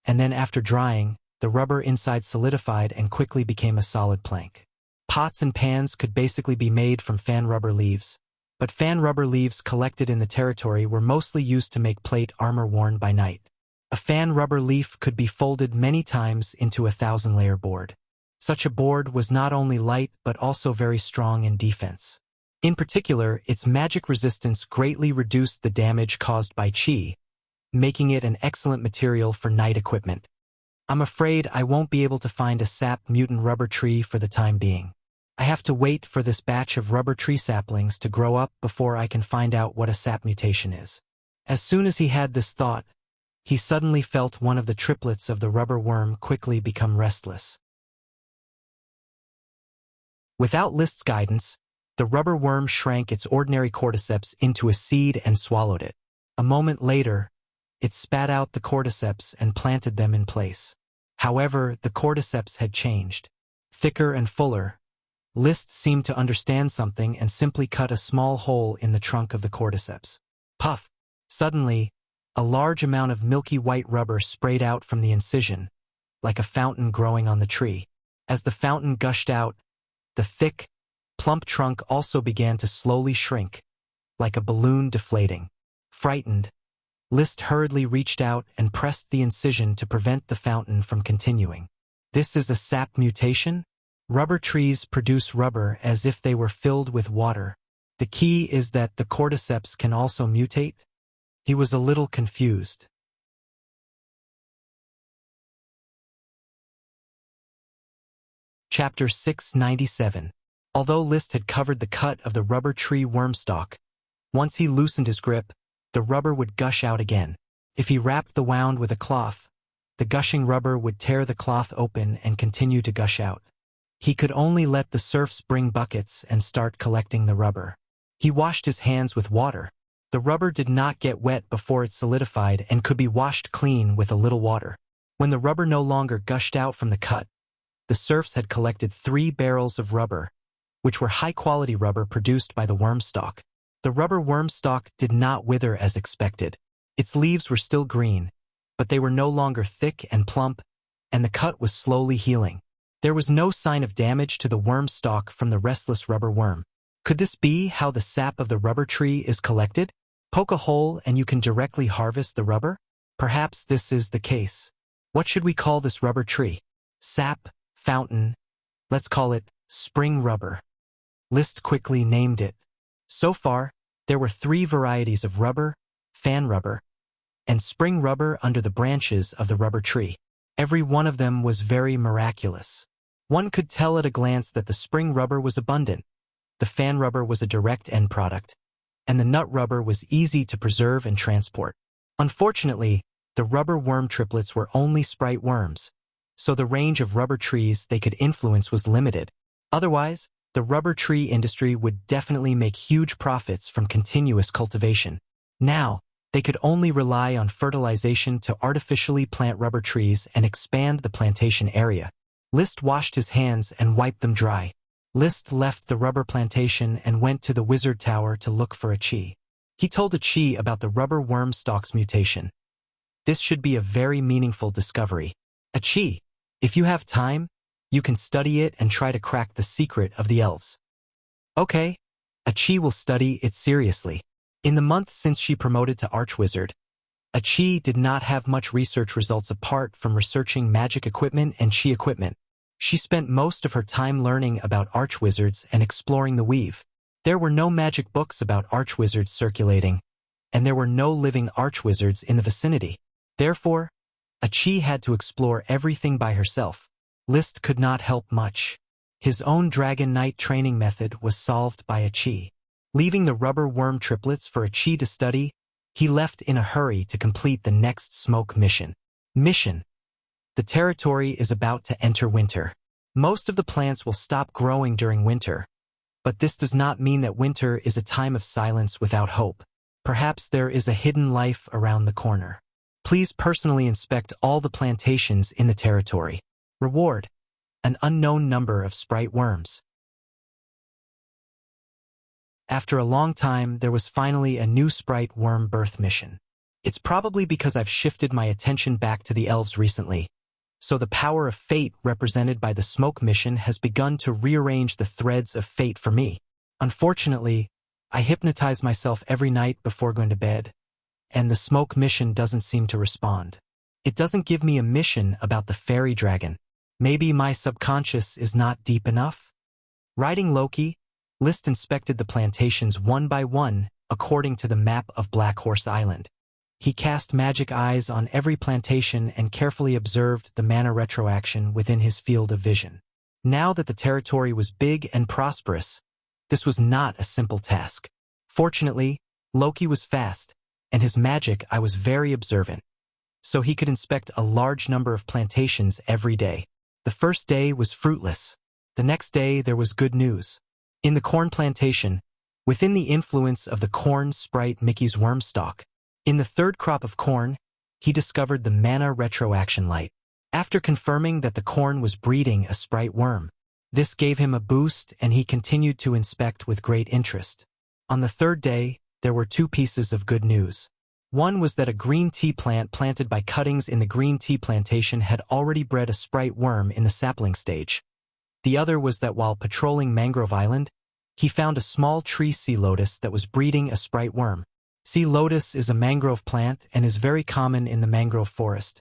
and then after drying, the rubber inside solidified and quickly became a solid plank. Pots and pans could basically be made from fan rubber leaves, but fan rubber leaves collected in the territory were mostly used to make plate armor worn by night. A fan rubber leaf could be folded many times into a 1,000-layer board. Such a board was not only light but also very strong in defense. In particular, its magic resistance greatly reduced the damage caused by chi, making it an excellent material for night equipment. I'm afraid I won't be able to find a sap mutant rubber tree for the time being. I have to wait for this batch of rubber tree saplings to grow up before I can find out what a sap mutation is. As soon as he had this thought, he suddenly felt one of the triplets of the rubber worm quickly become restless. Without List's guidance, the rubber worm shrank its ordinary cordyceps into a seed and swallowed it. A moment later, it spat out the cordyceps and planted them in place. However, the cordyceps had changed. Thicker and fuller, List seemed to understand something and simply cut a small hole in the trunk of the cordyceps. Puff! Suddenly, a large amount of milky white rubber sprayed out from the incision, like a fountain growing on the tree. As the fountain gushed out, the thick, plump trunk also began to slowly shrink, like a balloon deflating. Frightened, List hurriedly reached out and pressed the incision to prevent the fountain from continuing. This is a sap mutation? Rubber trees produce rubber as if they were filled with water. The key is that the cordyceps can also mutate? He was a little confused. Chapter 697. Although List had covered the cut of the rubber tree worm stalk, once he loosened his grip, the rubber would gush out again. If he wrapped the wound with a cloth, the gushing rubber would tear the cloth open and continue to gush out. He could only let the serfs bring buckets and start collecting the rubber. He washed his hands with water. The rubber did not get wet before it solidified and could be washed clean with a little water. When the rubber no longer gushed out from the cut, the serfs had collected 3 barrels of rubber, which were high-quality rubber produced by the worm stalk. The rubber worm stalk did not wither as expected. Its leaves were still green, but they were no longer thick and plump, and the cut was slowly healing. There was no sign of damage to the worm stalk from the restless rubber worm. Could this be how the sap of the rubber tree is collected? Poke a hole and you can directly harvest the rubber? Perhaps this is the case. What should we call this rubber tree? Sap, fountain. Let's call it spring rubber. List quickly named it. So far, there were 3 varieties of rubber, fan rubber, and spring rubber under the branches of the rubber tree. Every one of them was very miraculous. One could tell at a glance that the spring rubber was abundant, the fan rubber was a direct end product, and the nut rubber was easy to preserve and transport. Unfortunately, the rubber worm triplets were only sprite worms, so the range of rubber trees they could influence was limited. Otherwise, the rubber tree industry would definitely make huge profits from continuous cultivation. Now, they could only rely on fertilization to artificially plant rubber trees and expand the plantation area. List washed his hands and wiped them dry. List left the rubber plantation and went to the wizard tower to look for a chi. He told a chi about the rubber worm stalk's mutation. This should be a very meaningful discovery. A chi, if you have time, you can study it and try to crack the secret of the elves. Okay, a chi will study it seriously. In the month since she promoted to Archwizard, a chi did not have much research results apart from researching magic equipment and chi equipment. She spent most of her time learning about archwizards and exploring the weave. There were no magic books about archwizards circulating, and there were no living archwizards in the vicinity. Therefore, Achi had to explore everything by herself. List could not help much. His own Dragon Knight training method was solved by Achi. Leaving the rubber worm triplets for Achi to study, he left in a hurry to complete the next smoke mission. The territory is about to enter winter. Most of the plants will stop growing during winter, but this does not mean that winter is a time of silence without hope. Perhaps there is a hidden life around the corner. Please personally inspect all the plantations in the territory. Reward: an unknown number of sprite worms. After a long time, there was finally a new sprite worm birth mission. It's probably because I've shifted my attention back to the elves recently. So the power of fate represented by the smoke mission has begun to rearrange the threads of fate for me. Unfortunately, I hypnotize myself every night before going to bed, and the smoke mission doesn't seem to respond. It doesn't give me a mission about the fairy dragon. Maybe my subconscious is not deep enough? Riding Loki, List inspected the plantations one by one according to the map of Black Horse Island. He cast magic eyes on every plantation and carefully observed the mana retroaction within his field of vision. Now that the territory was big and prosperous, this was not a simple task. Fortunately, Loki was fast, and his magic eye was very observant, so he could inspect a large number of plantations every day. The first day was fruitless. The next day there was good news. In the corn plantation, within the influence of the corn sprite Mickey's Wormstalk, in the third crop of corn, he discovered the mana retroaction light. After confirming that the corn was breeding a sprite worm, this gave him a boost and he continued to inspect with great interest. On the third day, there were two pieces of good news. One was that a green tea plant planted by cuttings in the green tea plantation had already bred a sprite worm in the sapling stage. The other was that while patrolling Mangrove Island, he found a small tree sea lotus that was breeding a sprite worm. Sea lotus is a mangrove plant and is very common in the mangrove forest,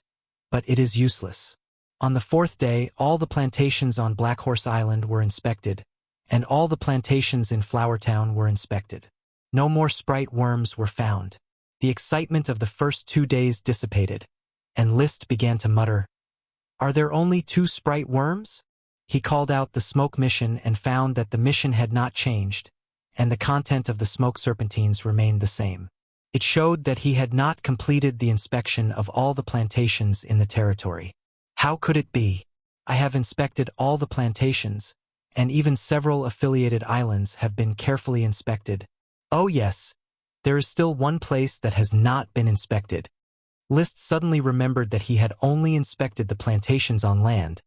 but it is useless. On the fourth day, all the plantations on Black Horse Island were inspected, and all the plantations in Flowertown were inspected. No more sprite worms were found. The excitement of the first 2 days dissipated, and List began to mutter, "Are there only 2 sprite worms?" He called out the smoke mission and found that the mission had not changed, and the content of the smoke serpentines remained the same. It showed that he had not completed the inspection of all the plantations in the territory. How could it be? I have inspected all the plantations, and even several affiliated islands have been carefully inspected. Oh yes, there is still one place that has not been inspected. List suddenly remembered that he had only inspected the plantations on land,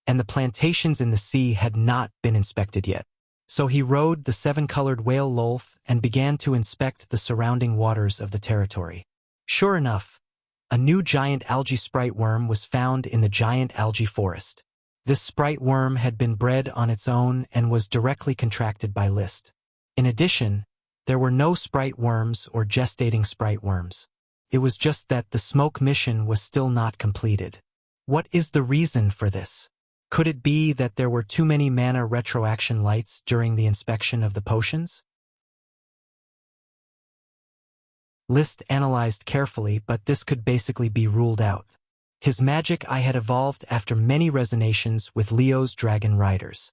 and the plantations in the sea had not been inspected yet. So he rode the 7-colored whale Lolth and began to inspect the surrounding waters of the territory. Sure enough, a new giant algae sprite worm was found in the giant algae forest. This sprite worm had been bred on its own and was directly contracted by List. In addition, there were no sprite worms or gestating sprite worms. It was just that the smoke mission was still not completed. What is the reason for this? Could it be that there were too many mana retroaction lights during the inspection of the potions? List analyzed carefully, but this could basically be ruled out. His magic eye had evolved after many resonations with Leo's dragon riders.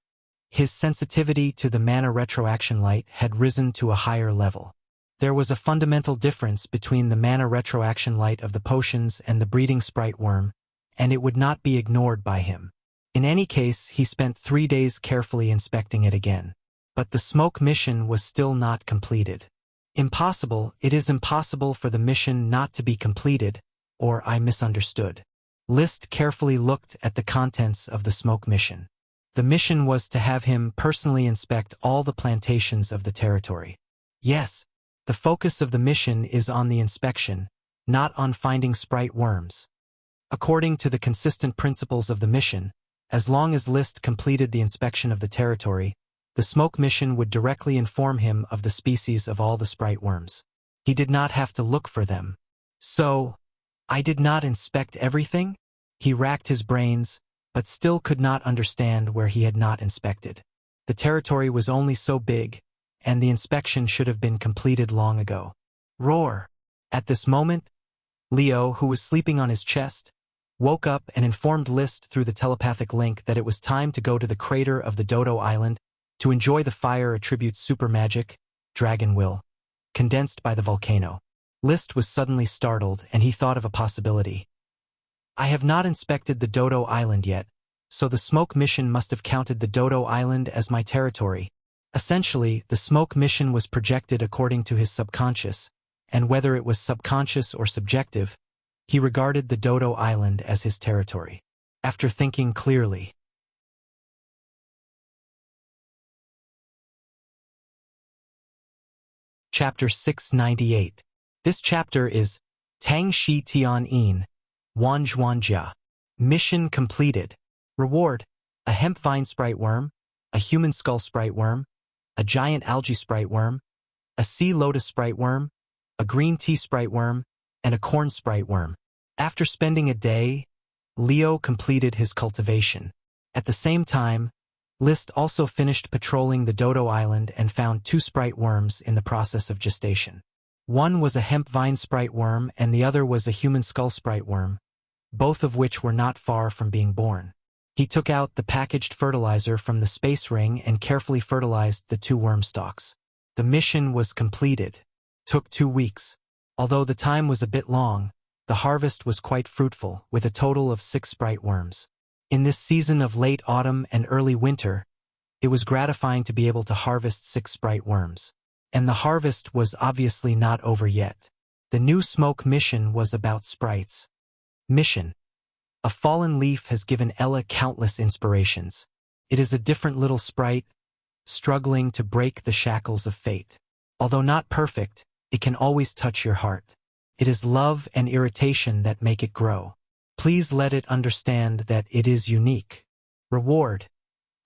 His sensitivity to the mana retroaction light had risen to a higher level. There was a fundamental difference between the mana retroaction light of the potions and the breeding sprite worm, and it would not be ignored by him. In any case, he spent 3 days carefully inspecting it again. But the smoke mission was still not completed. Impossible, it is impossible for the mission not to be completed, or I misunderstood. List carefully looked at the contents of the smoke mission. The mission was to have him personally inspect all the plantations of the territory. Yes, the focus of the mission is on the inspection, not on finding sprite worms. According to the consistent principles of the mission, as long as List completed the inspection of the territory, the smoke mission would directly inform him of the species of all the sprite worms. He did not have to look for them. So, I did not inspect everything? He racked his brains, but still could not understand where he had not inspected. The territory was only so big, and the inspection should have been completed long ago. Roar! At this moment, Leo, who was sleeping on his chest, woke up and informed List through the telepathic link that it was time to go to the crater of the Dodo Island to enjoy the fire attribute super magic, Dragon Will, condensed by the volcano. List was suddenly startled and he thought of a possibility. I have not inspected the Dodo Island yet, so the smoke mission must have counted the Dodo Island as my territory. Essentially, the smoke mission was projected according to his subconscious, and whether it was subconscious or subjective, he regarded the Dodo Island as his territory. After thinking clearly, Chapter 698. This chapter is Tang Shi Tian Yin, Wan Zhuan Jia. Mission completed. Reward: a hemp vine sprite worm, a human skull sprite worm, a giant algae sprite worm, a sea lotus sprite worm, a green tea sprite worm, and a corn sprite worm. After spending a day, Leo completed his cultivation. At the same time, List also finished patrolling the Dodo Island and found 2 sprite worms in the process of gestation. One was a hemp vine sprite worm and the other was a human skull sprite worm, both of which were not far from being born. He took out the packaged fertilizer from the space ring and carefully fertilized the 2 worm stalks. The mission was completed. Took 2 weeks. Although the time was a bit long, the harvest was quite fruitful, with a total of 6 sprite worms. In this season of late autumn and early winter, it was gratifying to be able to harvest 6 sprite worms. And the harvest was obviously not over yet. The new smoke mission was about sprites. Mission: a fallen leaf has given Ella countless inspirations. It is a different little sprite, struggling to break the shackles of fate. Although not perfect, it can always touch your heart. It is love and irritation that make it grow. Please let it understand that it is unique. Reward: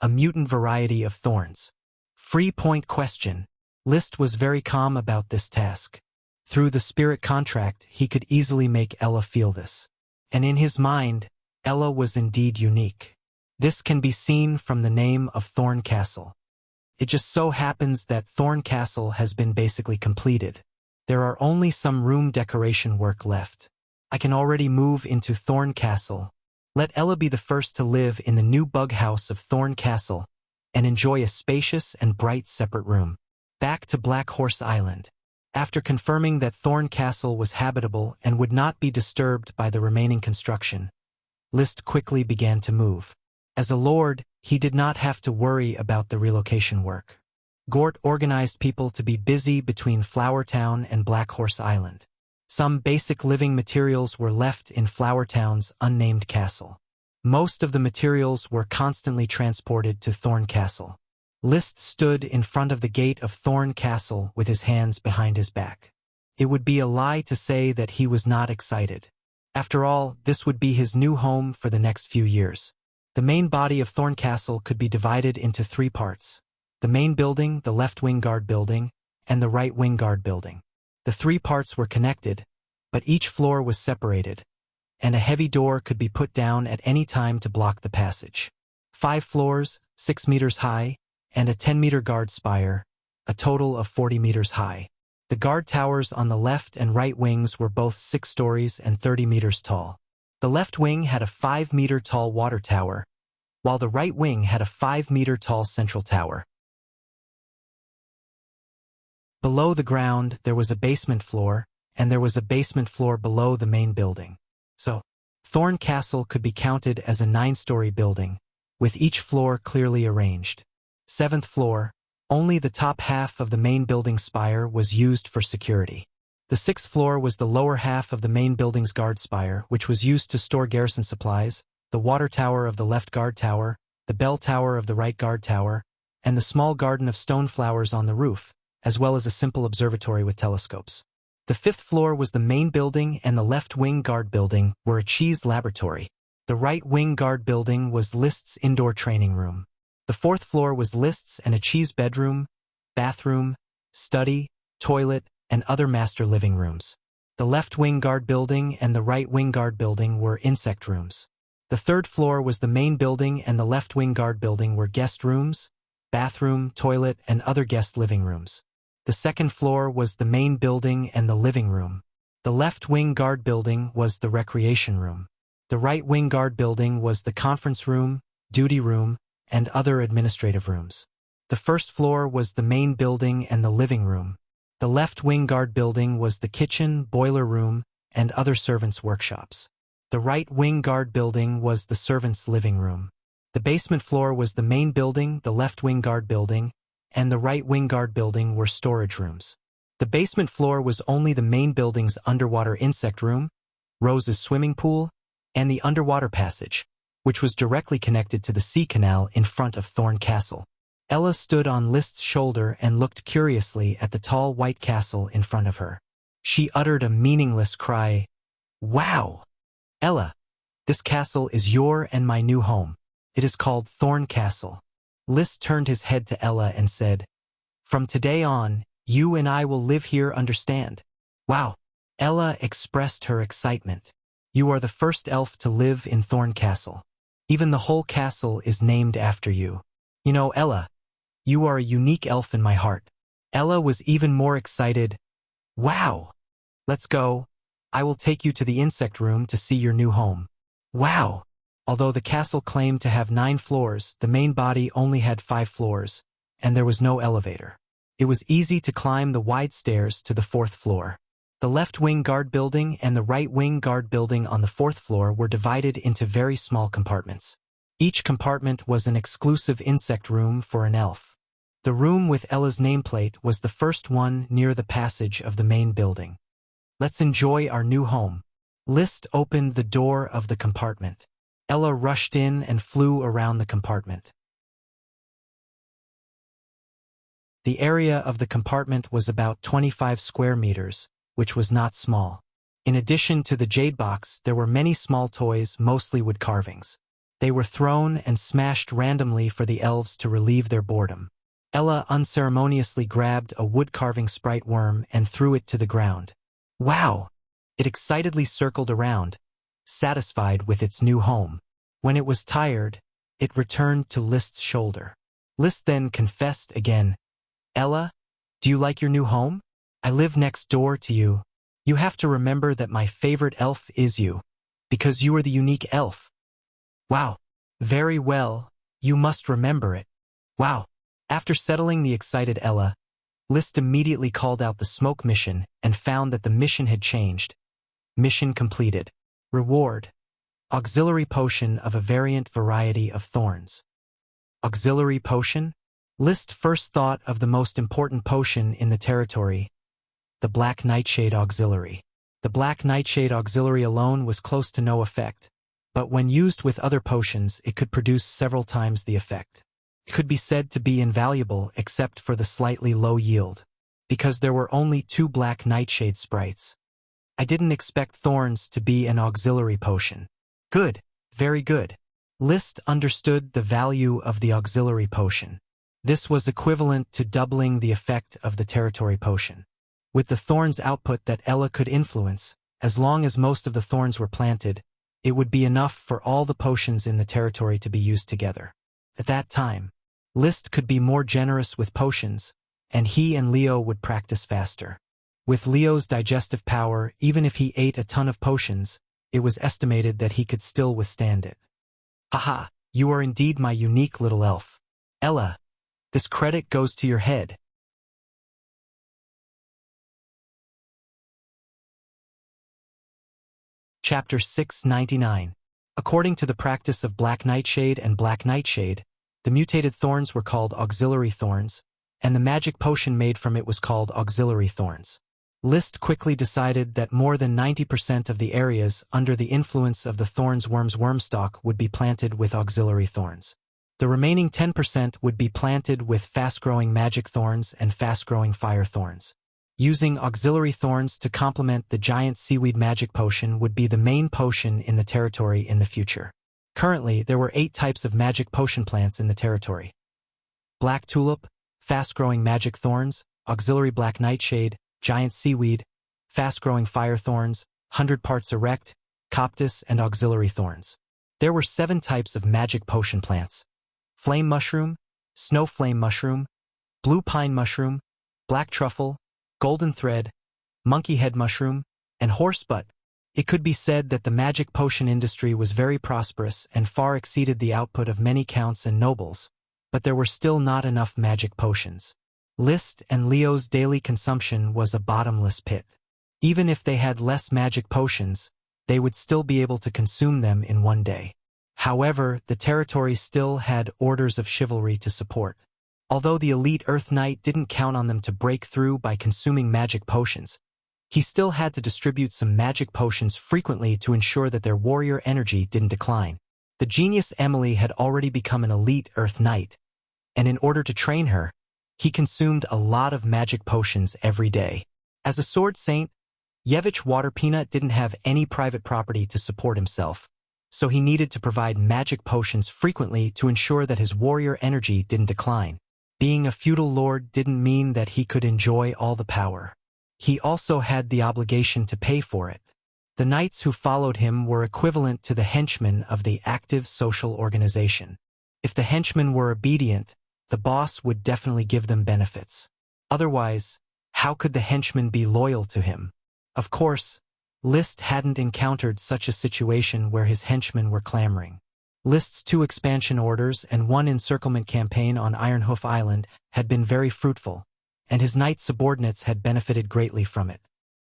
a mutant variety of thorns. Free point question. List was very calm about this task. Through the spirit contract, he could easily make Ella feel this. And in his mind, Ella was indeed unique. This can be seen from the name of Thorn Castle. It just so happens that Thorn Castle has been basically completed. There are only some room decoration work left. I can already move into Thorn Castle. Let Ella be the first to live in the new bug house of Thorn Castle and enjoy a spacious and bright separate room. Back to Black Horse Island. After confirming that Thorn Castle was habitable and would not be disturbed by the remaining construction, List quickly began to move. As a lord, he did not have to worry about the relocation work. Gort organized people to be busy between Flower Town and Black Horse Island. Some basic living materials were left in Flower Town's unnamed castle. Most of the materials were constantly transported to Thorn Castle. List stood in front of the gate of Thorn Castle with his hands behind his back. It would be a lie to say that he was not excited. After all, this would be his new home for the next few years. The main body of Thorn Castle could be divided into 3 parts: the main building, the left wing guard building, and the right wing guard building. The 3 parts were connected, but each floor was separated, and a heavy door could be put down at any time to block the passage. 5 floors, 6 meters high, and a 10-meter guard spire, a total of 40 meters high. The guard towers on the left and right wings were both 6 stories and 30 meters tall. The left wing had a 5-meter tall water tower, while the right wing had a 5-meter tall central tower. Below the ground, there was a basement floor, and there was a basement floor below the main building. So, Thorn Castle could be counted as a 9-story building, with each floor clearly arranged. 7th floor, only the top half of the main building spire was used for security. The 6th floor was the lower half of the main building's guard spire, which was used to store garrison supplies, the water tower of the left guard tower, the bell tower of the right guard tower, and the small garden of stone flowers on the roof, as well as a simple observatory with telescopes. The 5th floor was the main building, and the left wing guard building were a cheese laboratory. The right wing guard building was List's indoor training room. The 4th floor was List's and a cheese bedroom, bathroom, study, toilet, and other master living rooms. The left wing guard building and the right wing guard building were insect rooms. The 3rd floor was the main building, and the left wing guard building were guest rooms, bathroom, toilet, and other guest living rooms. The 2nd floor was the main building and the living room. The left wing guard building was the recreation room. The right wing guard building was the conference room, duty room, and other administrative rooms. The first floor was the main building and the living room. The left wing guard building was the kitchen, boiler room, and other servants' workshops. The right wing guard building was the servants' living room. The basement floor was the main building, the left wing guard building, and the right wing guard building were storage rooms. The basement floor was only the main building's underwater insect room, Rose's swimming pool, and the underwater passage, which was directly connected to the sea canal in front of Thorn Castle. Ella stood on List's shoulder and looked curiously at the tall white castle in front of her. She uttered a meaningless cry. Wow! Ella, this castle is your and my new home. It is called Thorn Castle. List turned his head to Ella and said, From today on, you and I will live here, understand? Wow! Ella expressed her excitement. You are the first elf to live in Thorn Castle. Even the whole castle is named after you. You know, Ella, you are a unique elf in my heart. Ella was even more excited. Wow! Let's go. I will take you to the insect room to see your new home. Wow! Although the castle claimed to have 9 floors, the main body only had 5 floors, and there was no elevator. It was easy to climb the wide stairs to the 4th floor. The left wing guard building and the right wing guard building on the 4th floor were divided into very small compartments. Each compartment was an exclusive insect room for an elf. The room with Ella's nameplate was the first one near the passage of the main building. Let's enjoy our new home. List opened the door of the compartment. Ella rushed in and flew around the compartment. The area of the compartment was about 25 square meters, which was not small. In addition to the jade box, there were many small toys, mostly wood carvings. They were thrown and smashed randomly for the elves to relieve their boredom. Ella unceremoniously grabbed a wood-carving sprite worm and threw it to the ground. Wow! It excitedly circled around, satisfied with its new home. When it was tired, it returned to List's shoulder. List then confessed again, Ella, do you like your new home? I live next door to you. You have to remember that my favorite elf is you, because you are the unique elf. Wow! Very well, you must remember it. Wow! After settling the excited Ella, List immediately called out the smoke mission and found that the mission had changed. Mission completed. Reward: auxiliary potion of a variant variety of thorns. Auxiliary potion? List first thought of the most important potion in the territory, the Black Nightshade Auxiliary. The Black Nightshade Auxiliary alone was close to no effect, but when used with other potions it could produce several times the effect. It could be said to be invaluable except for the slightly low yield, because there were only 2 Black Nightshade sprites. I didn't expect thorns to be an auxiliary potion. Good, very good. List understood the value of the auxiliary potion. This was equivalent to doubling the effect of the territory potion. With the thorns output that Ella could influence, as long as most of the thorns were planted, it would be enough for all the potions in the territory to be used together. At that time, List could be more generous with potions, and he and Leo would practice faster. With Leo's digestive power, even if he ate a ton of potions, it was estimated that he could still withstand it. Aha, you are indeed my unique little elf. Ella, this credit goes to your head. Chapter 699. According to the practice of Black Nightshade and Black Nightshade, the mutated thorns were called auxiliary thorns, and the magic potion made from it was called auxiliary thorns. List quickly decided that more than 90% of the areas under the influence of the thorns worm's wormstalk would be planted with auxiliary thorns. The remaining 10% would be planted with fast-growing magic thorns and fast-growing fire thorns. Using auxiliary thorns to complement the giant seaweed magic potion would be the main potion in the territory in the future. Currently, there were 8 types of magic potion plants in the territory. Black tulip, fast-growing magic thorns, auxiliary black nightshade, giant seaweed, fast-growing fire thorns, 100 parts erect, coptis, and auxiliary thorns. There were 7 types of magic potion plants: flame mushroom, snow flame mushroom, blue pine mushroom, black truffle, golden thread, monkey head mushroom, and horse, but it could be said that the magic potion industry was very prosperous and far exceeded the output of many counts and nobles, but there were still not enough magic potions. Liszt and Leo's daily consumption was a bottomless pit. Even if they had less magic potions, they would still be able to consume them in one day. However, the territory still had orders of chivalry to support. Although the elite Earth Knight didn't count on them to break through by consuming magic potions, he still had to distribute some magic potions frequently to ensure that their warrior energy didn't decline. The genius Emily had already become an elite Earth Knight, and in order to train her, he consumed a lot of magic potions every day. As a sword saint, Yevich Waterpeanut didn't have any private property to support himself, so he needed to provide magic potions frequently to ensure that his warrior energy didn't decline. Being a feudal lord didn't mean that he could enjoy all the power. He also had the obligation to pay for it. The knights who followed him were equivalent to the henchmen of the active social organization. If the henchmen were obedient, the boss would definitely give them benefits. Otherwise, how could the henchmen be loyal to him? Of course, Liszt hadn't encountered such a situation where his henchmen were clamoring. Liszt's 2 expansion orders and 1 encirclement campaign on Ironhoof Island had been very fruitful, and his knight subordinates had benefited greatly from it.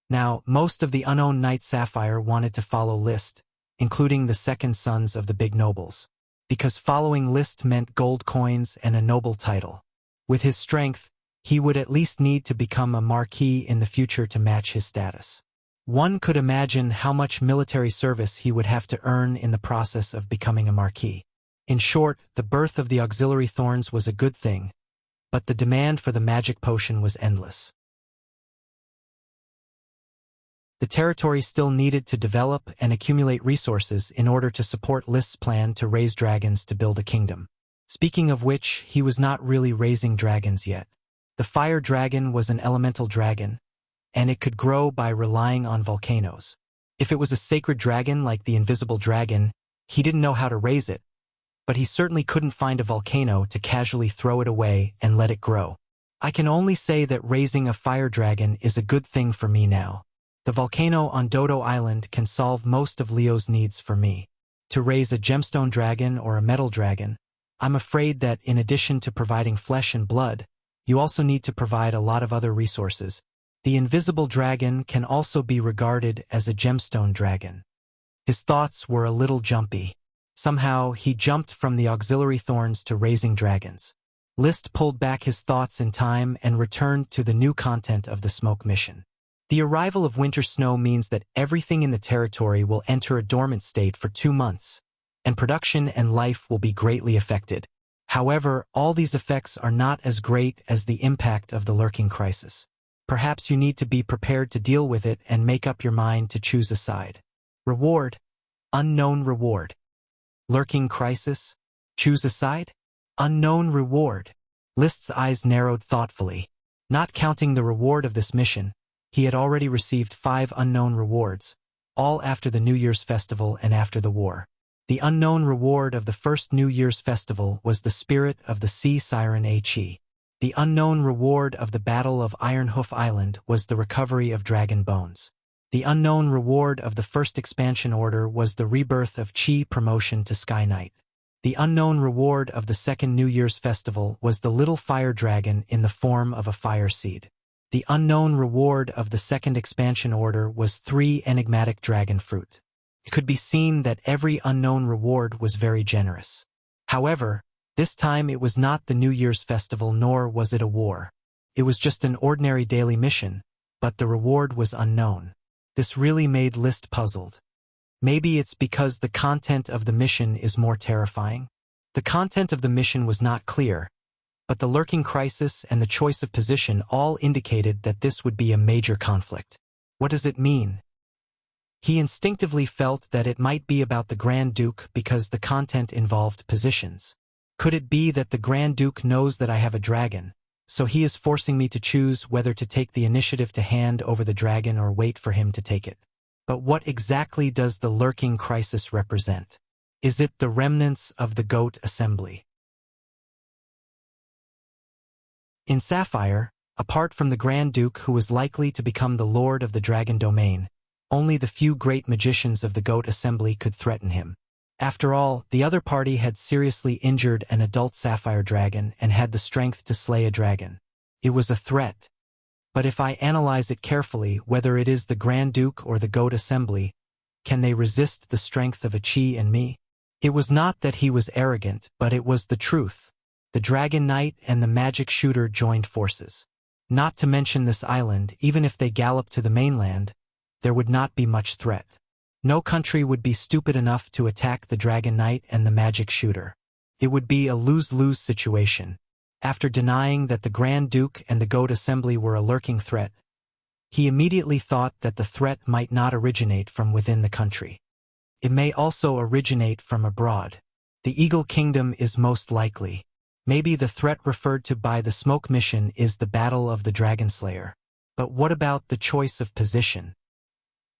Now, most of the unowned Knight Sapphire wanted to follow Liszt, including the second sons of the big nobles, because following Liszt meant gold coins and a noble title. With his strength, he would at least need to become a marquis in the future to match his status. One could imagine how much military service he would have to earn in the process of becoming a marquis. In short, the birth of the auxiliary thorns was a good thing, but the demand for the magic potion was endless. The territory still needed to develop and accumulate resources in order to support Liszt's plan to raise dragons to build a kingdom. Speaking of which, he was not really raising dragons yet. The fire dragon was an elemental dragon, and it could grow by relying on volcanoes. If it was a sacred dragon like the invisible dragon, he didn't know how to raise it, but he certainly couldn't find a volcano to casually throw it away and let it grow. I can only say that raising a fire dragon is a good thing for me now. The volcano on Dodo Island can solve most of Leo's needs for me. To raise a gemstone dragon or a metal dragon, I'm afraid that in addition to providing flesh and blood, you also need to provide a lot of other resources. The invisible dragon can also be regarded as a gemstone dragon. His thoughts were a little jumpy. Somehow, he jumped from the auxiliary thorns to raising dragons. Liszt pulled back his thoughts in time and returned to the new content of the smoke mission. The arrival of winter snow means that everything in the territory will enter a dormant state for 2 months, and production and life will be greatly affected. However, all these effects are not as great as the impact of the lurking crisis. Perhaps you need to be prepared to deal with it and make up your mind to choose a side. Reward. Unknown reward. Lurking crisis. Choose a side. Unknown reward. Liszt's eyes narrowed thoughtfully. Not counting the reward of this mission, he had already received 5 unknown rewards, all after the New Year's festival and after the war. The unknown reward of the first New Year's festival was the spirit of the sea siren He. The unknown reward of the Battle of Ironhoof Island was the recovery of dragon bones. The unknown reward of the first expansion order was the rebirth of Chi promotion to Sky Knight. The unknown reward of the second New Year's festival was the little fire dragon in the form of a fire seed. The unknown reward of the second expansion order was 3 enigmatic dragon fruit. It could be seen that every unknown reward was very generous. However, this time it was not the New Year's festival nor was it a war. It was just an ordinary daily mission, but the reward was unknown. This really made Liszt puzzled. Maybe it's because the content of the mission is more terrifying? The content of the mission was not clear, but the lurking crisis and the choice of position all indicated that this would be a major conflict. What does it mean? He instinctively felt that it might be about the Grand Duke because the content involved positions. Could it be that the Grand Duke knows that I have a dragon, so he is forcing me to choose whether to take the initiative to hand over the dragon or wait for him to take it? But what exactly does the lurking crisis represent? Is it the remnants of the goat assembly? In Sapphire, apart from the Grand Duke who was likely to become the Lord of the Dragon Domain, Only the few great magicians of the goat assembly could threaten him. After all, the other party had seriously injured an adult sapphire dragon and had the strength to slay a dragon. It was a threat. But if I analyze it carefully, whether it is the Grand Duke or the goat assembly, can they resist the strength of a Qi and me? It was not that he was arrogant, but it was the truth. The Dragon Knight and the magic shooter joined forces. Not to mention this island, even if they galloped to the mainland, there would not be much threat. No country would be stupid enough to attack the Dragon Knight and the magic shooter. It would be a lose-lose situation. After denying that the Grand Duke and the Goat Assembly were a lurking threat, he immediately thought that the threat might not originate from within the country. It may also originate from abroad. The Eagle Kingdom is most likely. Maybe the threat referred to by the Smoke Mission is the Battle of the Dragon Slayer. But what about the choice of position?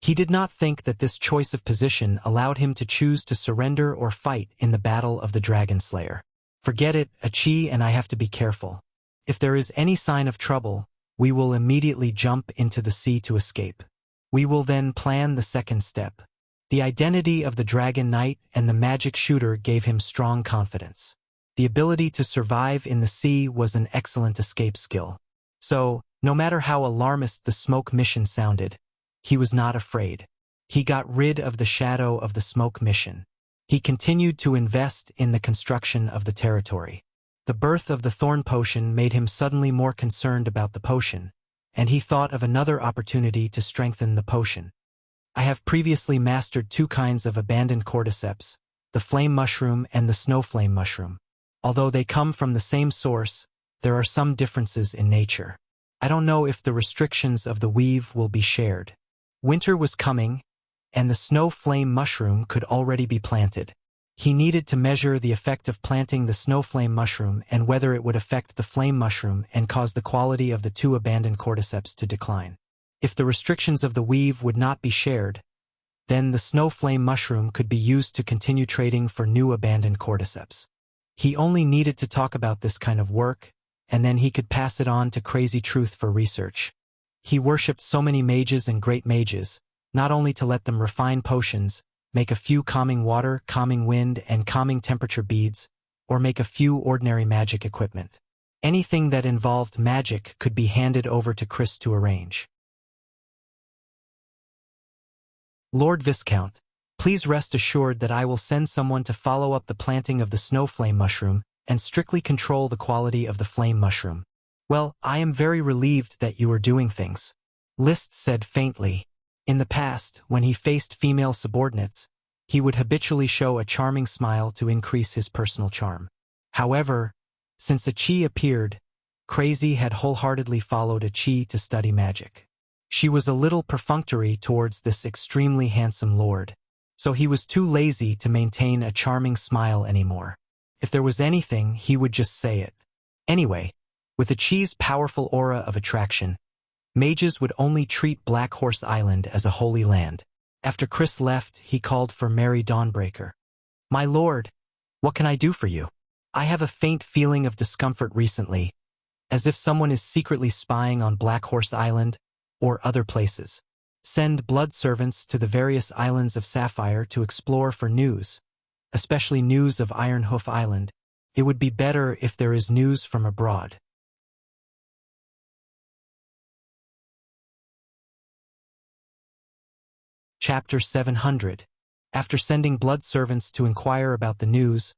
He did not think that this choice of position allowed him to choose to surrender or fight in the Battle of the Dragon Slayer. Forget it, a Qi and I have to be careful. If there is any sign of trouble, we will immediately jump into the sea to escape. We will then plan the second step. The identity of the Dragon Knight and the magic shooter gave him strong confidence. The ability to survive in the sea was an excellent escape skill. So, no matter how alarmist the Smoke Mission sounded, he was not afraid. He got rid of the shadow of the Smoke Mission. He continued to invest in the construction of the territory. The birth of the Thorn Potion made him suddenly more concerned about the potion, and he thought of another opportunity to strengthen the potion. I have previously mastered 2 kinds of abandoned cordyceps, the flame mushroom and the snowflame mushroom. Although they come from the same source, there are some differences in nature. I don't know if the restrictions of the weave will be shared. Winter was coming, and the snow flame mushroom could already be planted. He needed to measure the effect of planting the snow flame mushroom and whether it would affect the flame mushroom and cause the quality of the 2 abandoned cordyceps to decline. If the restrictions of the weave would not be shared, then the snow flame mushroom could be used to continue trading for new abandoned cordyceps. He only needed to talk about this kind of work, and then he could pass it on to Crazy Truth for research. He worshipped so many mages and great mages, not only to let them refine potions, make a few calming water, calming wind, and calming temperature beads, or make a few ordinary magic equipment. Anything that involved magic could be handed over to Chris to arrange. Lord Viscount, please rest assured that I will send someone to follow up the planting of the snow flame mushroom and strictly control the quality of the flame mushroom. Well, I am very relieved that you are doing things. Liszt said faintly. In the past, when he faced female subordinates, he would habitually show a charming smile to increase his personal charm. However, since a Qi appeared, Crazy had wholeheartedly followed a Qi to study magic. She was a little perfunctory towards this extremely handsome lord, so he was too lazy to maintain a charming smile anymore. If there was anything, he would just say it. Anyway, with the Qi's powerful aura of attraction, mages would only treat Black Horse Island as a holy land. After Chris left, he called for Mary Dawnbreaker. My lord, what can I do for you? I have a faint feeling of discomfort recently, as if someone is secretly spying on Black Horse Island or other places. Send blood servants to the various islands of Sapphire to explore for news, especially news of Iron Hoof Island. It would be better if there is news from abroad. Chapter 700. After sending blood servants to inquire about the news,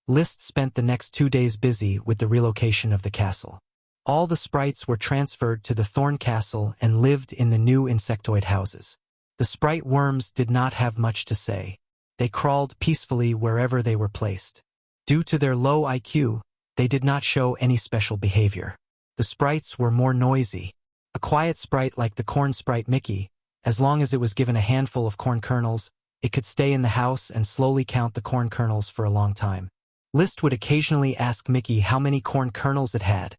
Liszt spent the next 2 days busy with the relocation of the castle. All the sprites were transferred to the Thorn Castle and lived in the new insectoid houses. The sprite worms did not have much to say. They crawled peacefully wherever they were placed. Due to their low IQ, they did not show any special behavior. The sprites were more noisy. A quiet sprite like the corn sprite Mickey, as long as it was given a handful of corn kernels, it could stay in the house and slowly count the corn kernels for a long time. Liszt would occasionally ask Mickey how many corn kernels it had,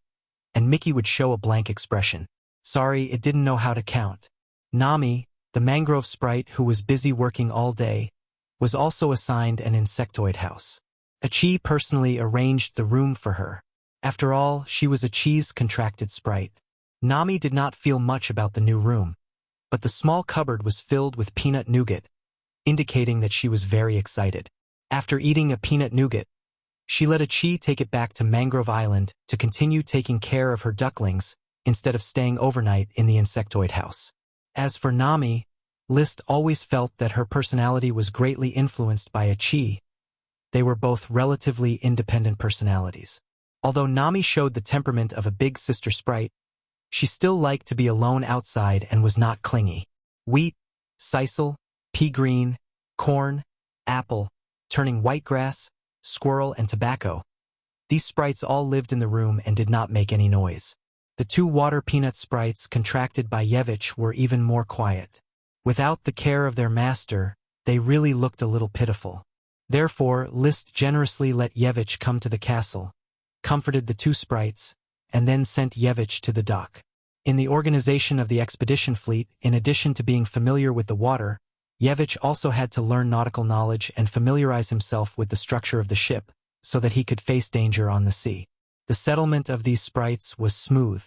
and Mickey would show a blank expression. Sorry, it didn't know how to count. Nami, the mangrove sprite who was busy working all day, was also assigned an insectoid house. A Qi personally arranged the room for her. After all, she was a Qi's contracted sprite. Nami did not feel much about the new room. but the small cupboard was filled with peanut nougat, indicating that she was very excited. After eating a peanut nougat, she let Chi take it back to Mangrove Island to continue taking care of her ducklings instead of staying overnight in the insectoid house. As for Nami, List always felt that her personality was greatly influenced by Chi. They were both relatively independent personalities. Although Nami showed the temperament of a big sister sprite, she still liked to be alone outside and was not clingy. Wheat, sisal, pea green, corn, apple, turning whitegrass, squirrel, and tobacco. These sprites all lived in the room and did not make any noise. The two water peanut sprites contracted by Yevich were even more quiet. Without the care of their master, they really looked a little pitiful. Therefore, List generously let Yevich come to the castle, comforted the two sprites, and then sent Yevich to the dock. In the organization of the expedition fleet, in addition to being familiar with the water, Yevich also had to learn nautical knowledge and familiarize himself with the structure of the ship, so that he could face danger on the sea. The settlement of these sprites was smooth.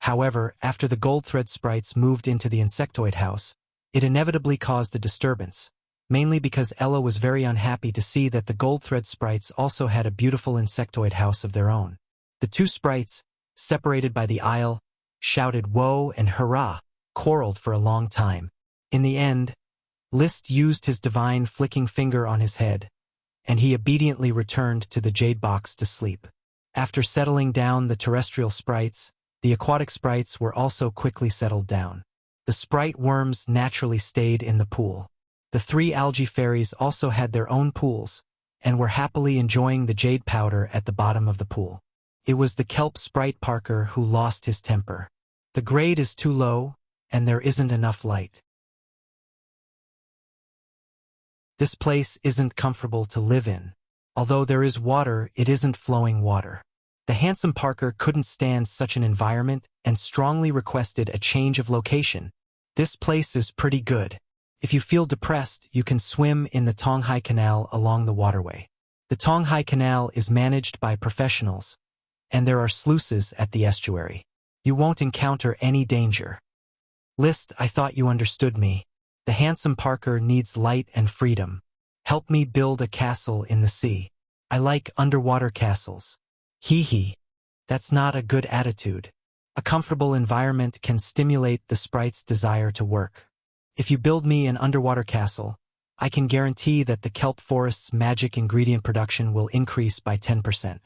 However, after the gold-thread sprites moved into the insectoid house, it inevitably caused a disturbance, mainly because Ella was very unhappy to see that the gold-thread sprites also had a beautiful insectoid house of their own. The two sprites, separated by the aisle, shouted woe and hurrah, quarreled for a long time. In the end, List used his divine flicking finger on his head, and he obediently returned to the jade box to sleep. After settling down the terrestrial sprites, the aquatic sprites were also quickly settled down. The sprite worms naturally stayed in the pool. The three algae fairies also had their own pools, and were happily enjoying the jade powder at the bottom of the pool. It was the kelp sprite Parker who lost his temper. The grade is too low, and there isn't enough light. This place isn't comfortable to live in. Although there is water, it isn't flowing water. The handsome Parker couldn't stand such an environment and strongly requested a change of location. This place is pretty good. If you feel depressed, you can swim in the Tonghai Canal along the waterway. The Tonghai Canal is managed by professionals, and there are sluices at the estuary. You won't encounter any danger. List, I thought you understood me. The handsome Parker needs light and freedom. Help me build a castle in the sea. I like underwater castles. Hee hee. That's not a good attitude. A comfortable environment can stimulate the sprite's desire to work. If you build me an underwater castle, I can guarantee that the kelp forest's magic ingredient production will increase by 10%.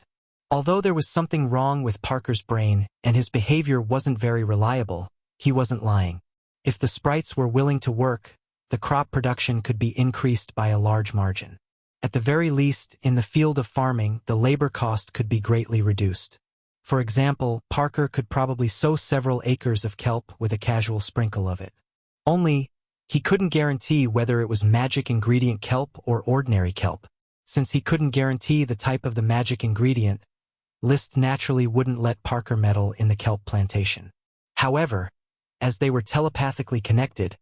Although there was something wrong with Parker's brain and his behavior wasn't very reliable, he wasn't lying. If the sprites were willing to work, the crop production could be increased by a large margin. At the very least, in the field of farming, the labor cost could be greatly reduced. For example, Parker could probably sow several acres of kelp with a casual sprinkle of it. Only, he couldn't guarantee whether it was magic ingredient kelp or ordinary kelp. Since he couldn't guarantee the type of the magic ingredient, List naturally wouldn't let Parker meddle in the kelp plantation. However, as they were telepathically connected,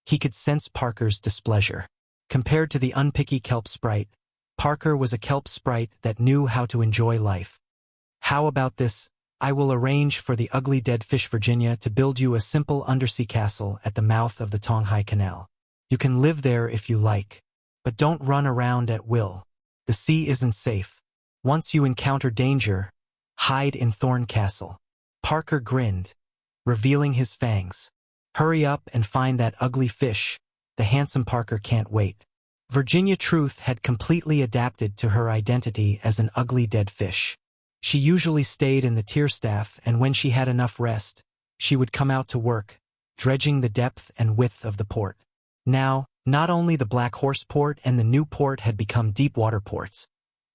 he could sense Parker's displeasure. Compared to the unpicky kelp sprite, Parker was a kelp sprite that knew how to enjoy life. How about this? I will arrange for the ugly dead fish Virginia to build you a simple undersea castle at the mouth of the Tonghai Canal. You can live there if you like, but don't run around at will. The sea isn't safe. Once you encounter danger, hide in Thorn Castle. Parker grinned, revealing his fangs. Hurry up and find that ugly fish. The handsome Parker can't wait. Virginia Truth had completely adapted to her identity as an ugly dead fish. She usually stayed in the tier staff, and when she had enough rest, she would come out to work, dredging the depth and width of the port. Now, not only the Black Horse Port and the new port had become deep water ports,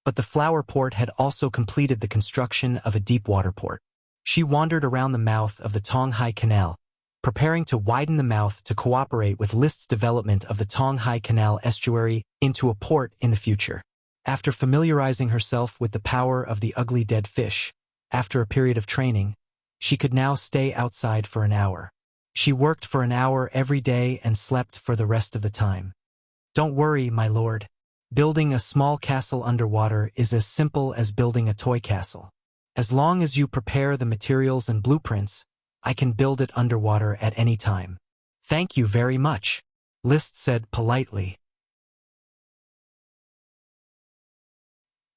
but the Flower Port had also completed the construction of a deep water port. She wandered around the mouth of the Tonghai Canal, preparing to widen the mouth to cooperate with List's development of the Tonghai Canal estuary into a port in the future. After familiarizing herself with the power of the ugly dead fish, after a period of training, she could now stay outside for an hour. She worked for an hour every day and slept for the rest of the time. Don't worry, my lord. Building a small castle underwater is as simple as building a toy castle. As long as you prepare the materials and blueprints, I can build it underwater at any time. "Thank you very much," List said politely.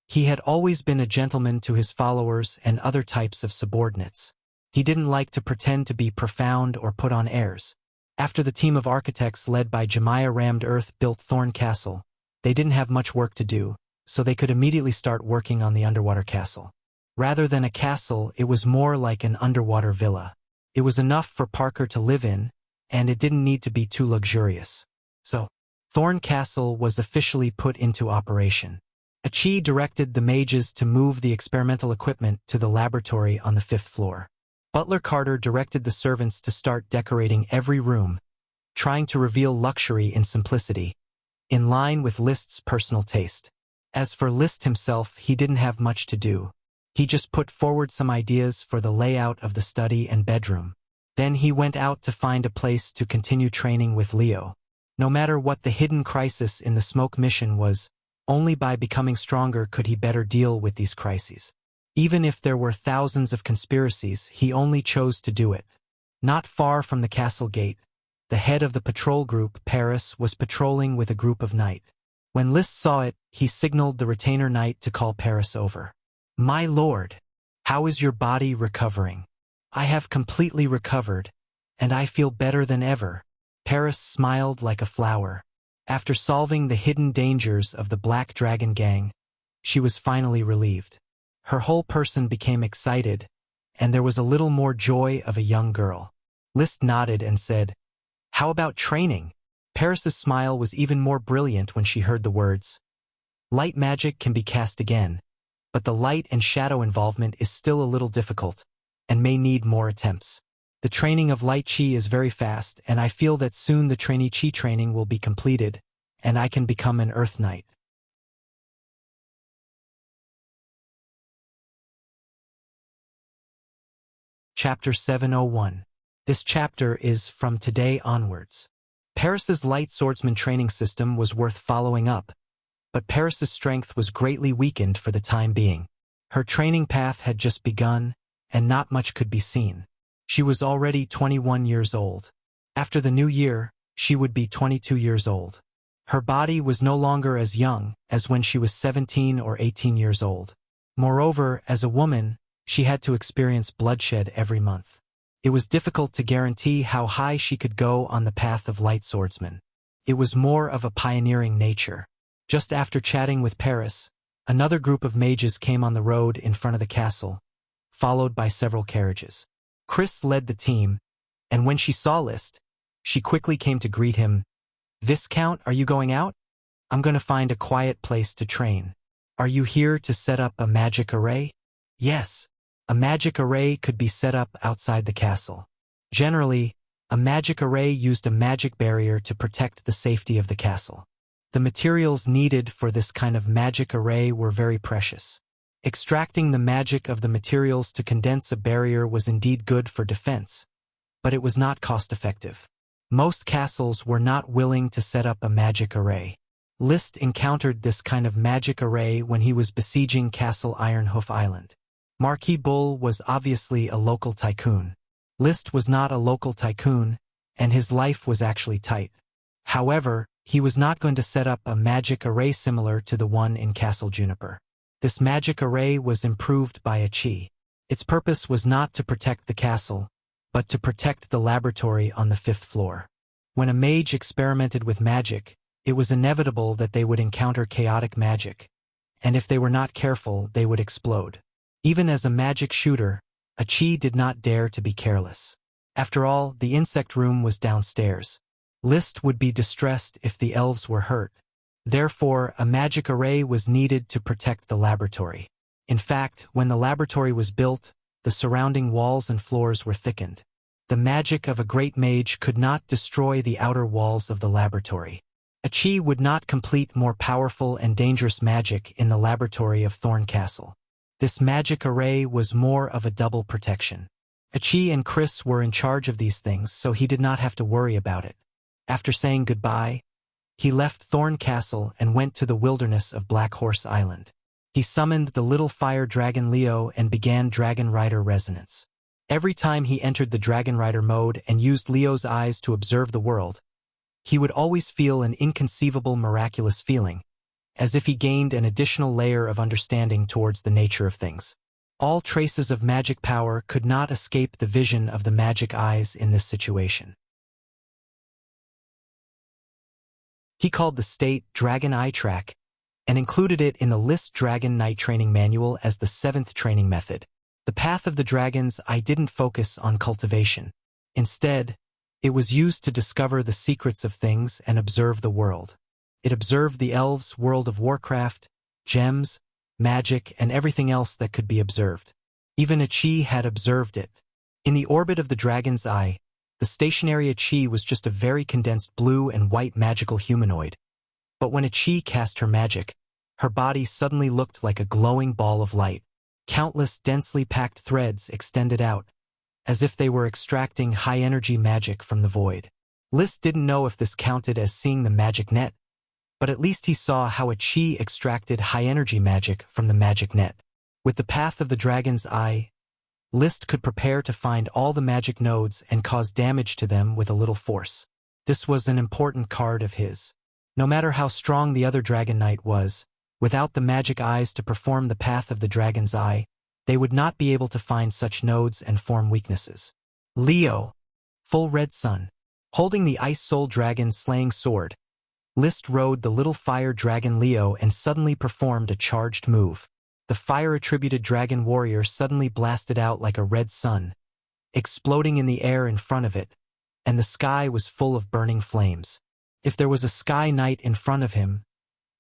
He had always been a gentleman to his followers and other types of subordinates. He didn't like to pretend to be profound or put on airs. After the team of architects led by Jemiah rammed Earth built Thorn Castle, they didn't have much work to do, so they could immediately start working on the underwater castle. Rather than a castle, it was more like an underwater villa. It was enough for Parker to live in, and it didn't need to be too luxurious. So, Thorn Castle was officially put into operation. Achi directed the mages to move the experimental equipment to the laboratory on the 5th floor. Butler Carter directed the servants to start decorating every room, trying to reveal luxury in simplicity, in line with List's personal taste. As for List himself, he didn't have much to do. He just put forward some ideas for the layout of the study and bedroom. Then he went out to find a place to continue training with Leo. No matter what the hidden crisis in the smoke mission was, only by becoming stronger could he better deal with these crises. Even if there were thousands of conspiracies, he only chose to do it. Not far from the castle gate, the head of the patrol group, Paris, was patrolling with a group of knight. When List saw it, he signaled the retainer knight to call Paris over. "My lord, how is your body recovering?" "I have completely recovered, and I feel better than ever." Paris smiled like a flower. After solving the hidden dangers of the Black Dragon gang, she was finally relieved. Her whole person became excited, and there was a little more joy of a young girl. List nodded and said, "How about training?" Paris's smile was even more brilliant when she heard the words. "Light magic can be cast again, but the light and shadow involvement is still a little difficult, and may need more attempts. The training of light chi is very fast, and I feel that soon the trainee chi training will be completed, and I can become an Earth Knight." Chapter 701. This chapter is from today onwards. Paris's light swordsman training system was worth following up, but Paris's strength was greatly weakened for the time being. Her training path had just begun, and not much could be seen. She was already 21 years old. After the new year, she would be 22 years old. Her body was no longer as young as when she was 17 or 18 years old. Moreover, as a woman, she had to experience bloodshed every month. It was difficult to guarantee how high she could go on the path of light swordsman. It was more of a pioneering nature. Just after chatting with Paris, another group of mages came on the road in front of the castle, followed by several carriages. Chris led the team, and when she saw List, she quickly came to greet him. "Viscount, are you going out? I'm going to find a quiet place to train. Are you here to set up a magic array?" "Yes. A magic array could be set up outside the castle. Generally, a magic array used a magic barrier to protect the safety of the castle. The materials needed for this kind of magic array were very precious. Extracting the magic of the materials to condense a barrier was indeed good for defense, but it was not cost-effective. Most castles were not willing to set up a magic array. List encountered this kind of magic array when he was besieging Castle Ironhoof Island. Marquis Bull was obviously a local tycoon. List was not a local tycoon, and his life was actually tight. However, he was not going to set up a magic array similar to the one in Castle Juniper. This magic array was improved by a chi. Its purpose was not to protect the castle, but to protect the laboratory on the 5th floor. When a mage experimented with magic, it was inevitable that they would encounter chaotic magic, and if they were not careful, they would explode. Even as a magic shooter, a chi did not dare to be careless. After all, the insect room was downstairs. List would be distressed if the elves were hurt. Therefore, a magic array was needed to protect the laboratory. In fact, when the laboratory was built, the surrounding walls and floors were thickened. The magic of a great mage could not destroy the outer walls of the laboratory. A chi would not complete more powerful and dangerous magic in the laboratory of Thorn Castle. This magic array was more of a double protection. Achi and Chris were in charge of these things, so he did not have to worry about it. After saying goodbye, he left Thorn Castle and went to the wilderness of Black Horse Island. He summoned the little fire dragon Leo and began Dragon Rider resonance. Every time he entered the Dragon Rider mode and used Leo's eyes to observe the world, he would always feel an inconceivable miraculous feeling, as if he gained an additional layer of understanding towards the nature of things. All traces of magic power could not escape the vision of the magic eyes in this situation. He called the state Dragon Eye Track and included it in the List Dragon Knight Training Manual as the 7th training method. The path of the dragon's eye didn't focus on cultivation. Instead, it was used to discover the secrets of things and observe the world. It observed the elves' world of Warcraft, gems, magic, and everything else that could be observed. Even Achi had observed it. In the orbit of the dragon's eye, the stationary Achi was just a very condensed blue and white magical humanoid. But when Achi cast her magic, her body suddenly looked like a glowing ball of light. Countless densely packed threads extended out, as if they were extracting high-energy magic from the void. List didn't know if this counted as seeing the magic net, but at least he saw how Achi extracted high-energy magic from the magic net. With the path of the dragon's eye, List could prepare to find all the magic nodes and cause damage to them with a little force. This was an important card of his. No matter how strong the other Dragon Knight was, without the magic eyes to perform the path of the dragon's eye, they would not be able to find such nodes and form weaknesses. Leo, full red sun. Holding the Ice Soul Dragon's slaying sword, List rode the little fire dragon Leo and suddenly performed a charged move. The fire-attributed dragon warrior suddenly blasted out like a red sun, exploding in the air in front of it, and the sky was full of burning flames. If there was a sky knight in front of him,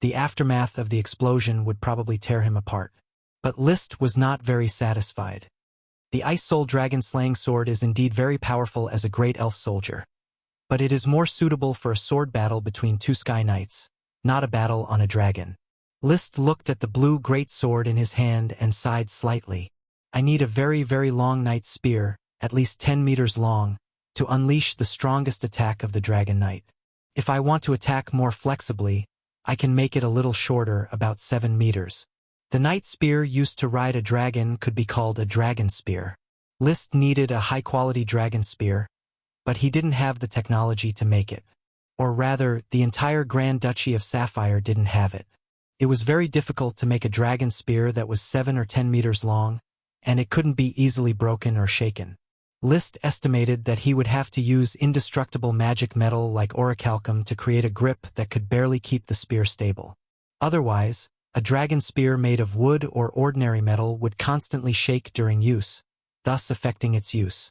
the aftermath of the explosion would probably tear him apart. But List was not very satisfied. The Ice Soul Dragon slaying sword is indeed very powerful as a great elf soldier, but it is more suitable for a sword battle between two sky knights, not a battle on a dragon. List looked at the blue great sword in his hand and sighed slightly. I need a very, very long knight spear, at least 10 meters long, to unleash the strongest attack of the Dragon Knight. If I want to attack more flexibly, I can make it a little shorter, about 7 meters. The knight spear used to ride a dragon could be called a dragon spear. List needed a high-quality dragon spear, but he didn't have the technology to make it. Or rather, the entire Grand Duchy of Sapphire didn't have it. It was very difficult to make a dragon spear that was 7 or 10 meters long, and it couldn't be easily broken or shaken. List estimated that he would have to use indestructible magic metal like orichalcum to create a grip that could barely keep the spear stable. Otherwise, a dragon spear made of wood or ordinary metal would constantly shake during use, thus affecting its use.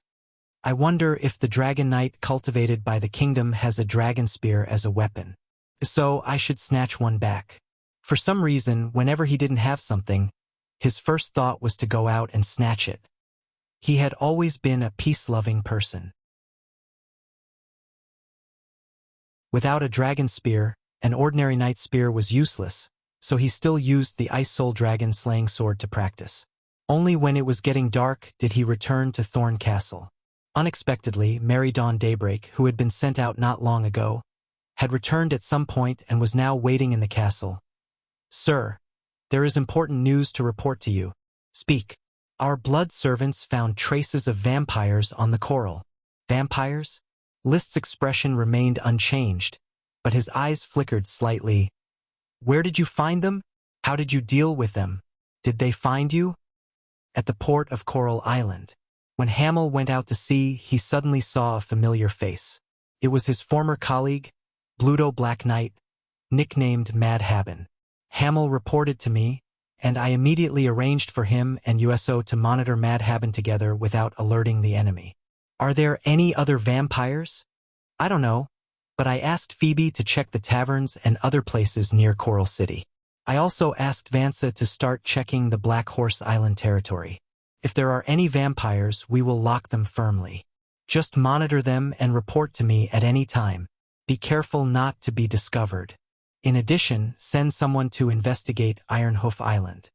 I wonder if the Dragon Knight cultivated by the kingdom has a dragon spear as a weapon. So I should snatch one back. For some reason, whenever he didn't have something, his first thought was to go out and snatch it. He had always been a peace-loving person. Without a dragon spear, an ordinary knight spear was useless, so he still used the Ice Soul Dragon slaying sword to practice. Only when it was getting dark did he return to Thorn Castle. Unexpectedly, Mary Dawn Daybreak, who had been sent out not long ago, had returned at some point and was now waiting in the castle. "Sir, there is important news to report to you. Speak." Our blood servants found traces of vampires on the coral. Vampires? List's expression remained unchanged, but his eyes flickered slightly. "Where did you find them? How did you deal with them? Did they find you?" At the port of Coral Island. When Hamel went out to sea, he suddenly saw a familiar face. It was his former colleague, Bluto Black Knight, nicknamed Mad Haben. Hamel reported to me, and I immediately arranged for him and USO to monitor Mad Haben together without alerting the enemy. "Are there any other vampires?" "I don't know, but I asked Phoebe to check the taverns and other places near Coral City. I also asked Vansa to start checking the Black Horse Island territory. If there are any vampires, we will lock them firmly. Just monitor them and report to me at any time. Be careful not to be discovered. In addition, send someone to investigate Ironhoof Island."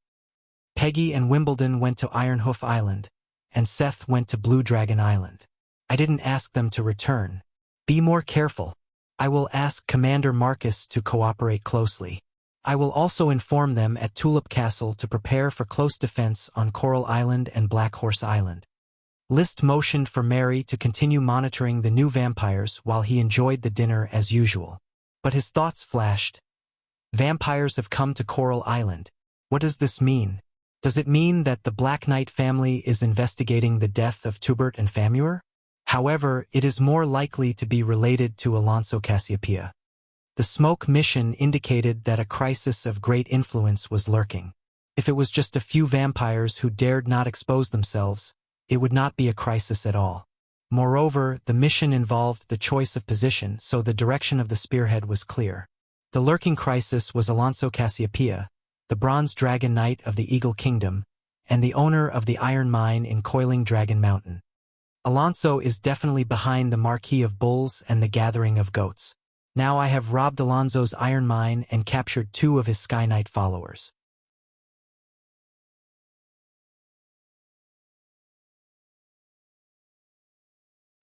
Peggy and Wimbledon went to Ironhoof Island, and Seth went to Blue Dragon Island. I didn't ask them to return. Be more careful. I will ask Commander Marcus to cooperate closely. I will also inform them at Tulip Castle to prepare for close defense on Coral Island and Black Horse Island. List motioned for Mary to continue monitoring the new vampires while he enjoyed the dinner as usual. But his thoughts flashed. Vampires have come to Coral Island. What does this mean? Does it mean that the Black Knight family is investigating the death of Tubert and Famur? However, it is more likely to be related to Alonso Cassiopeia. The smoke mission indicated that a crisis of great influence was lurking. If it was just a few vampires who dared not expose themselves, it would not be a crisis at all. Moreover, the mission involved the choice of position, so the direction of the spearhead was clear. The lurking crisis was Alonso Cassiopeia, the Bronze Dragon Knight of the Eagle Kingdom, and the owner of the iron mine in Coiling Dragon Mountain. Alonso is definitely behind the Marquis of Bulls and the Gathering of Goats. Now I have robbed Alonso's iron mine and captured 2 of his Sky Knight followers.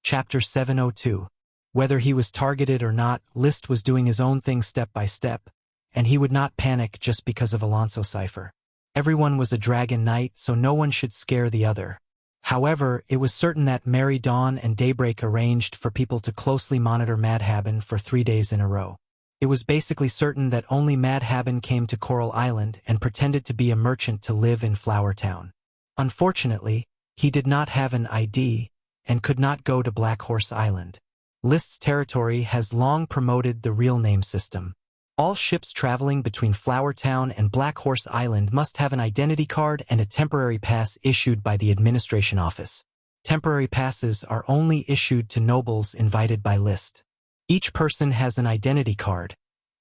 Chapter 702. Whether he was targeted or not, List was doing his own thing step by step, and he would not panic just because of Alonso cipher. Everyone was a Dragon Knight, so no one should scare the other. However, it was certain that Mary Dawn and Daybreak arranged for people to closely monitor Madhaben for 3 days in a row. It was basically certain that only Madhaben came to Coral Island and pretended to be a merchant to live in Flower Town. Unfortunately, he did not have an ID and could not go to Black Horse Island. List's territory has long promoted the real name system. All ships traveling between Flower Town and Black Horse Island must have an identity card and a temporary pass issued by the administration office. Temporary passes are only issued to nobles invited by List. Each person has an identity card,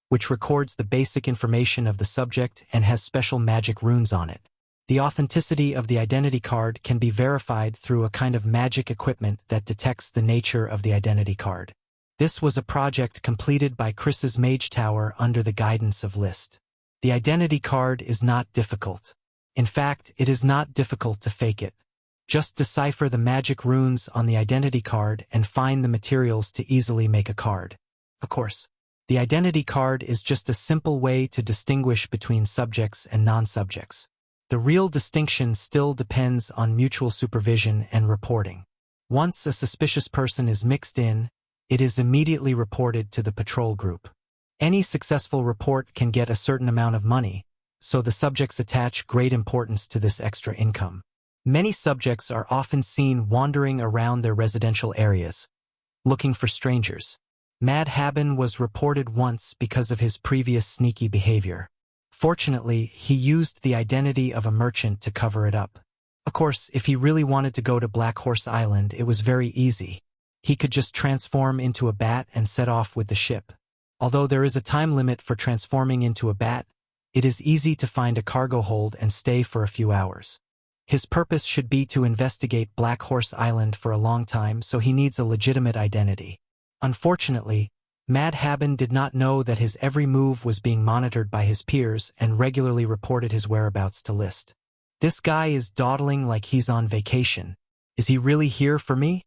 which records the basic information of the subject and has special magic runes on it. The authenticity of the identity card can be verified through a kind of magic equipment that detects the nature of the identity card. This was a project completed by Chris's Mage Tower under the guidance of List. The identity card is not difficult. In fact, it is not difficult to fake it. Just decipher the magic runes on the identity card and find the materials to easily make a card. Of course, the identity card is just a simple way to distinguish between subjects and non-subjects. The real distinction still depends on mutual supervision and reporting. Once a suspicious person is mixed in, it is immediately reported to the patrol group. Any successful report can get a certain amount of money, so the subjects attach great importance to this extra income. Many subjects are often seen wandering around their residential areas, looking for strangers. Madhaben was reported once because of his previous sneaky behavior. Fortunately, he used the identity of a merchant to cover it up. Of course, if he really wanted to go to Black Horse Island, it was very easy. He could just transform into a bat and set off with the ship. Although there is a time limit for transforming into a bat, it is easy to find a cargo hold and stay for a few hours. His purpose should be to investigate Black Horse Island for a long time, so he needs a legitimate identity. Unfortunately, Madhaben did not know that his every move was being monitored by his peers and regularly reported his whereabouts to List. This guy is dawdling like he's on vacation. Is he really here for me?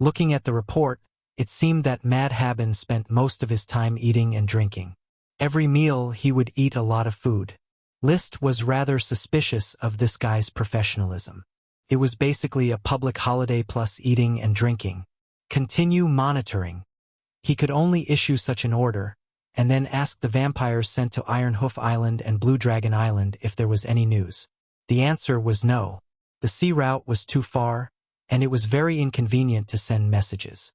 Looking at the report, it seemed that Madhaben spent most of his time eating and drinking. Every meal he would eat a lot of food. List was rather suspicious of this guy's professionalism. It was basically a public holiday plus eating and drinking. Continue monitoring. He could only issue such an order, and then ask the vampires sent to Iron Hoof Island and Blue Dragon Island if there was any news. The answer was no. The sea route was too far, and it was very inconvenient to send messages.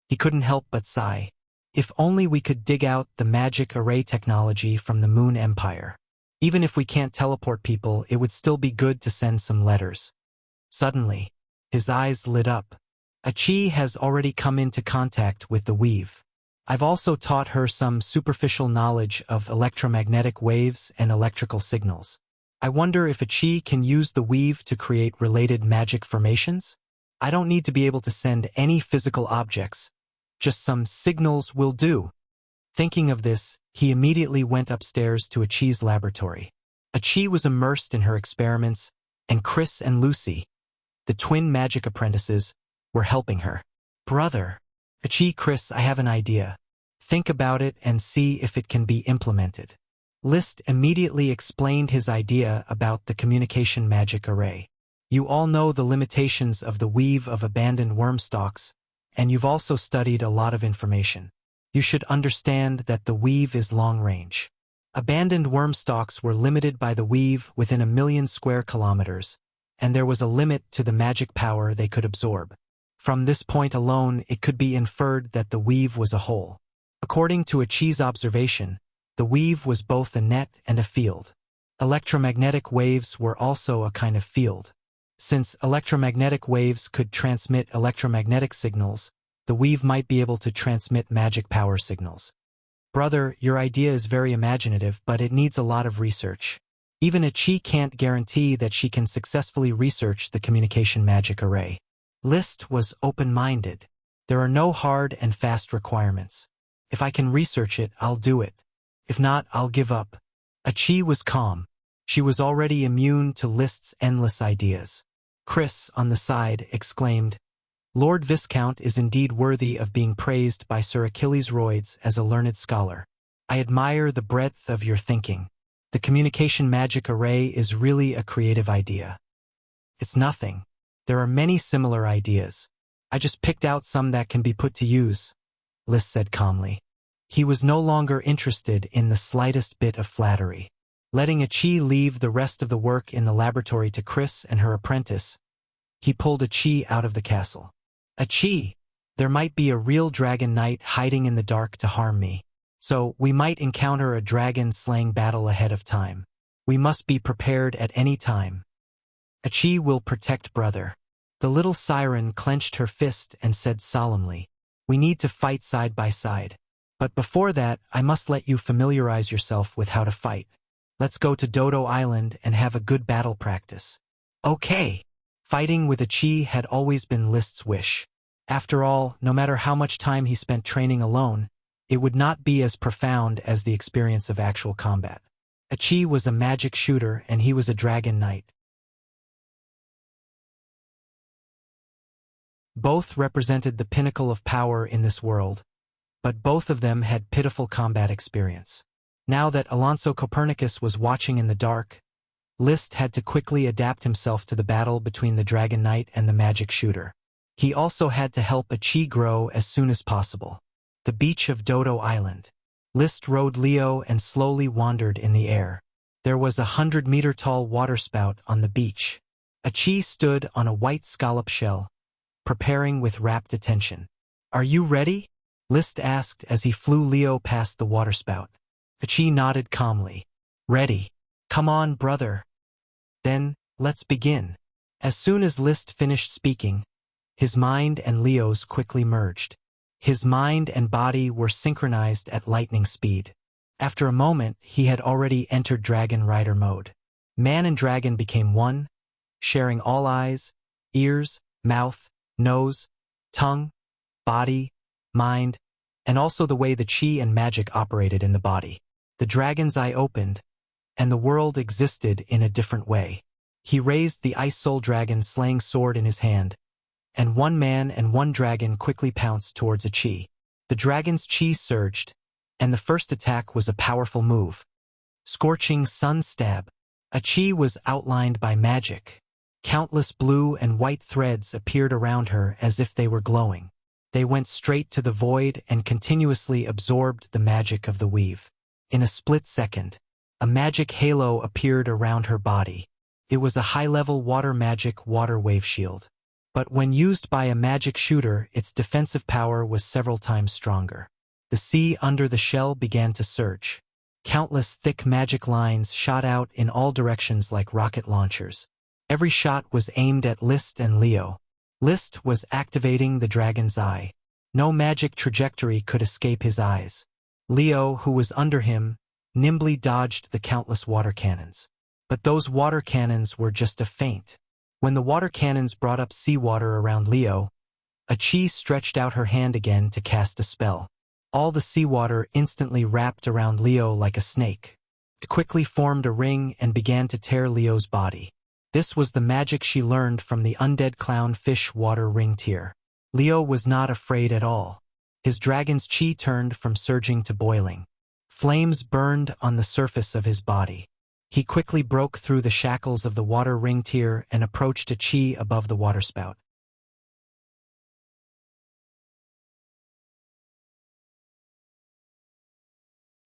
He couldn't help but sigh. If only we could dig out the magic array technology from the Moon Empire. Even if we can't teleport people, it would still be good to send some letters. Suddenly, his eyes lit up. Achi has already come into contact with the weave. I've also taught her some superficial knowledge of electromagnetic waves and electrical signals. I wonder if Achi can use the weave to create related magic formations? I don't need to be able to send any physical objects. Just some signals will do. Thinking of this, he immediately went upstairs to Achi's laboratory. Achi was immersed in her experiments, and Chris and Lucy, the twin magic apprentices, were helping her. Brother, Chris, I have an idea. Think about it and see if it can be implemented. List immediately explained his idea about the communication magic array. You all know the limitations of the weave of abandoned worm stalks, and you've also studied a lot of information. You should understand that the weave is long-range. Abandoned worm stalks were limited by the weave within 1,000,000 square kilometers, and there was a limit to the magic power they could absorb. From this point alone, it could be inferred that the weave was a whole. According to Achi's observation, the weave was both a net and a field. Electromagnetic waves were also a kind of field. Since electromagnetic waves could transmit electromagnetic signals, the weave might be able to transmit magic power signals. Brother, your idea is very imaginative, but it needs a lot of research. Even Achi can't guarantee that she can successfully research the communication magic array. List was open-minded. There are no hard and fast requirements. If I can research it, I'll do it. If not, I'll give up. Achi was calm. She was already immune to List's endless ideas. Chris, on the side, exclaimed, Lord Viscount is indeed worthy of being praised by Sir Achilles Roids as a learned scholar. I admire the breadth of your thinking. The communication magic array is really a creative idea. It's nothing. There are many similar ideas. I just picked out some that can be put to use, List said calmly. He was no longer interested in the slightest bit of flattery. Letting Achi leave the rest of the work in the laboratory to Chris and her apprentice, he pulled Achi out of the castle. Achi, there might be a real dragon knight hiding in the dark to harm me. So, we might encounter a dragon-slaying battle ahead of time. We must be prepared at any time. Achi will protect brother. The little siren clenched her fist and said solemnly, We need to fight side by side. But before that, I must let you familiarize yourself with how to fight. Let's go to Dodo Island and have a good battle practice. Okay. Fighting with Achi had always been List's wish. After all, no matter how much time he spent training alone, it would not be as profound as the experience of actual combat. Achi was a magic shooter and he was a dragon knight. Both represented the pinnacle of power in this world, but both of them had pitiful combat experience. Now that Alonso Copernicus was watching in the dark, List had to quickly adapt himself to the battle between the Dragon Knight and the magic shooter. He also had to help Achi grow as soon as possible. The beach of Dodo Island. List rode Leo and slowly wandered in the air. There was a 100-meter-tall waterspout on the beach. Achi stood on a white scallop shell, preparing with rapt attention. Are you ready? List asked as he flew Leo past the waterspout. Achi nodded calmly. Ready. Come on, brother. Then, let's begin. As soon as List finished speaking, his mind and Leo's quickly merged. His mind and body were synchronized at lightning speed. After a moment, he had already entered Dragon Rider mode. Man and dragon became one, sharing all eyes, ears, mouth, nose, tongue, body, mind, and also the way the chi and magic operated in the body. The dragon's eye opened, and the world existed in a different way. He raised the Ice Soul Dragon slaying sword in his hand, and one man and one dragon quickly pounced towards Achi. The dragon's chi surged, and the first attack was a powerful move. Scorching Sun Stab. Achi was outlined by magic. Countless blue and white threads appeared around her as if they were glowing. They went straight to the void and continuously absorbed the magic of the weave. In a split second, a magic halo appeared around her body. It was a high-level water magic water wave shield. But when used by a magic shooter, its defensive power was several times stronger. The sea under the shell began to surge. Countless thick magic lines shot out in all directions like rocket launchers. Every shot was aimed at List and Leo. List was activating the dragon's eye. No magic trajectory could escape his eyes. Leo, who was under him, nimbly dodged the countless water cannons. But those water cannons were just a feint. When the water cannons brought up seawater around Leo, Achi stretched out her hand again to cast a spell. All the seawater instantly wrapped around Leo like a snake. It quickly formed a ring and began to tear Leo's body. This was the magic she learned from the undead clownfish water ring tier. Leo was not afraid at all. His dragon's chi turned from surging to boiling. Flames burned on the surface of his body. He quickly broke through the shackles of the water ring tier and approached a chi above the waterspout.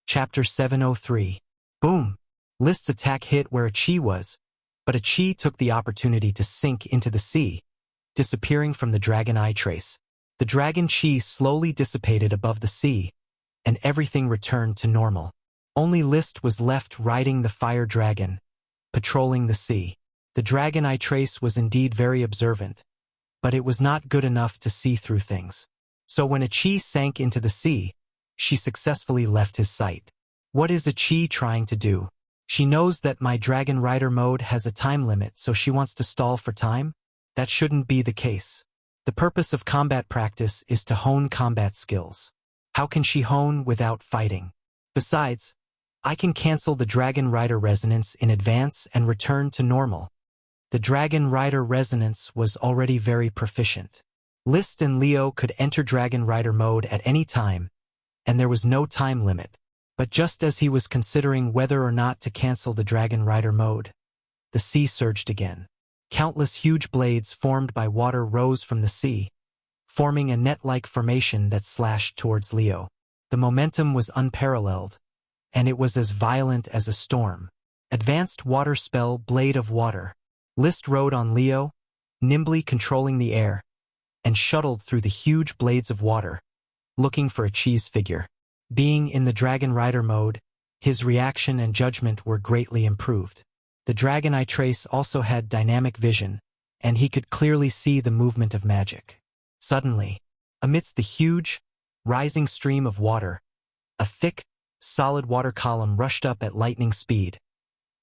Chapter 703. Boom! List's attack hit where a chi was, but a chi took the opportunity to sink into the sea, disappearing from the dragon eye trace. The dragon chi slowly dissipated above the sea, and everything returned to normal. Only List was left riding the fire dragon, patrolling the sea. The dragon eye trace was indeed very observant, but it was not good enough to see through things. So when a chi sank into the sea, she successfully left his sight. What is a chi trying to do? She knows that my Dragon Rider mode has a time limit, so she wants to stall for time? That shouldn't be the case. The purpose of combat practice is to hone combat skills. How can she hone without fighting? Besides, I can cancel the Dragon Rider resonance in advance and return to normal. The Dragon Rider resonance was already very proficient. List and Leo could enter Dragon Rider mode at any time, and there was no time limit. But just as he was considering whether or not to cancel the Dragon Rider mode, the sea surged again. Countless huge blades formed by water rose from the sea, forming a net-like formation that slashed towards Leo. The momentum was unparalleled, and it was as violent as a storm. Advanced water spell Blade of Water. List rode on Leo, nimbly controlling the air, and shuttled through the huge blades of water, looking for a chi's figure. Being in the Dragon Rider mode, his reaction and judgment were greatly improved. The Dragon Eye Trace also had dynamic vision, and he could clearly see the movement of magic. Suddenly, amidst the huge, rising stream of water, a thick, solid water column rushed up at lightning speed.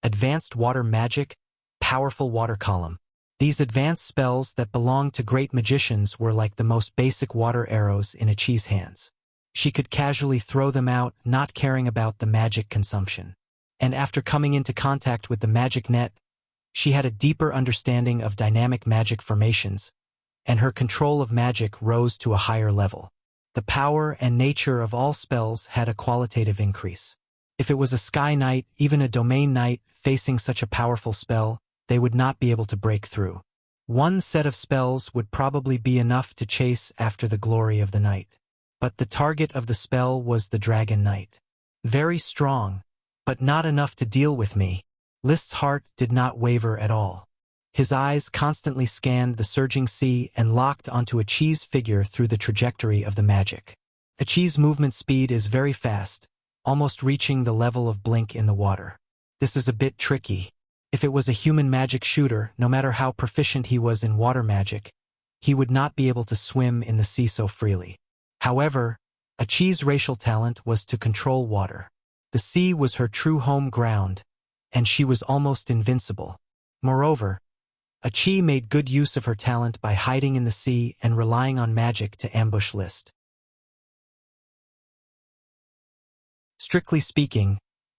Advanced water magic, powerful water column. These advanced spells that belonged to great magicians were like the most basic water arrows in a chi's hands. She could casually throw them out, not caring about the magic consumption. And after coming into contact with the magic net, she had a deeper understanding of dynamic magic formations, and her control of magic rose to a higher level. The power and nature of all spells had a qualitative increase. If it was a sky knight, even a domain knight, facing such a powerful spell, they would not be able to break through. One set of spells would probably be enough to chase after the glory of the knight. But the target of the spell was the Dragon Knight. Very strong, but not enough to deal with me. List's heart did not waver at all. His eyes constantly scanned the surging sea and locked onto a chi's figure through the trajectory of the magic. A chi's movement speed is very fast, almost reaching the level of blink in the water. This is a bit tricky. If it was a human magic shooter, no matter how proficient he was in water magic, he would not be able to swim in the sea so freely. However, a chi's racial talent was to control water. The sea was her true home ground, and she was almost invincible. Moreover, a chi made good use of her talent by hiding in the sea and relying on magic to ambush List. Strictly speaking,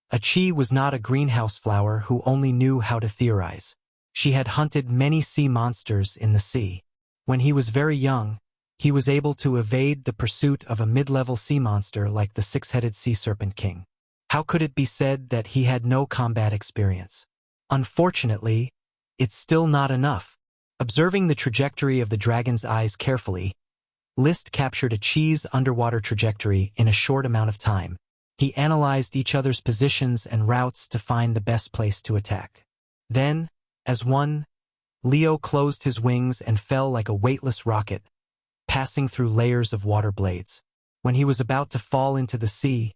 a chi was not a greenhouse flower who only knew how to theorize. She had hunted many sea monsters in the sea. When he was very young, he was able to evade the pursuit of a mid-level sea monster like the six-headed sea serpent king. How could it be said that he had no combat experience? Unfortunately, it's still not enough. Observing the trajectory of the dragon's eyes carefully, List captured a chi's underwater trajectory in a short amount of time. He analyzed each other's positions and routes to find the best place to attack. Then, as one, Leo closed his wings and fell like a weightless rocket, passing through layers of water blades. When he was about to fall into the sea,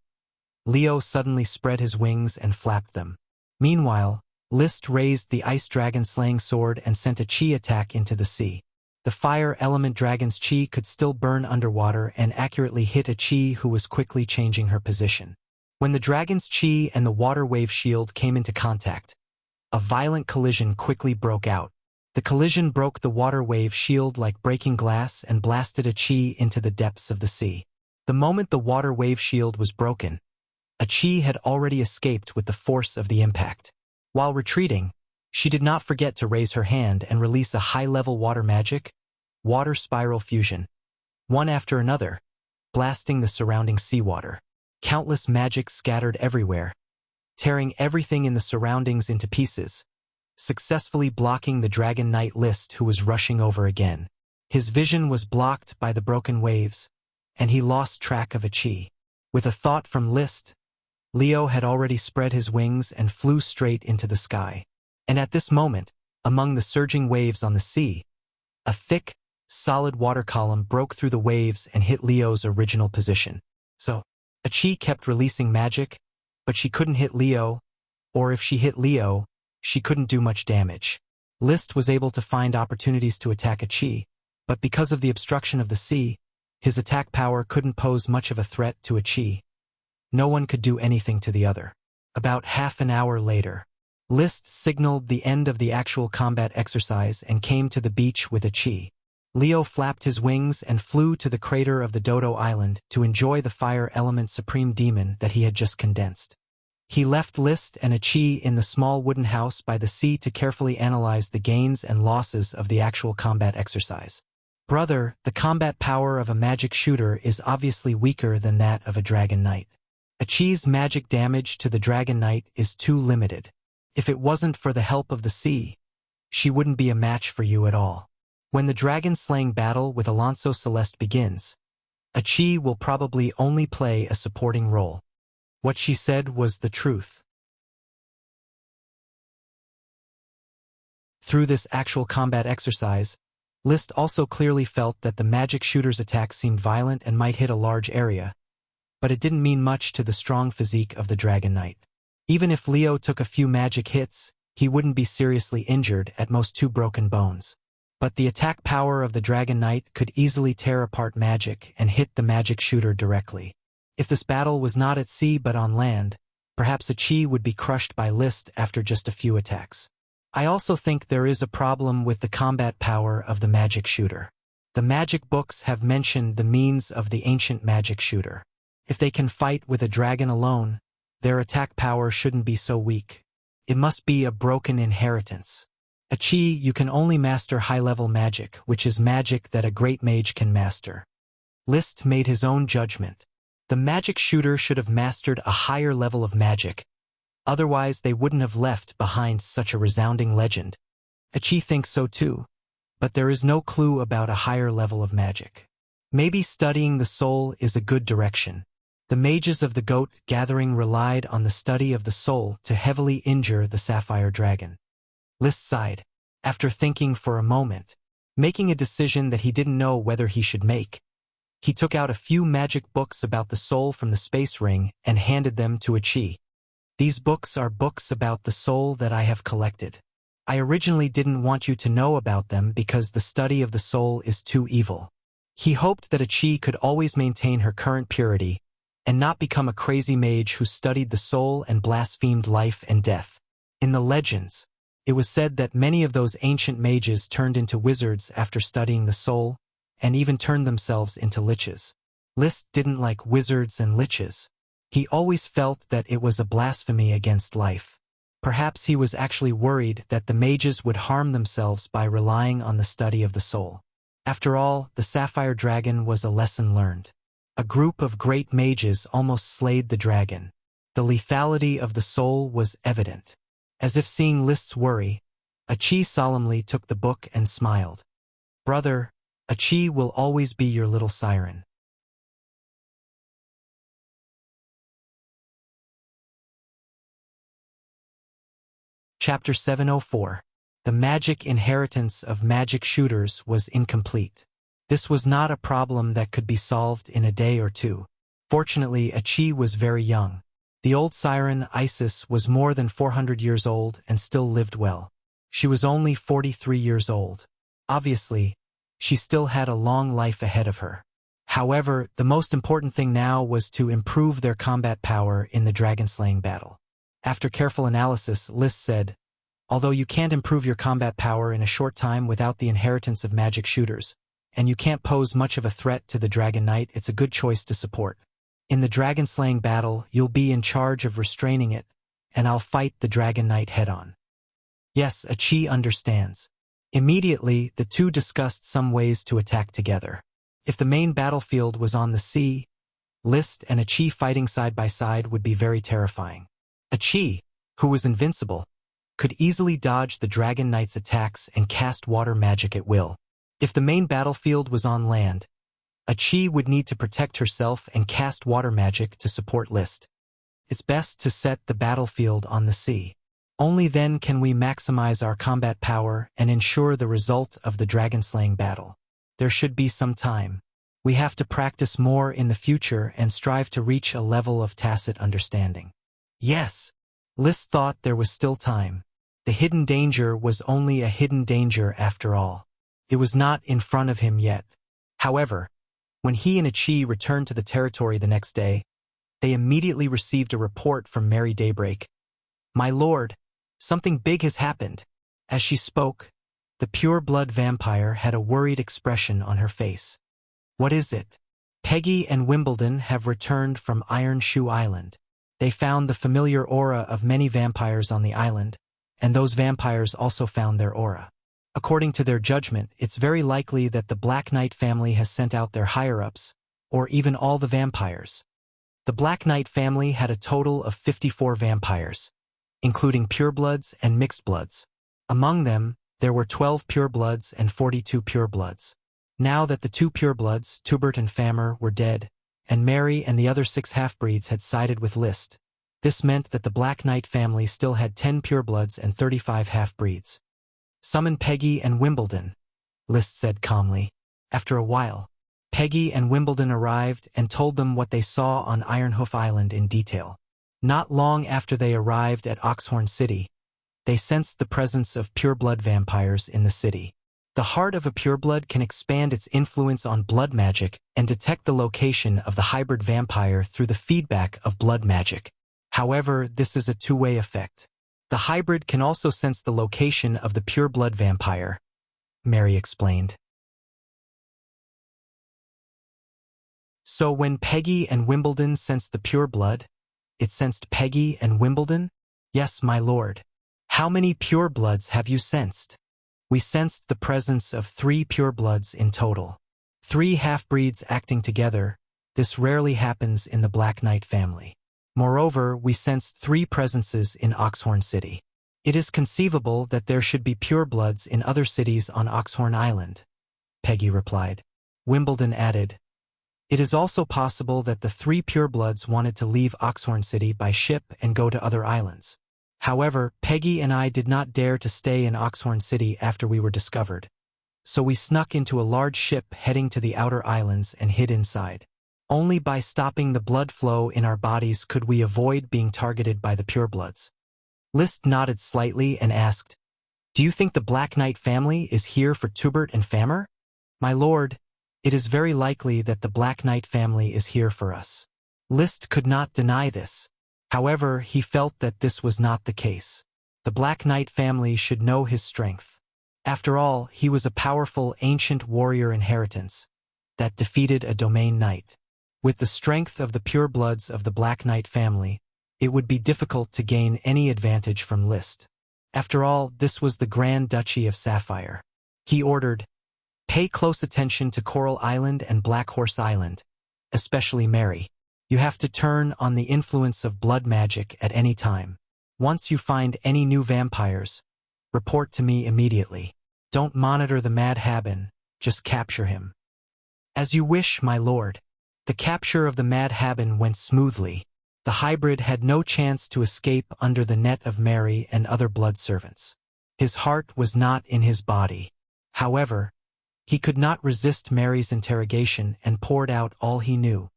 Leo suddenly spread his wings and flapped them. Meanwhile, List raised the ice dragon slaying sword and sent a chi attack into the sea. The fire element dragon's chi could still burn underwater and accurately hit a chi who was quickly changing her position. When the dragon's chi and the water wave shield came into contact, a violent collision quickly broke out. The collision broke the water wave shield like breaking glass and blasted a chi into the depths of the sea. The moment the water wave shield was broken, a chi had already escaped with the force of the impact. While retreating, she did not forget to raise her hand and release a high-level water magic, water spiral fusion, one after another, blasting the surrounding seawater. Countless magic scattered everywhere, tearing everything in the surroundings into pieces, successfully blocking the Dragon Knight List, who was rushing over again. His vision was blocked by the broken waves, and he lost track of Chi. With a thought from List, Leo had already spread his wings and flew straight into the sky. And at this moment, among the surging waves on the sea, a thick, solid water column broke through the waves and hit Leo's original position. So, Chi kept releasing magic, but she couldn't hit Leo, or if she hit Leo, she couldn't do much damage. List was able to find opportunities to attack Chi, but because of the obstruction of the sea, his attack power couldn't pose much of a threat to Chi. No one could do anything to the other. About half an hour later, List signaled the end of the actual combat exercise and came to the beach with Chi. Leo flapped his wings and flew to the crater of the Dodo Island to enjoy the fire element supreme demon that he had just condensed. He left List and Chi in the small wooden house by the sea to carefully analyze the gains and losses of the actual combat exercise. Brother, the combat power of a magic shooter is obviously weaker than that of a Dragon Knight. Chi's magic damage to the Dragon Knight is too limited. If it wasn't for the help of the sea, she wouldn't be a match for you at all. When the dragon-slaying battle with Alonso Celeste begins, Chi will probably only play a supporting role. What she said was the truth. Through this actual combat exercise, List also clearly felt that the magic shooter's attack seemed violent and might hit a large area, but it didn't mean much to the strong physique of the Dragon Knight. Even if Leo took a few magic hits, he wouldn't be seriously injured, at most 2 broken bones. But the attack power of the Dragon Knight could easily tear apart magic and hit the magic shooter directly. If this battle was not at sea but on land, perhaps Chi would be crushed by List after just a few attacks. I also think there is a problem with the combat power of the magic shooter. The magic books have mentioned the means of the ancient magic shooter. If they can fight with a dragon alone, their attack power shouldn't be so weak. It must be a broken inheritance. Chi, you can only master high-level magic, which is magic that a great mage can master. List made his own judgment. The magic shooter should have mastered a higher level of magic. Otherwise, they wouldn't have left behind such a resounding legend. Chi thinks so too, but there is no clue about a higher level of magic. Maybe studying the soul is a good direction. The mages of the Goat Gathering relied on the study of the soul to heavily injure the Sapphire Dragon. List sighed, after thinking for a moment, making a decision that he didn't know whether he should make. He took out a few magic books about the soul from the space ring and handed them to Chi. These books are books about the soul that I have collected. I originally didn't want you to know about them because the study of the soul is too evil. He hoped that Chi could always maintain her current purity and not become a crazy mage who studied the soul and blasphemed life and death. In the legends, it was said that many of those ancient mages turned into wizards after studying the soul, and even turned themselves into liches. List didn't like wizards and liches. He always felt that it was a blasphemy against life. Perhaps he was actually worried that the mages would harm themselves by relying on the study of the soul. After all, the Sapphire Dragon was a lesson learned. A group of great mages almost slayed the dragon. The lethality of the soul was evident. As if seeing List's worry, Chi solemnly took the book and smiled. Brother, Chi will always be your little siren. Chapter 704. The magic inheritance of magic shooters was incomplete. This was not a problem that could be solved in a day or two. Fortunately, Chi was very young. The old siren, Isis, was more than 400 years old and still lived well. She was only 43 years old. Obviously, she still had a long life ahead of her. However, the most important thing now was to improve their combat power in the dragon-slaying battle. After careful analysis, List said, although you can't improve your combat power in a short time without the inheritance of magic shooters, and you can't pose much of a threat to the Dragon Knight, it's a good choice to support. In the dragon-slaying battle, you'll be in charge of restraining it, and I'll fight the Dragon Knight head-on. Yes, Chi understands. Immediately, the two discussed some ways to attack together. If the main battlefield was on the sea, List and Achi fighting side by side would be very terrifying. Achi, who was invincible, could easily dodge the Dragon Knight's attacks and cast water magic at will. If the main battlefield was on land, Achi would need to protect herself and cast water magic to support List. It's best to set the battlefield on the sea. Only then can we maximize our combat power and ensure the result of the dragon-slaying battle. There should be some time. We have to practice more in the future and strive to reach a level of tacit understanding. Yes, List thought there was still time. The hidden danger was only a hidden danger after all. It was not in front of him yet. However, when he and Achi returned to the territory the next day, they immediately received a report from Merry Daybreak. "My lord, something big has happened." As she spoke, the pure-blood vampire had a worried expression on her face. "What is it?" "Peggy and Wimbledon have returned from Iron Shoe Island. They found the familiar aura of many vampires on the island, and those vampires also found their aura. According to their judgment, it's very likely that the Black Knight family has sent out their higher-ups, or even all the vampires." The Black Knight family had a total of 54 vampires, including purebloods and mixed-bloods. Among them, there were 12 purebloods and 42 purebloods. Now that the 2 purebloods, Tubert and Famer, were dead, and Mary and the other 6 half-breeds had sided with List, this meant that the Black Knight family still had 10 purebloods and 35 half-breeds. "Summon Peggy and Wimbledon," List said calmly. After a while, Peggy and Wimbledon arrived and told them what they saw on Ironhoof Island in detail. Not long after they arrived at Oxhorn City, they sensed the presence of pureblood vampires in the city. The heart of a pureblood can expand its influence on blood magic and detect the location of the hybrid vampire through the feedback of blood magic. However, this is a two-way effect. The hybrid can also sense the location of the pureblood vampire, Mary explained. "So when Peggy and Wimbledon sensed the pureblood, it sensed Peggy and Wimbledon?" "Yes, my lord." "How many purebloods have you sensed?" "We sensed the presence of 3 purebloods in total. 3 half-breeds acting together. This rarely happens in the Black Knight family. Moreover, we sensed 3 presences in Oxhorn City. It is conceivable that there should be purebloods in other cities on Oxhorn Island," Peggy replied. Wimbledon added, "It is also possible that the 3 purebloods wanted to leave Oxhorn City by ship and go to other islands. However, Peggy and I did not dare to stay in Oxhorn City after we were discovered. So we snuck into a large ship heading to the outer islands and hid inside. Only by stopping the blood flow in our bodies could we avoid being targeted by the purebloods." List nodded slightly and asked, "Do you think the Black Knight family is here for Tubert and Famer?" "My lord, it is very likely that the Black Knight family is here for us." List could not deny this. However, he felt that this was not the case. The Black Knight family should know his strength. After all, he was a powerful ancient warrior inheritance that defeated a domain knight. With the strength of the purebloods of the Black Knight family, it would be difficult to gain any advantage from List. After all, this was the Grand Duchy of Sapphire. He ordered, "Pay close attention to Coral Island and Black Horse Island, especially Mary. You have to turn on the influence of blood magic at any time. Once you find any new vampires, report to me immediately. Don't monitor the Mad Haben, just capture him." "As you wish, my lord." The capture of the Mad Haben went smoothly. The hybrid had no chance to escape under the net of Mary and other blood servants. His heart was not in his body. However, he could not resist Mary's interrogation and poured out all he knew.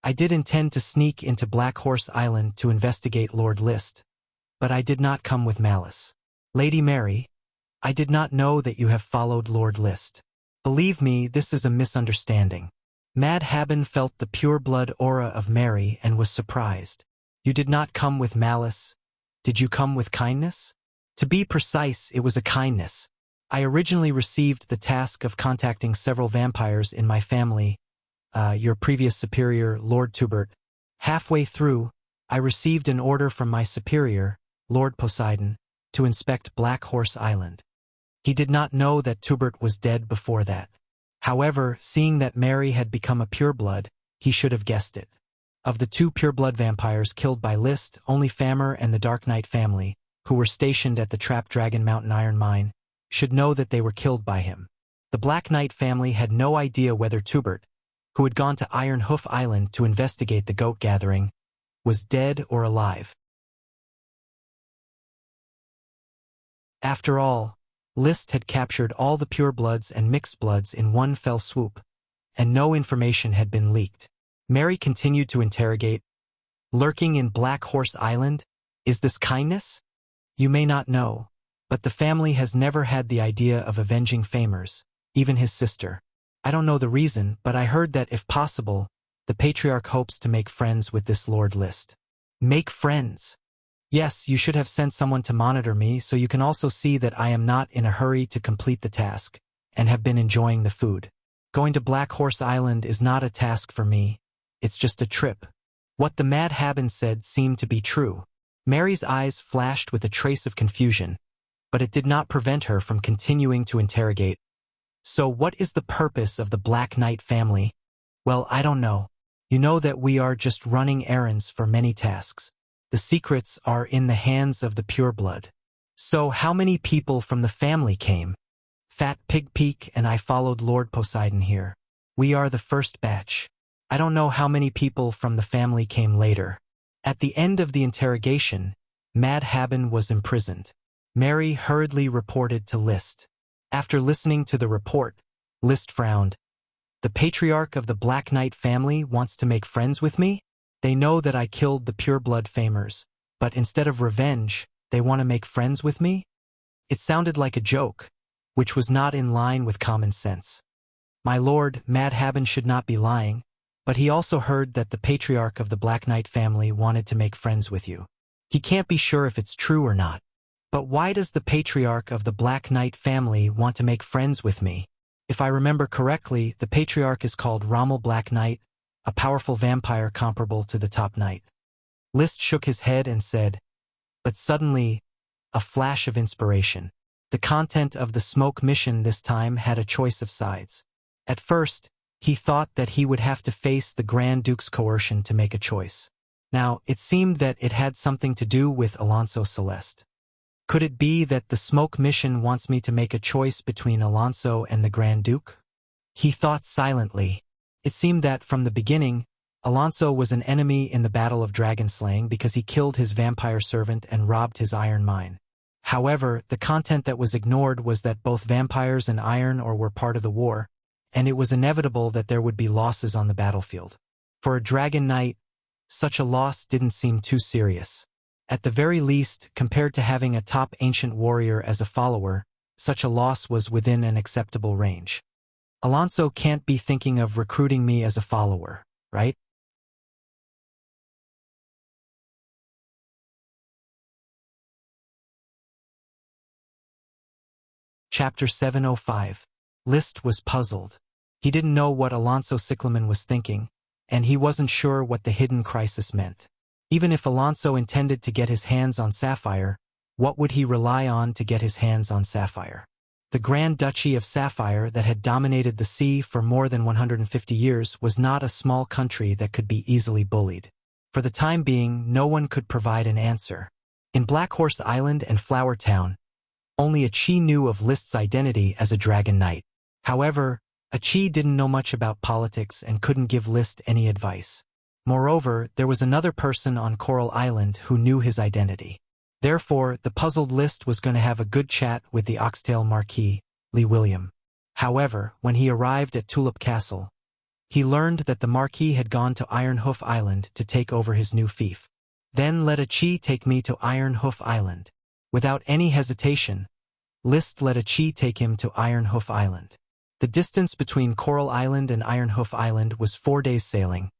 "I did intend to sneak into Black Horse Island to investigate Lord List, but I did not come with malice. Lady Mary, I did not know that you have followed Lord List. Believe me, this is a misunderstanding." Mad Haben felt the pure-blood aura of Mary and was surprised. "You did not come with malice. Did you come with kindness?" "To be precise, it was a kindness. I originally received the task of contacting several vampires in my family, your previous superior, Lord Tubert. Halfway through, I received an order from my superior, Lord Poseidon, to inspect Black Horse Island. He did not know that Tubert was dead before that. However, seeing that Mary had become a pureblood, he should have guessed it. Of the two pureblood vampires killed by List, only Famer and the Dark Knight family, who were stationed at the Trap Dragon Mountain iron mine, should know that they were killed by him. The Black Knight family had no idea whether Tubert, who had gone to Iron Hoof Island to investigate the goat gathering, was dead or alive. After all, List had captured all the purebloods and mixed bloods in one fell swoop, and no information had been leaked. Mary continued to interrogate. Lurking in Black Horse Island? Is this kindness? You may not know, but the family has never had the idea of avenging Famers, even his sister. I don't know the reason, but I heard that if possible, the Patriarch hopes to make friends with this Lord List. Make friends? Yes, you should have sent someone to monitor me so you can also see that I am not in a hurry to complete the task, and have been enjoying the food. Going to Black Horse Island is not a task for me, it's just a trip. What the Mad Haben said seemed to be true. Mary's eyes flashed with a trace of confusion, but it did not prevent her from continuing to interrogate. So what is the purpose of the Black Knight family? Well, I don't know. You know that we are just running errands for many tasks. The secrets are in the hands of the pureblood. So how many people from the family came? Fat Pig Peak and I followed Lord Poseidon here. We are the first batch. I don't know how many people from the family came later. At the end of the interrogation, Mad Haben was imprisoned. Mary hurriedly reported to List. After listening to the report, List frowned. The Patriarch of the Black Knight family wants to make friends with me? They know that I killed the pureblood Famers, but instead of revenge, they want to make friends with me? It sounded like a joke, which was not in line with common sense. My lord, Mad Haben should not be lying, but he also heard that the Patriarch of the Black Knight family wanted to make friends with you. He can't be sure if it's true or not. But why does the Patriarch of the Black Knight family want to make friends with me? If I remember correctly, the Patriarch is called Rommel Black Knight, a powerful vampire comparable to the Top Knight. List shook his head and said, but suddenly, a flash of inspiration. The content of the smoke mission this time had a choice of sides. At first, he thought that he would have to face the Grand Duke's coercion to make a choice. Now, it seemed that it had something to do with Alonso Celeste. Could it be that the smoke mission wants me to make a choice between Alonso and the Grand Duke? He thought silently. It seemed that from the beginning, Alonso was an enemy in the Battle of Dragonslaying because he killed his vampire servant and robbed his iron mine. However, the content that was ignored was that both vampires and iron ore were part of the war, and it was inevitable that there would be losses on the battlefield. For a Dragon Knight, such a loss didn't seem too serious. At the very least, compared to having a top ancient warrior as a follower, such a loss was within an acceptable range. Alonso can't be thinking of recruiting me as a follower, right? Chapter 705. List was puzzled. He didn't know what Alonso Cyclamen was thinking, and he wasn't sure what the hidden crisis meant. Even if Alonso intended to get his hands on Sapphire, what would he rely on to get his hands on Sapphire? The Grand Duchy of Sapphire that had dominated the sea for more than 150 years was not a small country that could be easily bullied. For the time being, no one could provide an answer. In Black Horse Island and Flower Town, only Achi knew of List's identity as a Dragon Knight. However, Achi didn't know much about politics and couldn't give List any advice. Moreover, there was another person on Coral Island who knew his identity. Therefore, the puzzled List was going to have a good chat with the Oxtail Marquis, Lee William. However, when he arrived at Tulip Castle, he learned that the Marquis had gone to Iron Hoof Island to take over his new fief. Then let Achi take me to Iron Hoof Island. Without any hesitation, List let Achi take him to Iron Hoof Island. The distance between Coral Island and Iron Hoof Island was 4 days sailing,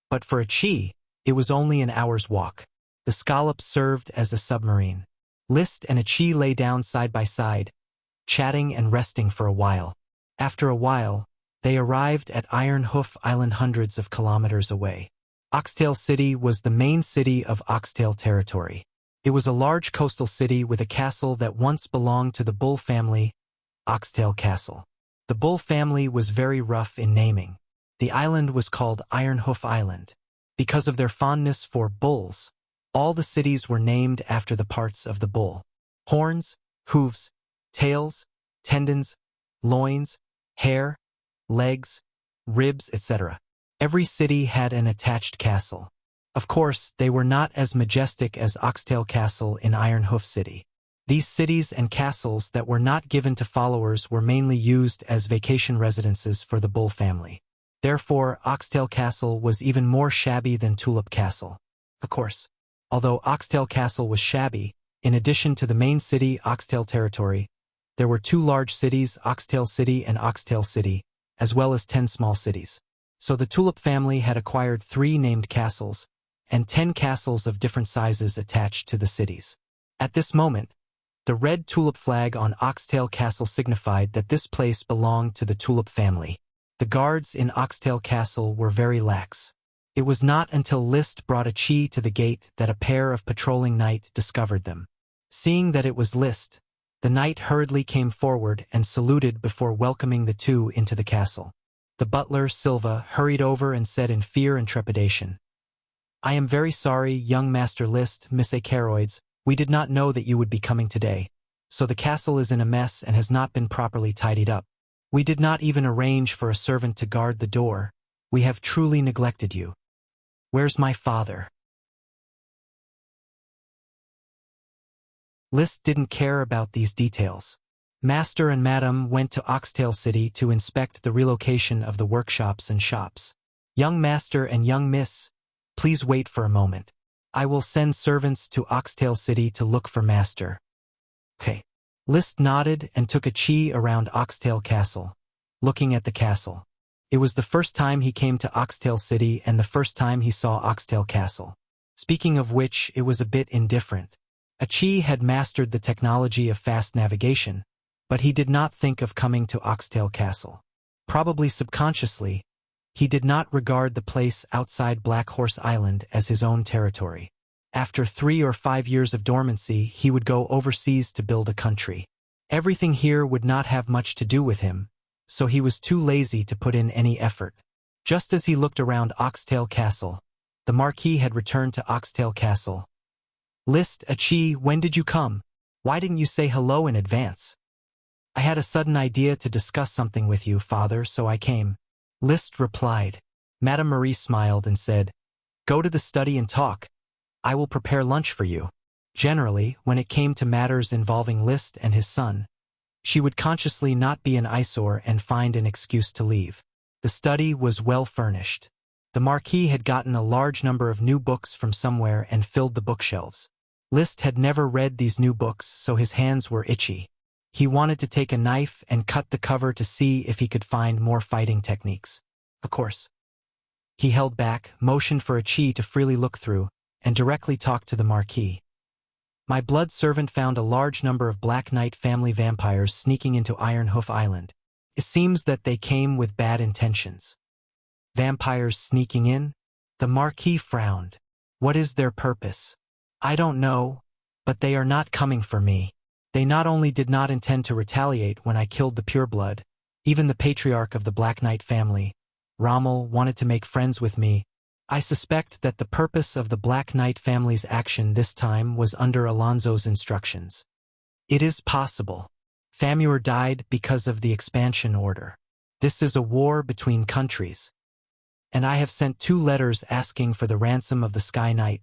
but for Achi, it was only an hour's walk. The Scallop served as a submarine. List and Achi lay down side by side, chatting and resting for a while. After a while, they arrived at Iron Hoof Island hundreds of kilometers away. Oxtail City was the main city of Oxtail Territory. It was a large coastal city with a castle that once belonged to the Bull family, Oxtail Castle. The Bull family was very rough in naming. The island was called Iron Hoof Island, Because of their fondness for bulls, all the cities were named after the parts of the bull: horns, hooves, tails, tendons, loins, hair, legs, ribs, etc. Every city had an attached castle. Of course, they were not as majestic as Oxtail Castle in Iron Hoof City. These cities and castles that were not given to followers were mainly used as vacation residences for the bull family. Therefore, Oxtail Castle was even more shabby than Tulip Castle. Of course, although Oxtail Castle was shabby, in addition to the main city, Oxtail Territory, there were 2 large cities, Oxtail City and Oxtail City, as well as 10 small cities. So the Tulip family had acquired 3 named castles, and 10 castles of different sizes attached to the cities. At this moment, the red tulip flag on Oxtail Castle signified that this place belonged to the Tulip family. The guards in Oxtail Castle were very lax. It was not until List brought a chi to the gate that a pair of patrolling knight discovered them. Seeing that it was List, the knight hurriedly came forward and saluted before welcoming the 2 into the castle. The butler, Silva, hurried over and said in fear and trepidation, "I am very sorry, young Master List, Miss Acaroids, we did not know that you would be coming today, so the castle is in a mess and has not been properly tidied up. We did not even arrange for a servant to guard the door. We have truly neglected you. Where's my father?" List didn't care about these details. Master and Madam went to Oxtail City to inspect the relocation of the workshops and shops. "Young Master and young Miss, please wait for a moment. I will send servants to Oxtail City to look for Master." Okay. List nodded and took a chi around Oxtail Castle, looking at the castle. It was the first time he came to Oxtail City and the first time he saw Oxtail Castle. Speaking of which, it was a bit indifferent. A chi had mastered the technology of fast navigation, but he did not think of coming to Oxtail Castle. Probably subconsciously, he did not regard the place outside Black Horse Island as his own territory. After 3 or 5 years of dormancy, he would go overseas to build a country. Everything here would not have much to do with him, so he was too lazy to put in any effort. Just as he looked around Oxtail Castle, the Marquis had returned to Oxtail Castle. "List, Achi, when did you come? Why didn't you say hello in advance?" "I had a sudden idea to discuss something with you, father, so I came," List replied. Madame Marie smiled and said, "Go to the study and talk. I will prepare lunch for you." Generally, when it came to matters involving List and his son, she would consciously not be an eyesore and find an excuse to leave. The study was well furnished. The Marquis had gotten a large number of new books from somewhere and filled the bookshelves. List had never read these new books, so his hands were itchy. He wanted to take a knife and cut the cover to see if he could find more fighting techniques. Of course. He held back, motioned for a chi to freely look through, and directly talked to the Marquis. "My blood servant found a large number of Black Knight family vampires sneaking into Iron Hoof Island. It seems that they came with bad intentions." "Vampires sneaking in?" The Marquis frowned. "What is their purpose?" "I don't know, but they are not coming for me. They not only did not intend to retaliate when I killed the pureblood, even the patriarch of the Black Knight family, Rommel, wanted to make friends with me. I suspect that the purpose of the Black Knight family's action this time was under Alonso's instructions. It is possible. Famur died because of the expansion order. This is a war between countries. And I have sent 2 letters asking for the ransom of the Sky Knight,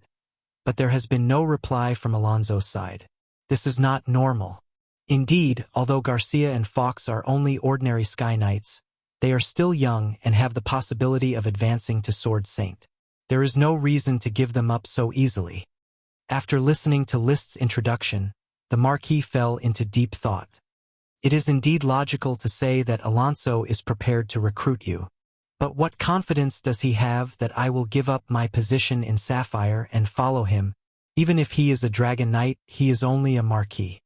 but there has been no reply from Alonso's side. This is not normal. Indeed, although Garcia and Fox are only ordinary Sky Knights, they are still young and have the possibility of advancing to Sword Saint. There is no reason to give them up so easily. After listening to List's introduction, the Marquis fell into deep thought. It is indeed logical to say that Alonso is prepared to recruit you. But what confidence does he have that I will give up my position in Sapphire and follow him? Even if he is a Dragon Knight, he is only a Marquis.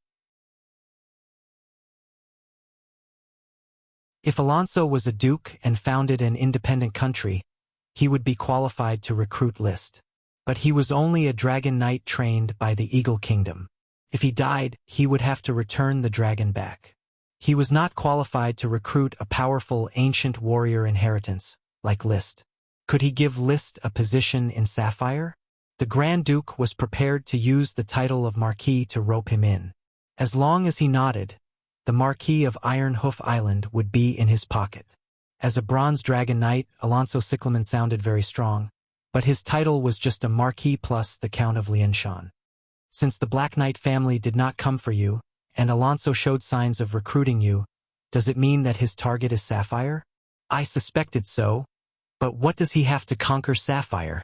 If Alonso was a duke and founded an independent country, he would be qualified to recruit List. But he was only a Dragon Knight trained by the Eagle Kingdom. If he died, he would have to return the dragon back. He was not qualified to recruit a powerful ancient warrior inheritance, like List. Could he give Liszt a position in Sapphire? The Grand Duke was prepared to use the title of Marquis to rope him in. As long as he nodded, the Marquis of Iron Hoof Island would be in his pocket. As a Bronze Dragon Knight, Alonso Cyclamen sounded very strong, but his title was just a Marquis plus the Count of Lianshan. Since the Black Knight family did not come for you, and Alonso showed signs of recruiting you, does it mean that his target is Sapphire? I suspected so, but what does he have to conquer Sapphire?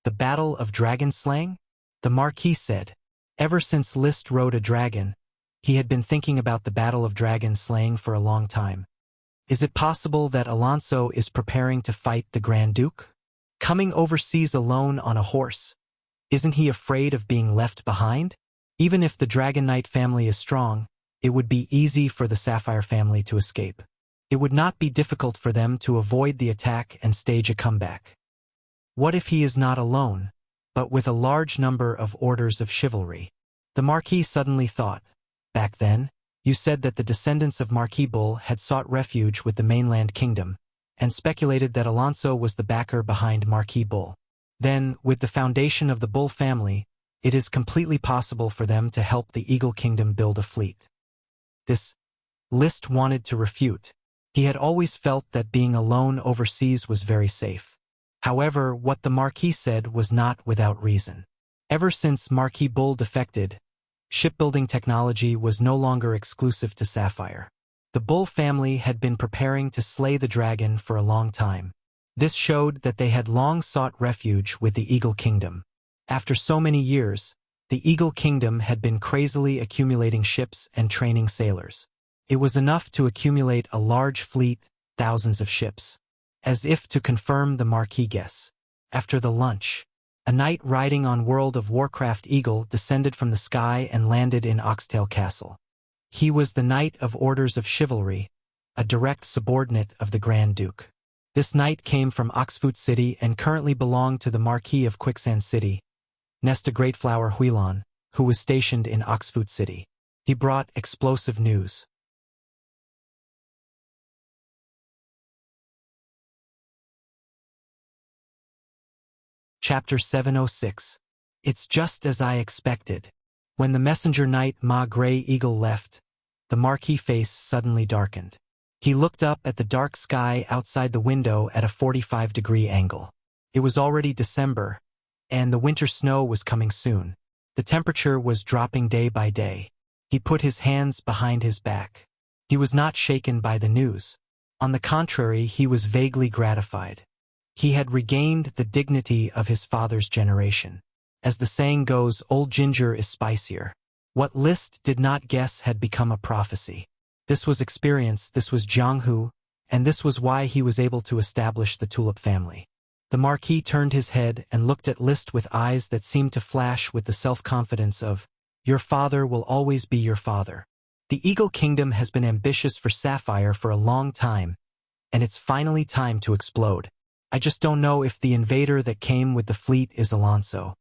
The Battle of Dragon Slaying? The Marquis said. Ever since Liszt rode a dragon, he had been thinking about the Battle of Dragon Slaying for a long time. Is it possible that Alonso is preparing to fight the Grand Duke? Coming overseas alone on a horse? Isn't he afraid of being left behind? Even if the Dragon Knight family is strong, it would be easy for the Sapphire family to escape. It would not be difficult for them to avoid the attack and stage a comeback. What if he is not alone, but with a large number of orders of chivalry? The Marquis suddenly thought, back then, you said that the descendants of Marquis Bull had sought refuge with the mainland kingdom, and speculated that Alonso was the backer behind Marquis Bull. Then, with the foundation of the Bull family, it is completely possible for them to help the Eagle Kingdom build a fleet. This Liszt wanted to refute. He had always felt that being alone overseas was very safe. However, what the Marquis said was not without reason. Ever since Marquis Bull defected, shipbuilding technology was no longer exclusive to Sapphire. The Bull family had been preparing to slay the dragon for a long time. This showed that they had long sought refuge with the Eagle Kingdom. After so many years, the Eagle Kingdom had been crazily accumulating ships and training sailors. It was enough to accumulate a large fleet, thousands of ships. As if to confirm the Marquis guess. After the lunch, a knight riding on World of Warcraft Eagle descended from the sky and landed in Oxtail Castle. He was the Knight of Orders of Chivalry, a direct subordinate of the Grand Duke. This knight came from Oxfoot City and currently belonged to the Marquis of Quicksand City, Nesta Greatflower Huilon, who was stationed in Oxfoot City. He brought explosive news. Chapter 706. It's just as I expected. When the messenger knight Ma Grey Eagle left, the Marquis' face suddenly darkened. He looked up at the dark sky outside the window at a 45-degree angle. It was already December, and the winter snow was coming soon. The temperature was dropping day by day. He put his hands behind his back. He was not shaken by the news. On the contrary, he was vaguely gratified. He had regained the dignity of his father's generation. As the saying goes, old ginger is spicier. What Liszt did not guess had become a prophecy. This was experience, this was Jianghu, and this was why he was able to establish the Tulip family. The Marquis turned his head and looked at Liszt with eyes that seemed to flash with the self-confidence of, "Your father will always be your father." The Eagle Kingdom has been ambitious for Sapphire for a long time, and it's finally time to explode. I just don't know if the invader that came with the fleet is Alonso.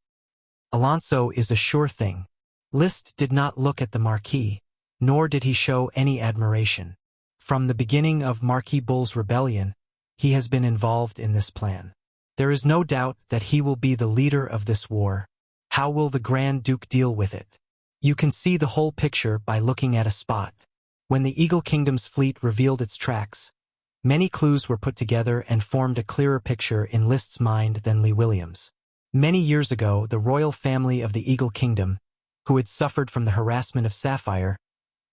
Alonso is a sure thing. Liszt did not look at the Marquis, nor did he show any admiration. From the beginning of Marquis Bull's rebellion, he has been involved in this plan. There is no doubt that he will be the leader of this war. How will the Grand Duke deal with it? You can see the whole picture by looking at a spot. When the Eagle Kingdom's fleet revealed its tracks, many clues were put together and formed a clearer picture in Liszt's mind than Lee Williams. Many years ago, the royal family of the Eagle Kingdom, who had suffered from the harassment of Sapphire,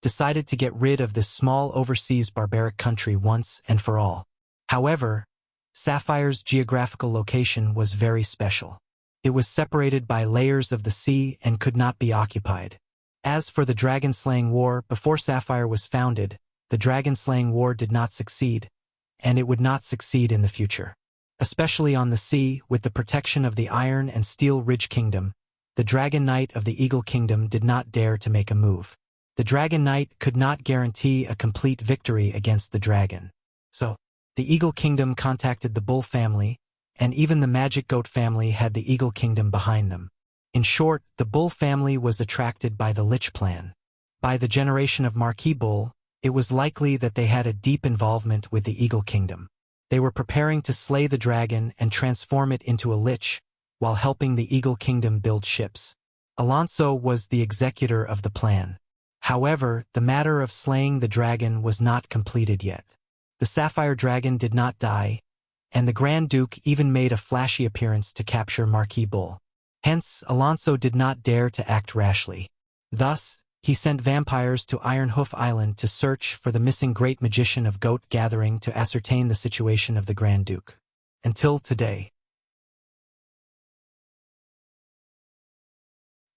decided to get rid of this small overseas barbaric country once and for all. However, Sapphire's geographical location was very special. It was separated by layers of the sea and could not be occupied. As for the dragon-slaying war, before Sapphire was founded, the dragon-slaying war did not succeed, and it would not succeed in the future. Especially on the sea, with the protection of the Iron and Steel Ridge Kingdom, the Dragon Knight of the Eagle Kingdom did not dare to make a move. The Dragon Knight could not guarantee a complete victory against the dragon. So, the Eagle Kingdom contacted the Bull family, and even the Magic Goat family had the Eagle Kingdom behind them. In short, the Bull family was attracted by the Lich plan. By the generation of Marquis Bull, it was likely that they had a deep involvement with the Eagle Kingdom. They were preparing to slay the dragon and transform it into a lich, while helping the Eagle Kingdom build ships. Alonso was the executor of the plan. However, the matter of slaying the dragon was not completed yet. The sapphire dragon did not die, and the Grand Duke even made a flashy appearance to capture Marquis Bull. Hence, Alonso did not dare to act rashly. Thus, he sent vampires to Iron Hoof Island to search for the missing great magician of Goat Gathering to ascertain the situation of the Grand Duke. Until today,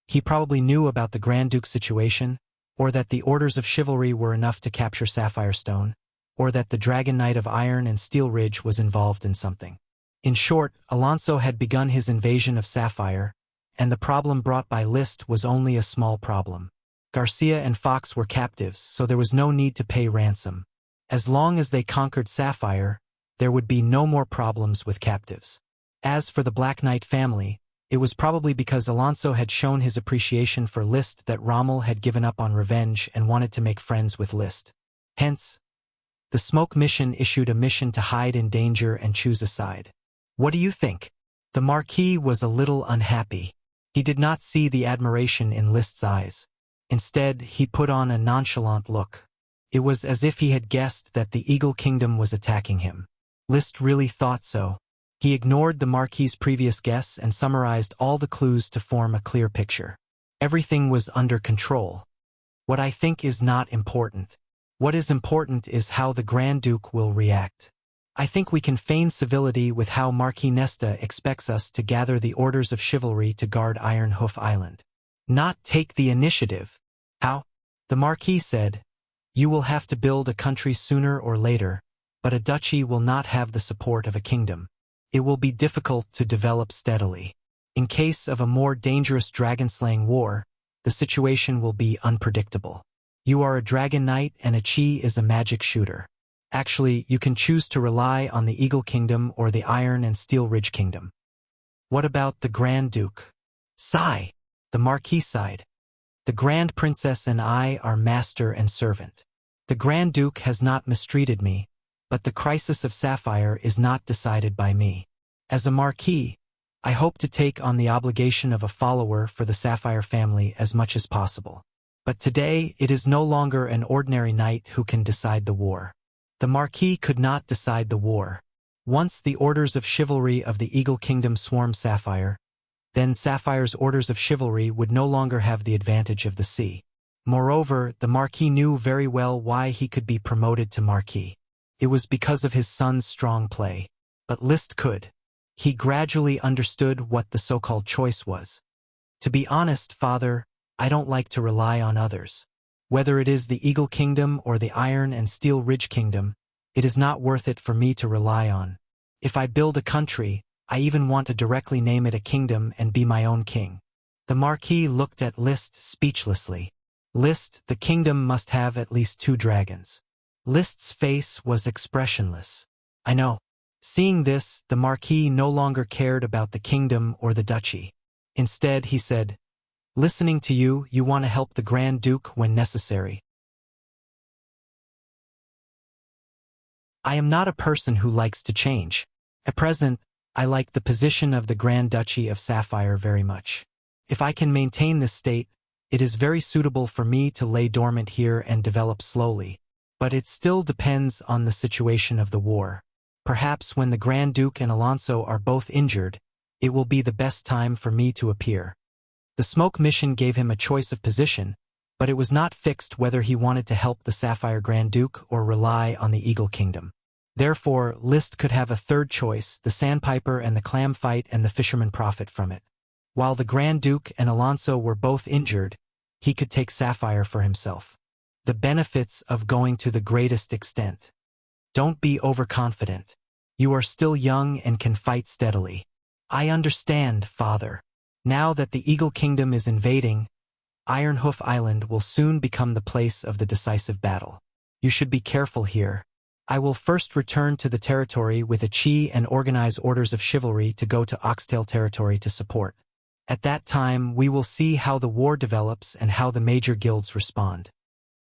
he probably knew about the Grand Duke's situation, or that the Orders of Chivalry were enough to capture Sapphire Stone, or that the Dragon Knight of Iron and Steel Ridge was involved in something. In short, Alonso had begun his invasion of Sapphire, and the problem brought by Liszt was only a small problem. Garcia and Fox were captives, so there was no need to pay ransom. As long as they conquered Sapphire, there would be no more problems with captives. As for the Black Knight family, it was probably because Alonso had shown his appreciation for Liszt that Rommel had given up on revenge and wanted to make friends with Liszt. Hence, the Smoke Mission issued a mission to hide in danger and choose a side. What do you think? The Marquis was a little unhappy. He did not see the admiration in Liszt's eyes. Instead, he put on a nonchalant look. It was as if he had guessed that the Eagle Kingdom was attacking him. Liszt really thought so. He ignored the Marquis's previous guess and summarized all the clues to form a clear picture. Everything was under control. What I think is not important. What is important is how the Grand Duke will react. I think we can feign civility with how Marquis Nesta expects us to gather the Orders of Chivalry to guard Iron Hoof Island. Not take the initiative. How? The Marquis said, "You will have to build a country sooner or later, but a duchy will not have the support of a kingdom. It will be difficult to develop steadily. In case of a more dangerous dragon-slaying war, the situation will be unpredictable. You are a dragon knight and a Chi is a magic shooter. Actually, you can choose to rely on the Eagle Kingdom or the Iron and Steel Ridge Kingdom." What about the Grand Duke? Sigh. The Marquis sighed. The Grand Princess and I are master and servant. The Grand Duke has not mistreated me, but the crisis of Sapphire is not decided by me. As a Marquis, I hope to take on the obligation of a follower for the Sapphire family as much as possible. But today it is no longer an ordinary knight who can decide the war. The Marquis could not decide the war. Once the Orders of Chivalry of the Eagle Kingdom swarm Sapphire, then Sapphire's Orders of Chivalry would no longer have the advantage of the sea. Moreover, the Marquis knew very well why he could be promoted to Marquis. It was because of his son's strong play. But Liszt could. He gradually understood what the so-called choice was. To be honest, father, I don't like to rely on others. Whether it is the Eagle Kingdom or the Iron and Steel Ridge Kingdom, it is not worth it for me to rely on. If I build a country, I even want to directly name it a kingdom and be my own king. The Marquis looked at Liszt speechlessly. Liszt, the kingdom must have at least 2 dragons. Liszt's face was expressionless. I know. Seeing this, the Marquis no longer cared about the kingdom or the duchy. Instead, he said, "Listening to you, you want to help the Grand Duke when necessary." I am not a person who likes to change. At present, I like the position of the Grand Duchy of Sapphire very much. If I can maintain this state, it is very suitable for me to lay dormant here and develop slowly. But it still depends on the situation of the war. Perhaps when the Grand Duke and Alonso are both injured, it will be the best time for me to appear. The Smoke Mission gave him a choice of position, but it was not fixed whether he wanted to help the Sapphire Grand Duke or rely on the Eagle Kingdom. Therefore, Liszt could have a third choice, the Sandpiper and the Clam fight and the Fisherman profit from it. While the Grand Duke and Alonso were both injured, he could take Sapphire for himself. The benefits of going to the greatest extent. Don't be overconfident. You are still young and can fight steadily. I understand, father. Now that the Eagle Kingdom is invading, Iron Hoof Island will soon become the place of the decisive battle. You should be careful here. I will first return to the territory with a Chi and organize Orders of Chivalry to go to Oxtail territory to support. At that time, we will see how the war develops and how the major guilds respond.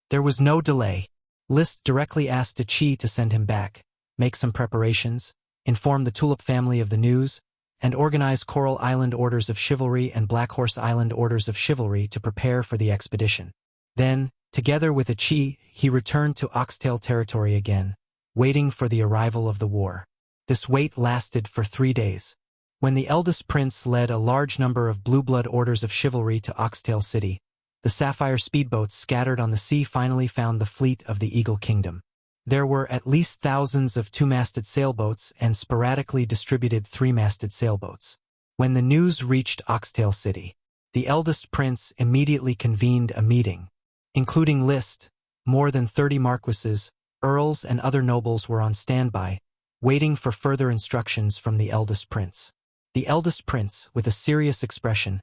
There was no delay. Liszt directly asked a Chi to send him back. make some preparations, inform the Tulip family of the news, and organize Coral Island Orders of Chivalry and Black Horse Island Orders of Chivalry to prepare for the expedition. Then, together with Achi, he returned to Oxtail territory again, waiting for the arrival of the war. This wait lasted for 3 days. When the eldest prince led a large number of Blue Blood Orders of Chivalry to Oxtail City, the sapphire speedboats scattered on the sea finally found the fleet of the Eagle Kingdom. There were at least thousands of 2-masted sailboats and sporadically distributed 3-masted sailboats. When the news reached Oxtail City, the eldest prince immediately convened a meeting, including List. More than 30 marquises, earls, and other nobles were on standby, waiting for further instructions from the eldest prince. The eldest prince, with a serious expression,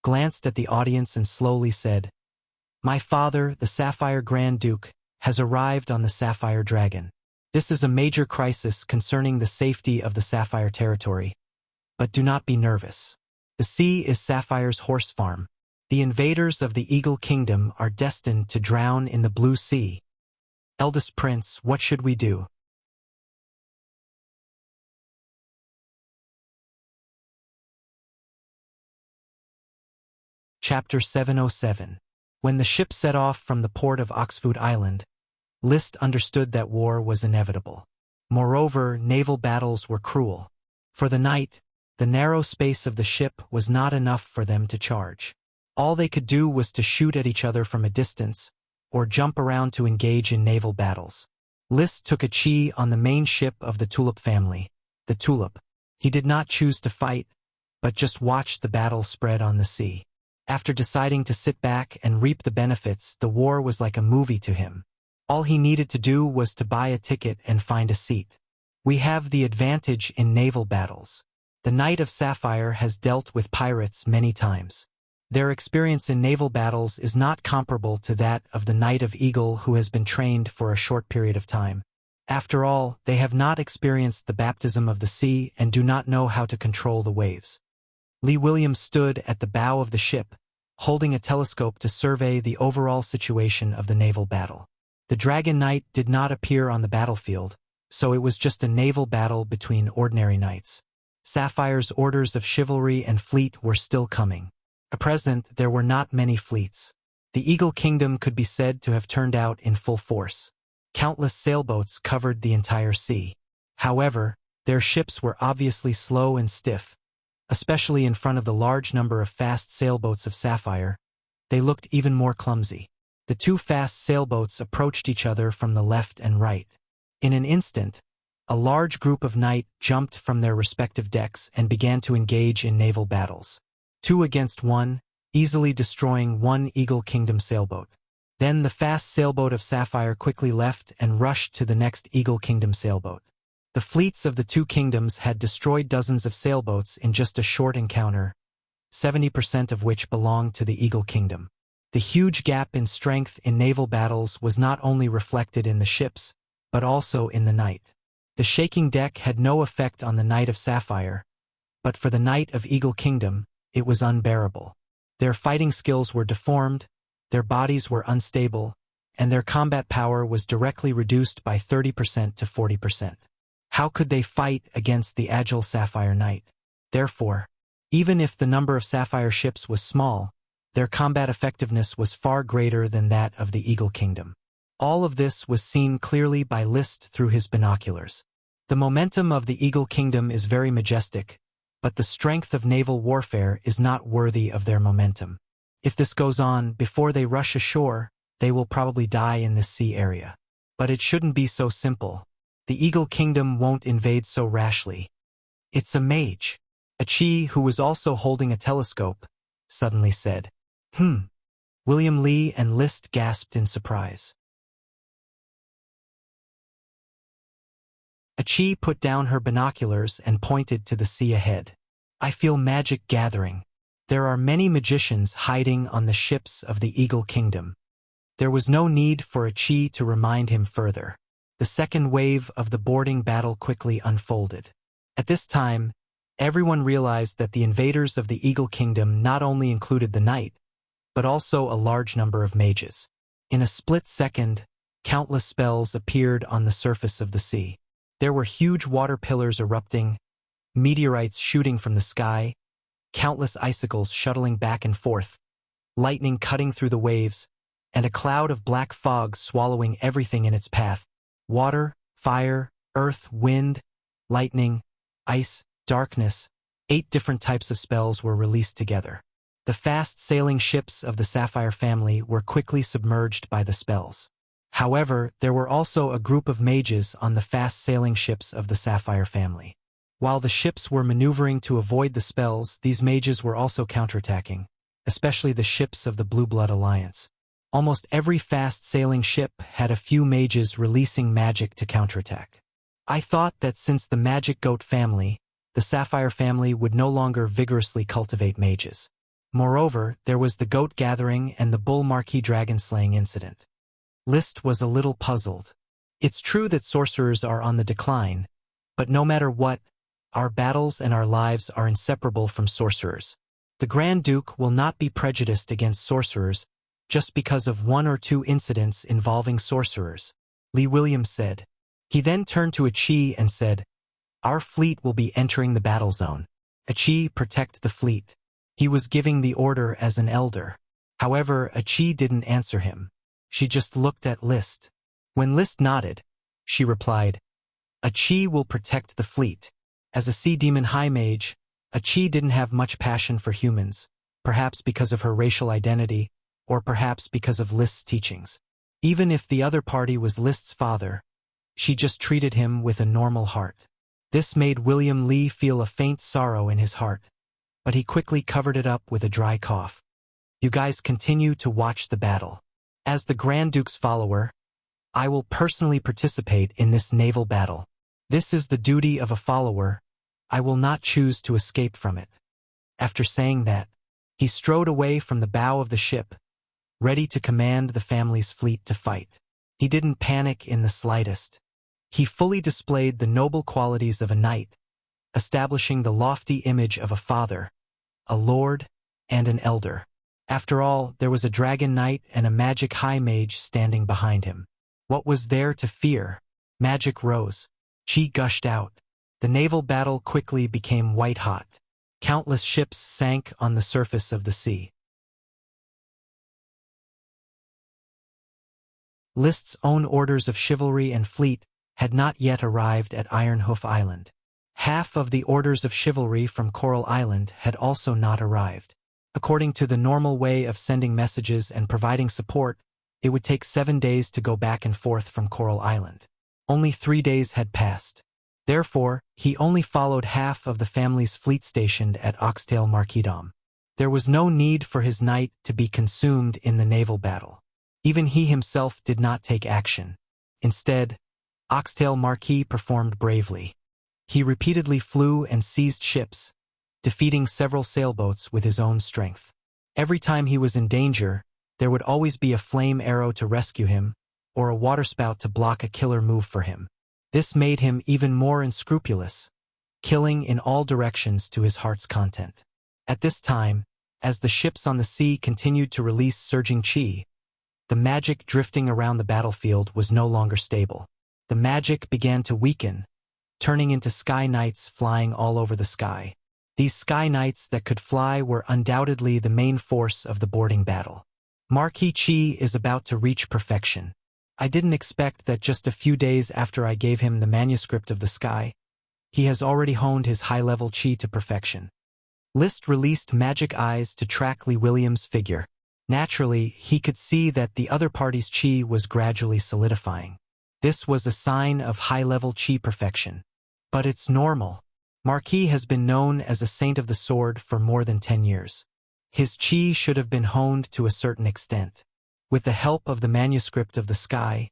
glanced at the audience and slowly said, "My father, the Sapphire Grand Duke, has arrived on the Sapphire Dragon. This is a major crisis concerning the safety of the Sapphire territory. But do not be nervous. The sea is Sapphire's horse farm. The invaders of the Eagle Kingdom are destined to drown in the Blue Sea. Eldest Prince, what should we do?" Chapter 707. When the ship set off from the port of Oxfood Island, List understood that war was inevitable. Moreover, naval battles were cruel. For the night, the narrow space of the ship was not enough for them to charge. All they could do was to shoot at each other from a distance, or jump around to engage in naval battles. List took a chi on the main ship of the Tulip family, the Tulip. He did not choose to fight, but just watched the battle spread on the sea. After deciding to sit back and reap the benefits, the war was like a movie to him. All he needed to do was to buy a ticket and find a seat. We have the advantage in naval battles. The Knight of Sapphire has dealt with pirates many times. Their experience in naval battles is not comparable to that of the Knight of Eagle, who has been trained for a short period of time. After all, they have not experienced the baptism of the sea and do not know how to control the waves. Lee Williams stood at the bow of the ship, holding a telescope to survey the overall situation of the naval battle. The Dragon Knight did not appear on the battlefield, so it was just a naval battle between ordinary knights. Sapphire's orders of chivalry and fleet were still coming. At present, there were not many fleets. The Eagle Kingdom could be said to have turned out in full force. Countless sailboats covered the entire sea. However, their ships were obviously slow and stiff, especially in front of the large number of fast sailboats of Sapphire. They looked even more clumsy. The 2 fast sailboats approached each other from the left and right. In an instant, a large group of knights jumped from their respective decks and began to engage in naval battles. 2 against 1, easily destroying 1 Eagle Kingdom sailboat. Then the fast sailboat of Sapphire quickly left and rushed to the next Eagle Kingdom sailboat. The fleets of the 2 kingdoms had destroyed dozens of sailboats in just a short encounter, 70% of which belonged to the Eagle Kingdom. The huge gap in strength in naval battles was not only reflected in the ships, but also in the knight. The shaking deck had no effect on the Knight of Sapphire, but for the Knight of Eagle Kingdom, it was unbearable. Their fighting skills were deformed, their bodies were unstable, and their combat power was directly reduced by 30% to 40%. How could they fight against the agile Sapphire Knight? Therefore, even if the number of Sapphire ships was small, their combat effectiveness was far greater than that of the Eagle Kingdom. All of this was seen clearly by List through his binoculars. The momentum of the Eagle Kingdom is very majestic, but the strength of naval warfare is not worthy of their momentum. If this goes on before they rush ashore, they will probably die in this sea area. But it shouldn't be so simple. The Eagle Kingdom won't invade so rashly. It's a mage. Achi, who was also holding a telescope, suddenly said, William Lee and List gasped in surprise. Achi put down her binoculars and pointed to the sea ahead. "I feel magic gathering. There are many magicians hiding on the ships of the Eagle Kingdom." There was no need for Achi to remind him further. The second wave of the boarding battle quickly unfolded. At this time, everyone realized that the invaders of the Eagle Kingdom not only included the knight, but also a large number of mages. In a split second, countless spells appeared on the surface of the sea. There were huge water pillars erupting, meteorites shooting from the sky, countless icicles shuttling back and forth, lightning cutting through the waves, and a cloud of black fog swallowing everything in its path. Water, fire, earth, wind, lightning, ice, darkness, 8 different types of spells were released together. The fast-sailing ships of the Sapphire family were quickly submerged by the spells. However, there were also a group of mages on the fast-sailing ships of the Sapphire family. While the ships were maneuvering to avoid the spells, these mages were also counterattacking, especially the ships of the Blue Blood Alliance. Almost every fast-sailing ship had a few mages releasing magic to counterattack. I thought that since the Magic Goat family, the Sapphire family would no longer vigorously cultivate mages. Moreover, there was the Goat Gathering and the Bull Marquis dragon-slaying incident. List was a little puzzled. It's true that sorcerers are on the decline, but no matter what, our battles and our lives are inseparable from sorcerers. The Grand Duke will not be prejudiced against sorcerers just because of 1 or 2 incidents involving sorcerers, Lee Williams said. He then turned to Achi and said, "Our fleet will be entering the battle zone. Achi, protect the fleet." He was giving the order as an elder. However, Achi didn't answer him. She just looked at List. When List nodded, she replied, "Achi will protect the fleet." As a sea demon high mage, Achi didn't have much passion for humans, perhaps because of her racial identity, or perhaps because of List's teachings. Even if the other party was List's father, she just treated him with a normal heart. This made William Lee feel a faint sorrow in his heart, but he quickly covered it up with a dry cough. You guys continue to watch the battle. As the Grand Duke's follower, I will personally participate in this naval battle. This is the duty of a follower. I will not choose to escape from it. After saying that, he strode away from the bow of the ship, ready to command the family's fleet to fight. He didn't panic in the slightest. He fully displayed the noble qualities of a knight, establishing the lofty image of a father, a lord, and an elder. After all, there was a dragon knight and a magic high mage standing behind him. What was there to fear? Magic rose. Chi gushed out. The naval battle quickly became white-hot. Countless ships sank on the surface of the sea. List's own orders of chivalry and fleet had not yet arrived at Ironhoof Island. Half of the orders of chivalry from Coral Island had also not arrived. According to the normal way of sending messages and providing support, it would take 7 days to go back and forth from Coral Island. Only 3 days had passed. Therefore, he only followed half of the family's fleet stationed at Oxtail Marquisdom. There was no need for his knight to be consumed in the naval battle. Even he himself did not take action. Instead, Oxtail Marquis performed bravely. He repeatedly flew and seized ships, defeating several sailboats with his own strength. Every time he was in danger, there would always be a flame arrow to rescue him, or a waterspout to block a killer move for him. This made him even more unscrupulous, killing in all directions to his heart's content. At this time, as the ships on the sea continued to release surging chi, the magic drifting around the battlefield was no longer stable. The magic began to weaken, turning into sky knights flying all over the sky. These sky knights that could fly were undoubtedly the main force of the boarding battle. Marquis Chi is about to reach perfection. I didn't expect that just a few days after I gave him the manuscript of the sky, he has already honed his high-level chi to perfection. List released magic eyes to track Lee Williams' figure. Naturally, he could see that the other party's chi was gradually solidifying. This was a sign of high-level chi perfection. But it's normal. Marquis has been known as a saint of the sword for more than 10 years. His chi should have been honed to a certain extent. With the help of the manuscript of the sky,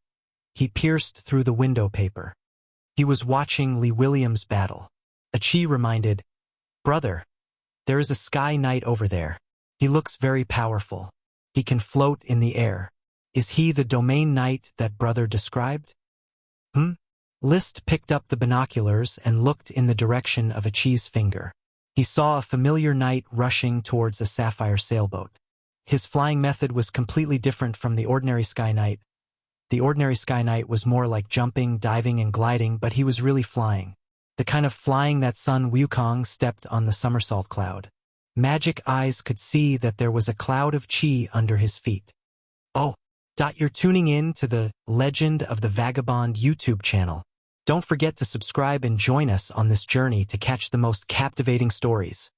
he pierced through the window paper. He was watching Lee Williams' battle. A chi reminded, "Brother, there is a sky knight over there. He looks very powerful. He can float in the air. Is he the domain knight that brother described?" List picked up the binoculars and looked in the direction of Achi's finger. He saw a familiar knight rushing towards a sapphire sailboat. His flying method was completely different from the ordinary sky knight, The ordinary Sky Knight was more like jumping, diving, and gliding, but he was really flying. The kind of flying that Sun Wukong stepped on the somersault cloud. Magic eyes could see that there was a cloud of chi under his feet. Oh, you're tuning in to the Legend of the Vagabond YouTube channel. Don't forget to subscribe and join us on this journey to catch the most captivating stories.